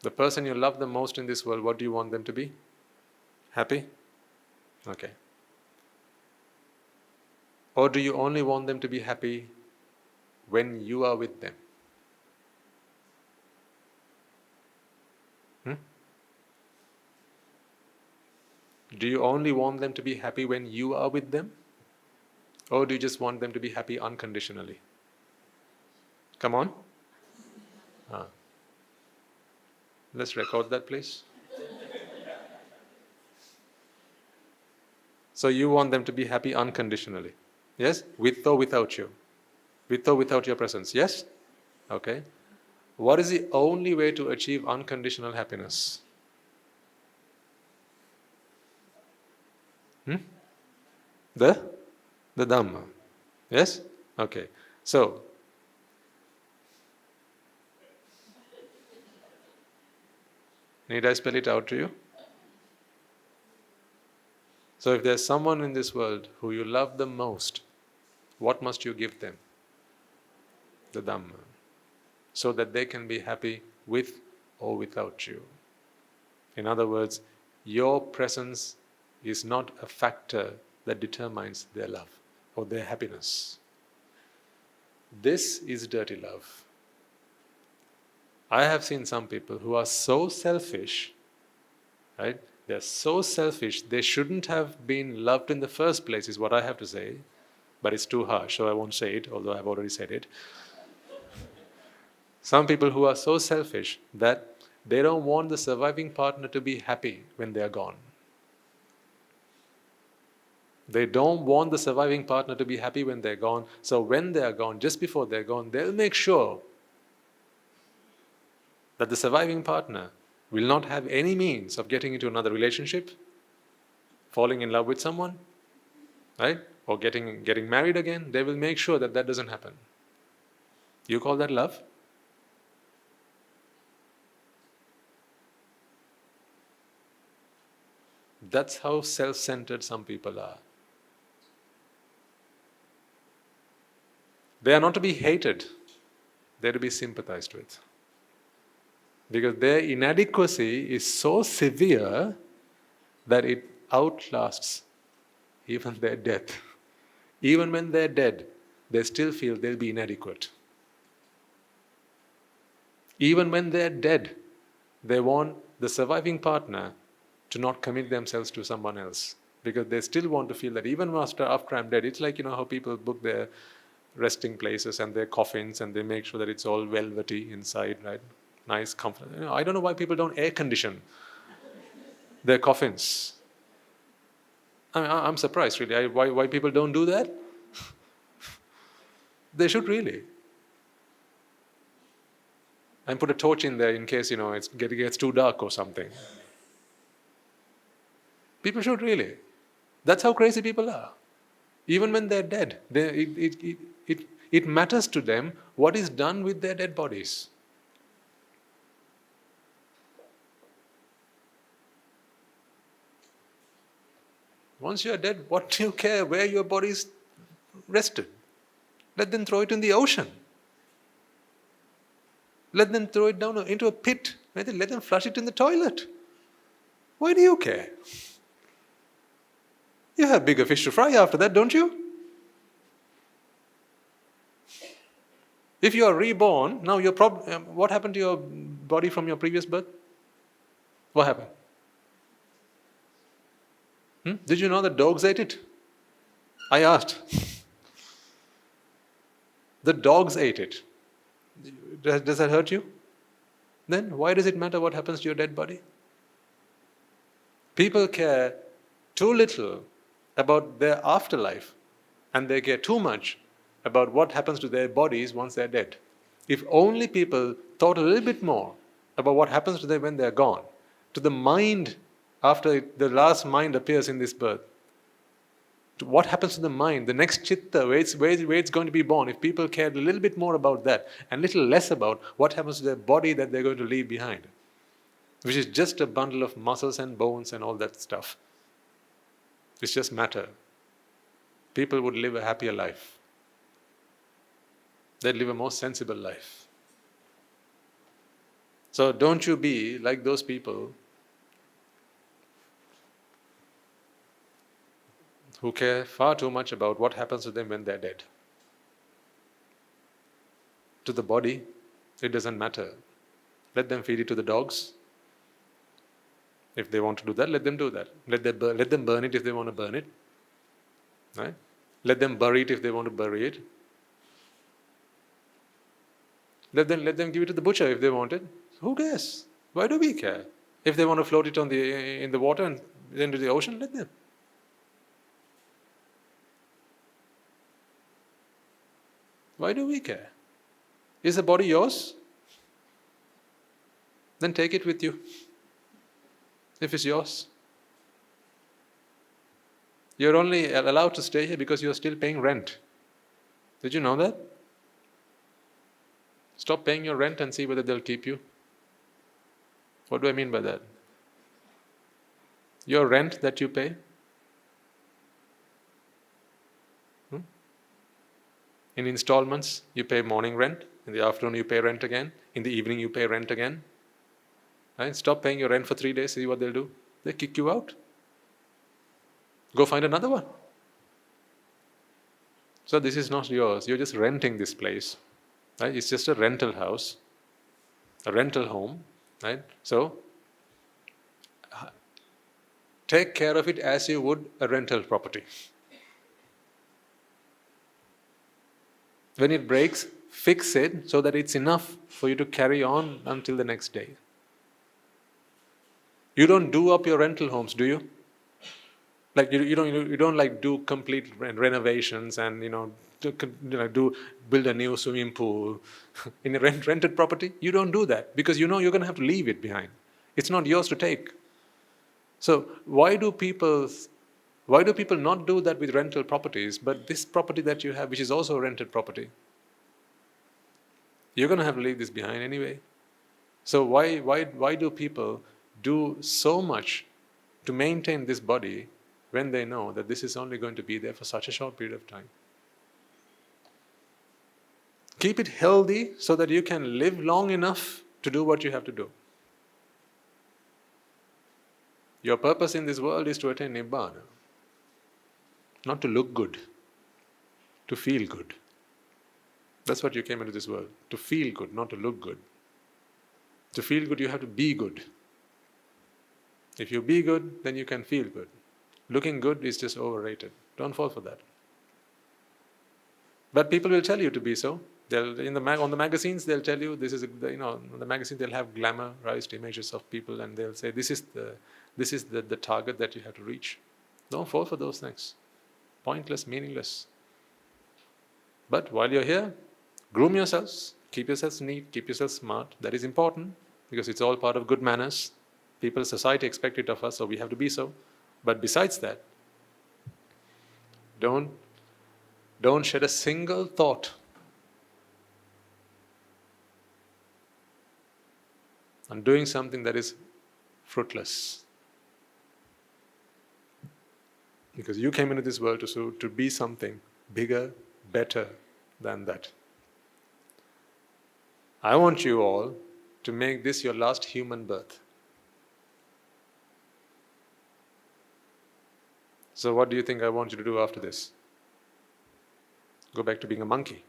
The person you love the most in this world, what do you want them to be? Happy? Okay. Or do you only want them to be happy when you are with them? Do you only want them to be happy when you are with them? Or do you just want them to be happy unconditionally? Come on. Let's record that, please. So you want them to be happy unconditionally. Yes? With or without you. With or without your presence. Yes? Okay. What is the only way to achieve unconditional happiness? The dhamma. Yes? Okay. So, need I spell it out to you? So if there's someone in this world who you love the most, what must you give them? The dhamma. So that they can be happy with or without you. In other words, your presence is not a factor that determines their love or their happiness. This is dirty love. I have seen some people who are so selfish, right? They're so selfish, they shouldn't have been loved in the first place, is what I have to say. But it's too harsh, so I won't say it, although I've already said it. Some people who are so selfish that they don't want the surviving partner to be happy when they are gone. They don't want the surviving partner to be happy when they're gone. So when they are gone, just before they're gone, they'll make sure that the surviving partner will not have any means of getting into another relationship, falling in love with someone, right? Or getting married again. They will make sure that that doesn't happen. You call that love? That's how self-centered some people are. They are not to be hated, they are to be sympathized with. Because their inadequacy is so severe that it outlasts even their death. Even when they're dead, they still feel they'll be inadequate. Even when they're dead, they want the surviving partner to not commit themselves to someone else. Because they still want to feel that even after I'm dead, it's like, how people book their resting places and their coffins and they make sure that it's all velvety inside, right? Nice comfort. I don't know why people don't air condition their coffins. I'm surprised really. Why people don't do that? They should really. And put a torch in there in case it gets too dark or something. People should really. That's how crazy people are. Even when they're dead, it matters to them what is done with their dead bodies. Once you're dead, what do you care where your body is rested? Let them throw it in the ocean. Let them throw it down into a pit. Let them flush it in the toilet. Why do you care? You have bigger fish to fry after that, don't you? If you are reborn, now what happened to your body from your previous birth? What happened? Did you know that dogs ate it? I asked. The dogs ate it. Does that hurt you? Then why does it matter what happens to your dead body? People care too little about their afterlife and they care too much about what happens to their bodies once they're dead. If only people thought a little bit more about what happens to them when they're gone, to the mind after the last mind appears in this birth, to what happens to the mind, the next chitta, where it's going to be born, if people cared a little bit more about that and little less about what happens to their body that they're going to leave behind, which is just a bundle of muscles and bones and all that stuff. It's just matter. People would live a happier life. They'd live a more sensible life. So don't you be like those people who care far too much about what happens to them when they're dead. To the body, it doesn't matter. Let them feed it to the dogs. If they want to do that, let them do that. Let them burn it if they want to burn it. Right? Let them bury it if they want to bury it. Let them give it to the butcher if they want it. Who cares? Why do we care? If they want to float it in the water and into the ocean, let them. Why do we care? Is the body yours? Then take it with you. If it's yours. You're only allowed to stay here because you're still paying rent. Did you know that? Stop paying your rent and see whether they'll keep you. What do I mean by that? Your rent that you pay, in installments, you pay morning rent. In the afternoon, you pay rent again. In the evening, you pay rent again. Right? Stop paying your rent for 3 days, see what they'll do. They kick you out. Go find another one. So this is not yours. You're just renting this place. Right? It's just a rental house, a rental home. Right? So take care of it as you would a rental property. When it breaks, fix it so that it's enough for you to carry on until the next day. You don't do up your rental homes, do you? Like you don't like do complete renovations and build a new swimming pool in a rented property. You don't do that because you know you're going to have to leave it behind. It's not yours to take. So why do people not do that with rental properties, but this property that you have, which is also a rented property, you're going to have to leave this behind anyway. So why do people do so much to maintain this body when they know that this is only going to be there for such a short period of time? Keep it healthy so that you can live long enough to do what you have to do. Your purpose in this world is to attain Nibbāna. Not to look good, to feel good. That's what you came into this world, to feel good, not to look good. To feel good, you have to be good. If you be good, then you can feel good. Looking good is just overrated. Don't fall for that. But people will tell you to be so. On the magazines, they'll tell you this is on the magazine they'll have glamorized images of people, and they'll say this is the target that you have to reach. Don't fall for those things. Pointless, meaningless. But while you're here, groom yourselves, keep yourselves neat, keep yourselves smart. That is important because it's all part of good manners. People, society expect it of us, so we have to be so. But besides that, don't shed a single thought on doing something that is fruitless. Because you came into this world to be something bigger, better than that. I want you all to make this your last human birth. So what do you think I want you to do after this? Go back to being a monkey?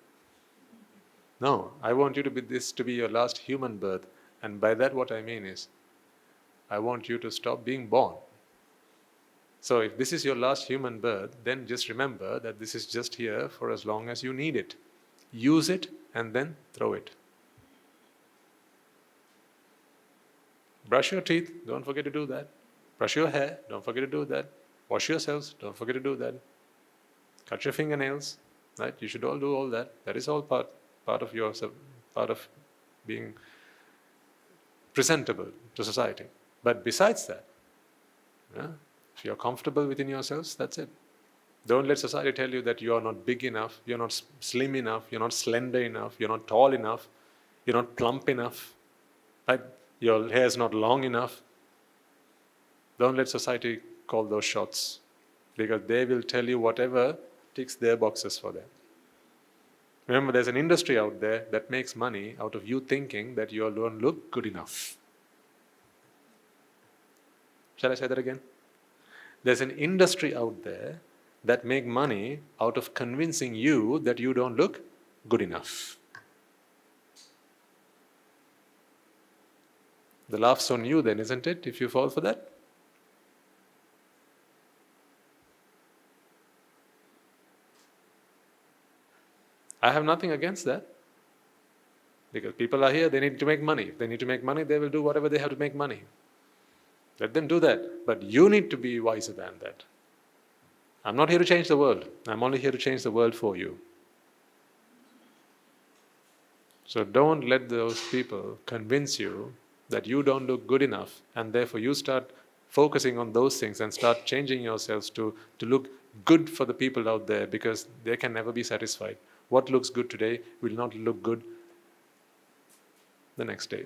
No, I want you to be your last human birth. And by that what I mean is, I want you to stop being born. So if this is your last human birth, then just remember that this is just here for as long as you need it. Use it and then throw it. Brush your teeth, don't forget to do that. Brush your hair, don't forget to do that. Wash yourselves, don't forget to do that. Cut your fingernails, right? You should all do all that. That is all part of yourself, part of being presentable to society. But besides that, yeah, if you're comfortable within yourselves, that's it. Don't let society tell you that you are not big enough, you're not slim enough, you're not slender enough, you're not tall enough, you're not plump enough, right? Your hair is not long enough. Don't let society call those shots, because they will tell you whatever ticks their boxes for them. Remember, there's an industry out there that makes money out of you thinking that you don't look good enough. Shall I say that again? There's an industry out there that make money out of convincing you that you don't look good enough. The laugh's on you then, isn't it, if you fall for that? I have nothing against that. Because people are here, they need to make money. If they need to make money, they will do whatever they have to make money. Let them do that. But you need to be wiser than that. I'm not here to change the world. I'm only here to change the world for you. So don't let those people convince you that you don't look good enough, and therefore you start focusing on those things and start changing yourselves to look good for the people out there, because they can never be satisfied. What looks good today will not look good the next day,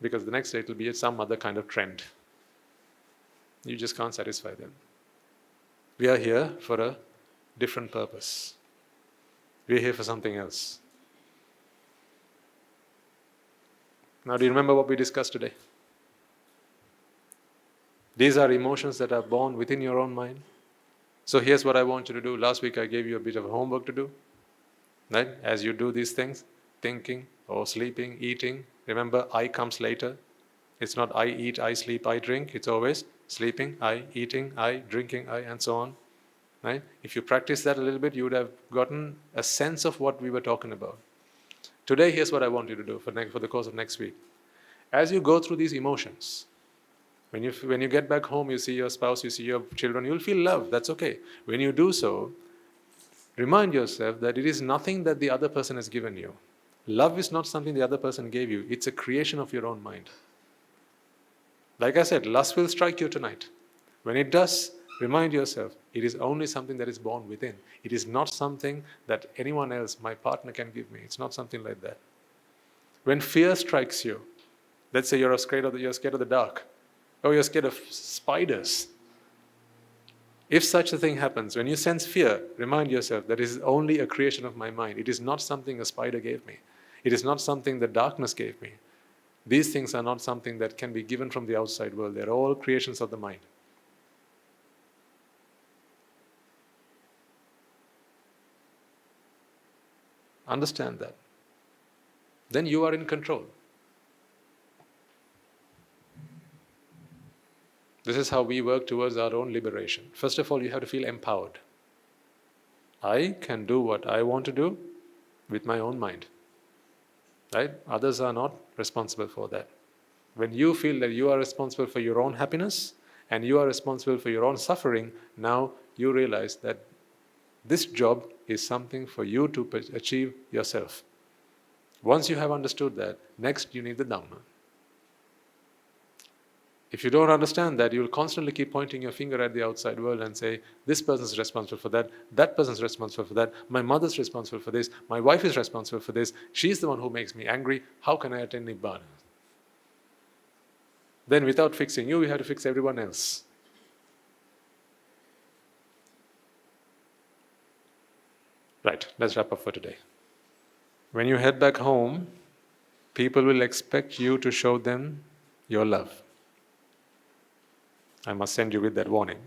because the next day it will be some other kind of trend. You just can't satisfy them. We are here for a different purpose. We are here for something else. Now, do you remember what we discussed today? These are emotions that are born within your own mind. So here's what I want you to do. Last week I gave you a bit of homework to do. Right? As you do these things, thinking or sleeping, eating, remember I comes later. It's not I eat, I sleep, I drink. It's always sleeping, I, eating, I, drinking, I, and so on. Right? If you practice that a little bit, you would have gotten a sense of what we were talking about. Today, here's what I want you to do for the course of next week. As you go through these emotions, when you get back home, you see your spouse, you see your children, you'll feel love. That's okay. When you do so, remind yourself that it is nothing that the other person has given you. Love is not something the other person gave you. It's a creation of your own mind. Like I said, lust will strike you tonight. When it does, remind yourself, it is only something that is born within. It is not something that anyone else, my partner, can give me. It's not something like that. When fear strikes you, let's say you're scared of the dark, or you're scared of spiders. If such a thing happens, when you sense fear, remind yourself that it is only a creation of my mind. It is not something a spider gave me. It is not something the darkness gave me. These things are not something that can be given from the outside world. They're all creations of the mind. Understand that. Then you are in control. This is how we work towards our own liberation. First of all, you have to feel empowered. I can do what I want to do with my own mind. Right? Others are not responsible for that. When you feel that you are responsible for your own happiness and you are responsible for your own suffering, now you realize that this job is something for you to achieve yourself. Once you have understood that, next you need the Dhamma. If you don't understand that, you will constantly keep pointing your finger at the outside world and say, this person is responsible for that, that person is responsible for that, my mother's responsible for this, my wife is responsible for this, she's the one who makes me angry, how can I attain Nibbana? Then without fixing you, you have to fix everyone else. Right, let's wrap up for today. When you head back home, people will expect you to show them your love. I must send you with that warning.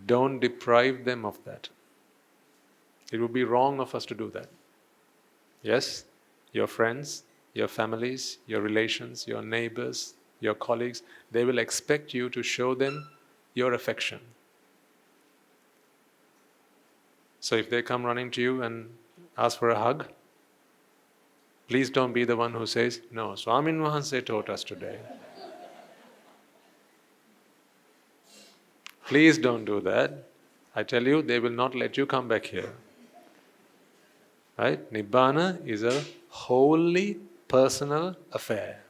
Don't deprive them of that. It would be wrong of us to do that. Yes, your friends, your families, your relations, your neighbors, your colleagues, they will expect you to show them your affection. So if they come running to you and ask for a hug, please don't be the one who says, no, Swamin Wahanse taught us today. Please don't do that. I tell you, they will not let you come back here. Right? Nibbana is a wholly personal affair.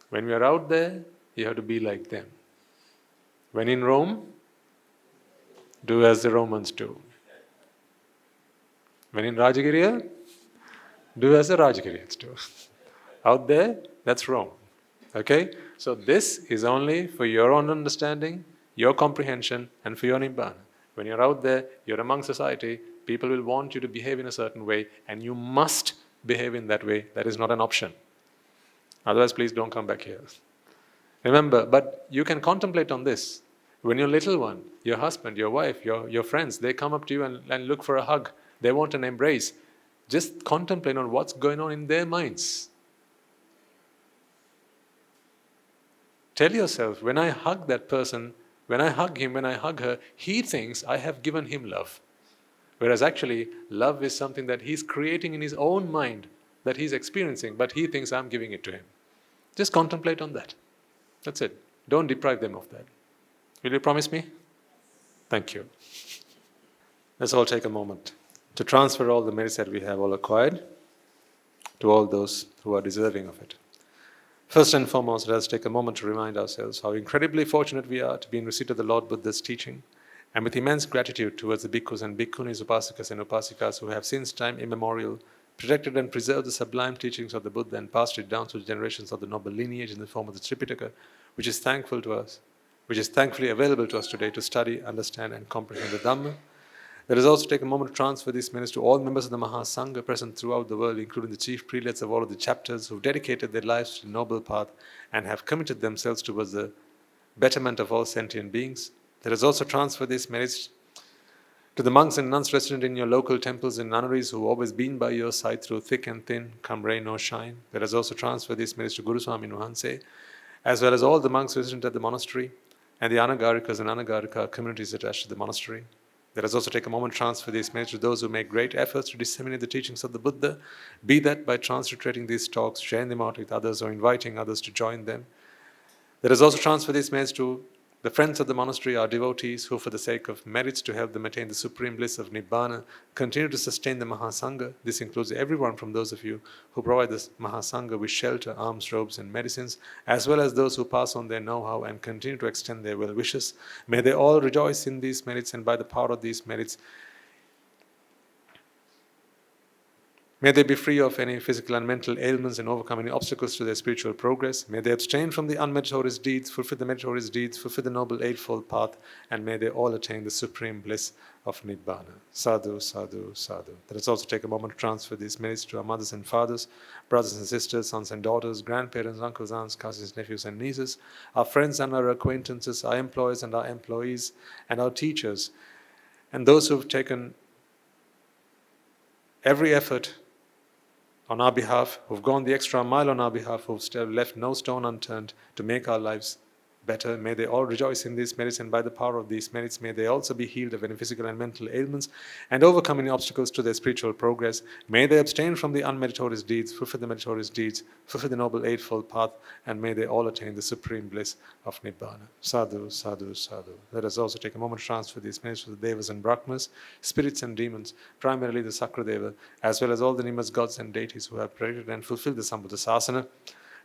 When we are out there, you have to be like them. When in Rome, do as the Romans do. When in Rajagiriya, do as the Rajagiriyans do. Out there, that's Rome. Okay? So this is only for your own understanding, your comprehension, and for your Nibbana. When you're out there, you're among society, people will want you to behave in a certain way, and you must behave in that way. That is not an option. Otherwise, please don't come back here. Remember, but you can contemplate on this. When your little one, your husband, your wife, your friends, they come up to you and look for a hug, they want an embrace, just contemplate on what's going on in their minds. Tell yourself, when I hug that person, when I hug him, when I hug her, he thinks I have given him love. Whereas actually, love is something that he's creating in his own mind, that he's experiencing, but he thinks I'm giving it to him. Just contemplate on that. That's it. Don't deprive them of that. Will you promise me? Thank you. Let's all take a moment to transfer all the merits that we have all acquired to all those who are deserving of it. First and foremost, let us take a moment to remind ourselves how incredibly fortunate we are to be in receipt of the Lord Buddha's teaching, and with immense gratitude towards the bhikkhus and bhikkhunis, upasakas and upasikas who have since time immemorial protected and preserved the sublime teachings of the Buddha and passed it down through generations of the noble lineage in the form of the Tripitaka, which is thankful to us, which is thankfully available to us today to study, understand and comprehend the Dhamma. Let us also take a moment to transfer these merits to all members of the Mahasangha present throughout the world, including the chief prelates of all of the chapters who've dedicated their lives to the noble path and have committed themselves towards the betterment of all sentient beings. Let us also transfer these merits to the monks and nuns resident in your local temples and nunneries who have always been by your side through thick and thin, come rain or shine. Let us also transfer these merits to Guru Swami Nuhanse, as well as all the monks resident at the monastery and the Anagarikas and Anagarika communities attached to the monastery. Let us also take a moment to transfer these merits to those who make great efforts to disseminate the teachings of the Buddha, be that by transliterating these talks, sharing them out with others, or inviting others to join them. Let us also transfer these merits to the friends of the monastery, our devotees, who for the sake of merits to help them attain the supreme bliss of Nibbana, continue to sustain the Mahasangha. This includes everyone from those of you who provide the Mahasangha with shelter, alms, robes and medicines, as well as those who pass on their know-how and continue to extend their well wishes. May they all rejoice in these merits, and by the power of these merits, may they be free of any physical and mental ailments and overcome any obstacles to their spiritual progress. May they abstain from the unmeritorious deeds, fulfill the meritorious deeds, fulfill the noble eightfold path, and may they all attain the supreme bliss of Nibbana. Sadhu, sadhu, sadhu. Let us also take a moment to transfer these merits to our mothers and fathers, brothers and sisters, sons and daughters, grandparents, uncles, aunts, cousins, nephews and nieces, our friends and our acquaintances, our employers and our employees, and our teachers, and those who have taken every effort on our behalf, who've gone the extra mile on our behalf, who've still left no stone unturned to make our lives better. May they all rejoice in these merits, and by the power of these merits, may they also be healed of any physical and mental ailments and overcome any obstacles to their spiritual progress. May they abstain from the unmeritorious deeds, fulfill the meritorious deeds, fulfill the noble eightfold path, and may they all attain the supreme bliss of Nibbana. Sadhu, sadhu, sadhu. Let us also take a moment to transfer these merits to the Devas and Brahmas, spirits and demons, primarily the Sakradeva, as well as all the Nimas, gods and deities who have predicted and fulfilled the Sambuddha Sasana.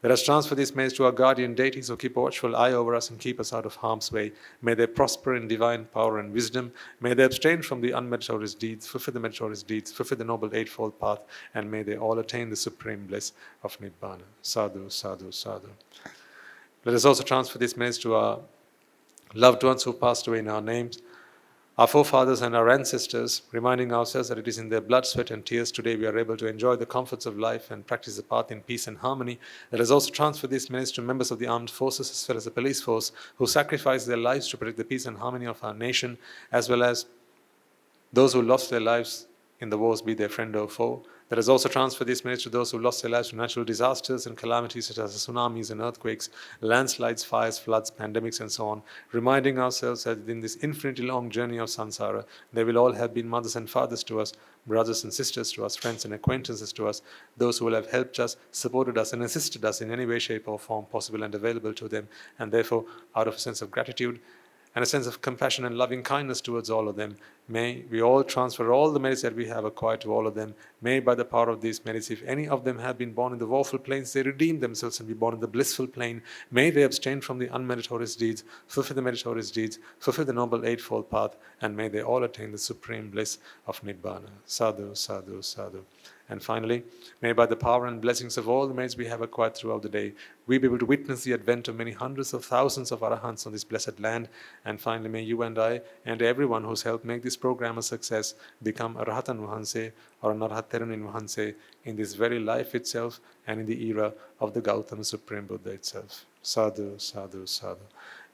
Let us transfer these merits to our guardian deities who keep a watchful eye over us and keep us out of harm's way. May they prosper in divine power and wisdom. May they abstain from the unmeritorious deeds, fulfill the meritorious deeds, fulfill the noble eightfold path, and may they all attain the supreme bliss of Nibbana. Sadhu, sadhu, sadhu. Let us also transfer these merits to our loved ones who passed away in our names, our forefathers and our ancestors, reminding ourselves that it is in their blood, sweat and tears today we are able to enjoy the comforts of life and practice the path in peace and harmony. Let us also transfer these merits to members of the armed forces as well as the police force who sacrifice their lives to protect the peace and harmony of our nation, as well as those who lost their lives in the wars, be their friend or foe. Let us also transfer these merits to those who lost their lives to natural disasters and calamities such as tsunamis and earthquakes, landslides, fires, floods, pandemics, and so on, reminding ourselves that in this infinitely long journey of samsara, they will all have been mothers and fathers to us, brothers and sisters to us, friends and acquaintances to us, those who will have helped us, supported us, and assisted us in any way, shape, or form possible and available to them, and therefore, out of a sense of gratitude, and a sense of compassion and loving kindness towards all of them. May we all transfer all the merits that we have acquired to all of them. May by the power of these merits, if any of them have been born in the woeful planes, they redeem themselves and be born in the blissful plane. May they abstain from the unmeritorious deeds, fulfill the meritorious deeds, fulfill the noble eightfold path, and may they all attain the supreme bliss of Nibbana. Sadhu, sadhu, sadhu. And finally, may by the power and blessings of all the merits we have acquired throughout the day, we be able to witness the advent of many hundreds of thousands of Arahants on this blessed land. And finally, may you and I and everyone who's helped make this program a success become a Rahatan Vahanse or an Arhat Therunin Vahanse in this very life itself and in the era of the Gautama Supreme Buddha itself. Sadhu, sadhu, sadhu.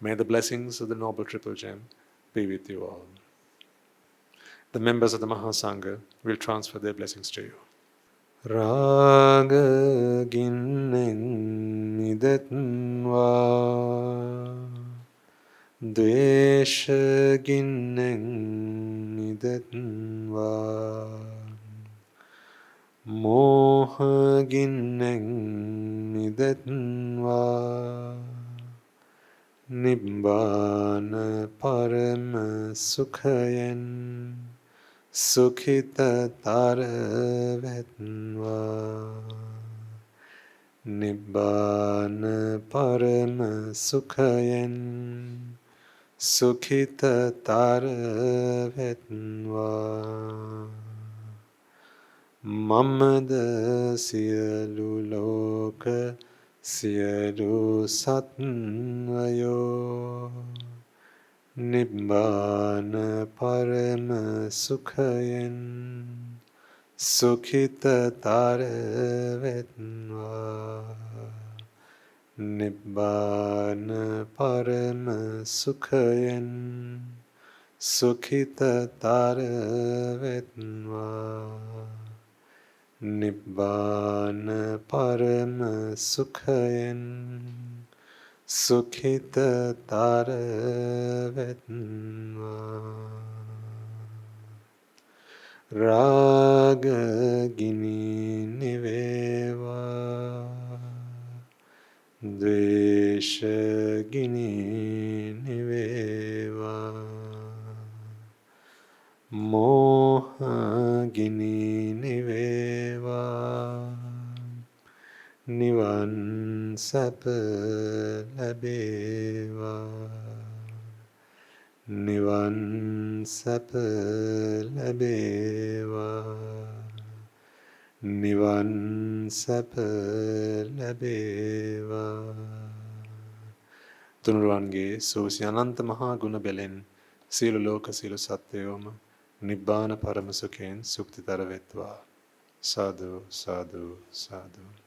May the blessings of the Noble Triple Gem be with you all. The members of the Mahasangha will transfer their blessings to you. Raga ginnen nidatva Dvesha ginnen nidatva Moha ginnen nidatva Nibbāna parama sukhayan Sukhita taravetva Nibbāna parama sukhayan Sukhita taravetva Mamada siyalu loka siyalu satvayo Nibbāna parama sukhayan Sukhita taravetva Nibbāna parama sukhayan Sukhita taravetva Nibbāna parama sukhayan Sukhita taravetva Raga gini niveva Dvesha gini niveva Moha gini niveva Nivan sapa labeva Nivan sapa labeva Nivan sapa labeva Tunuruwange sosi ananta maha guna belen Silu loka silu satyoma Nibbāna paramasukhen suktitara vetva Sadhu, sadhu, sadhu.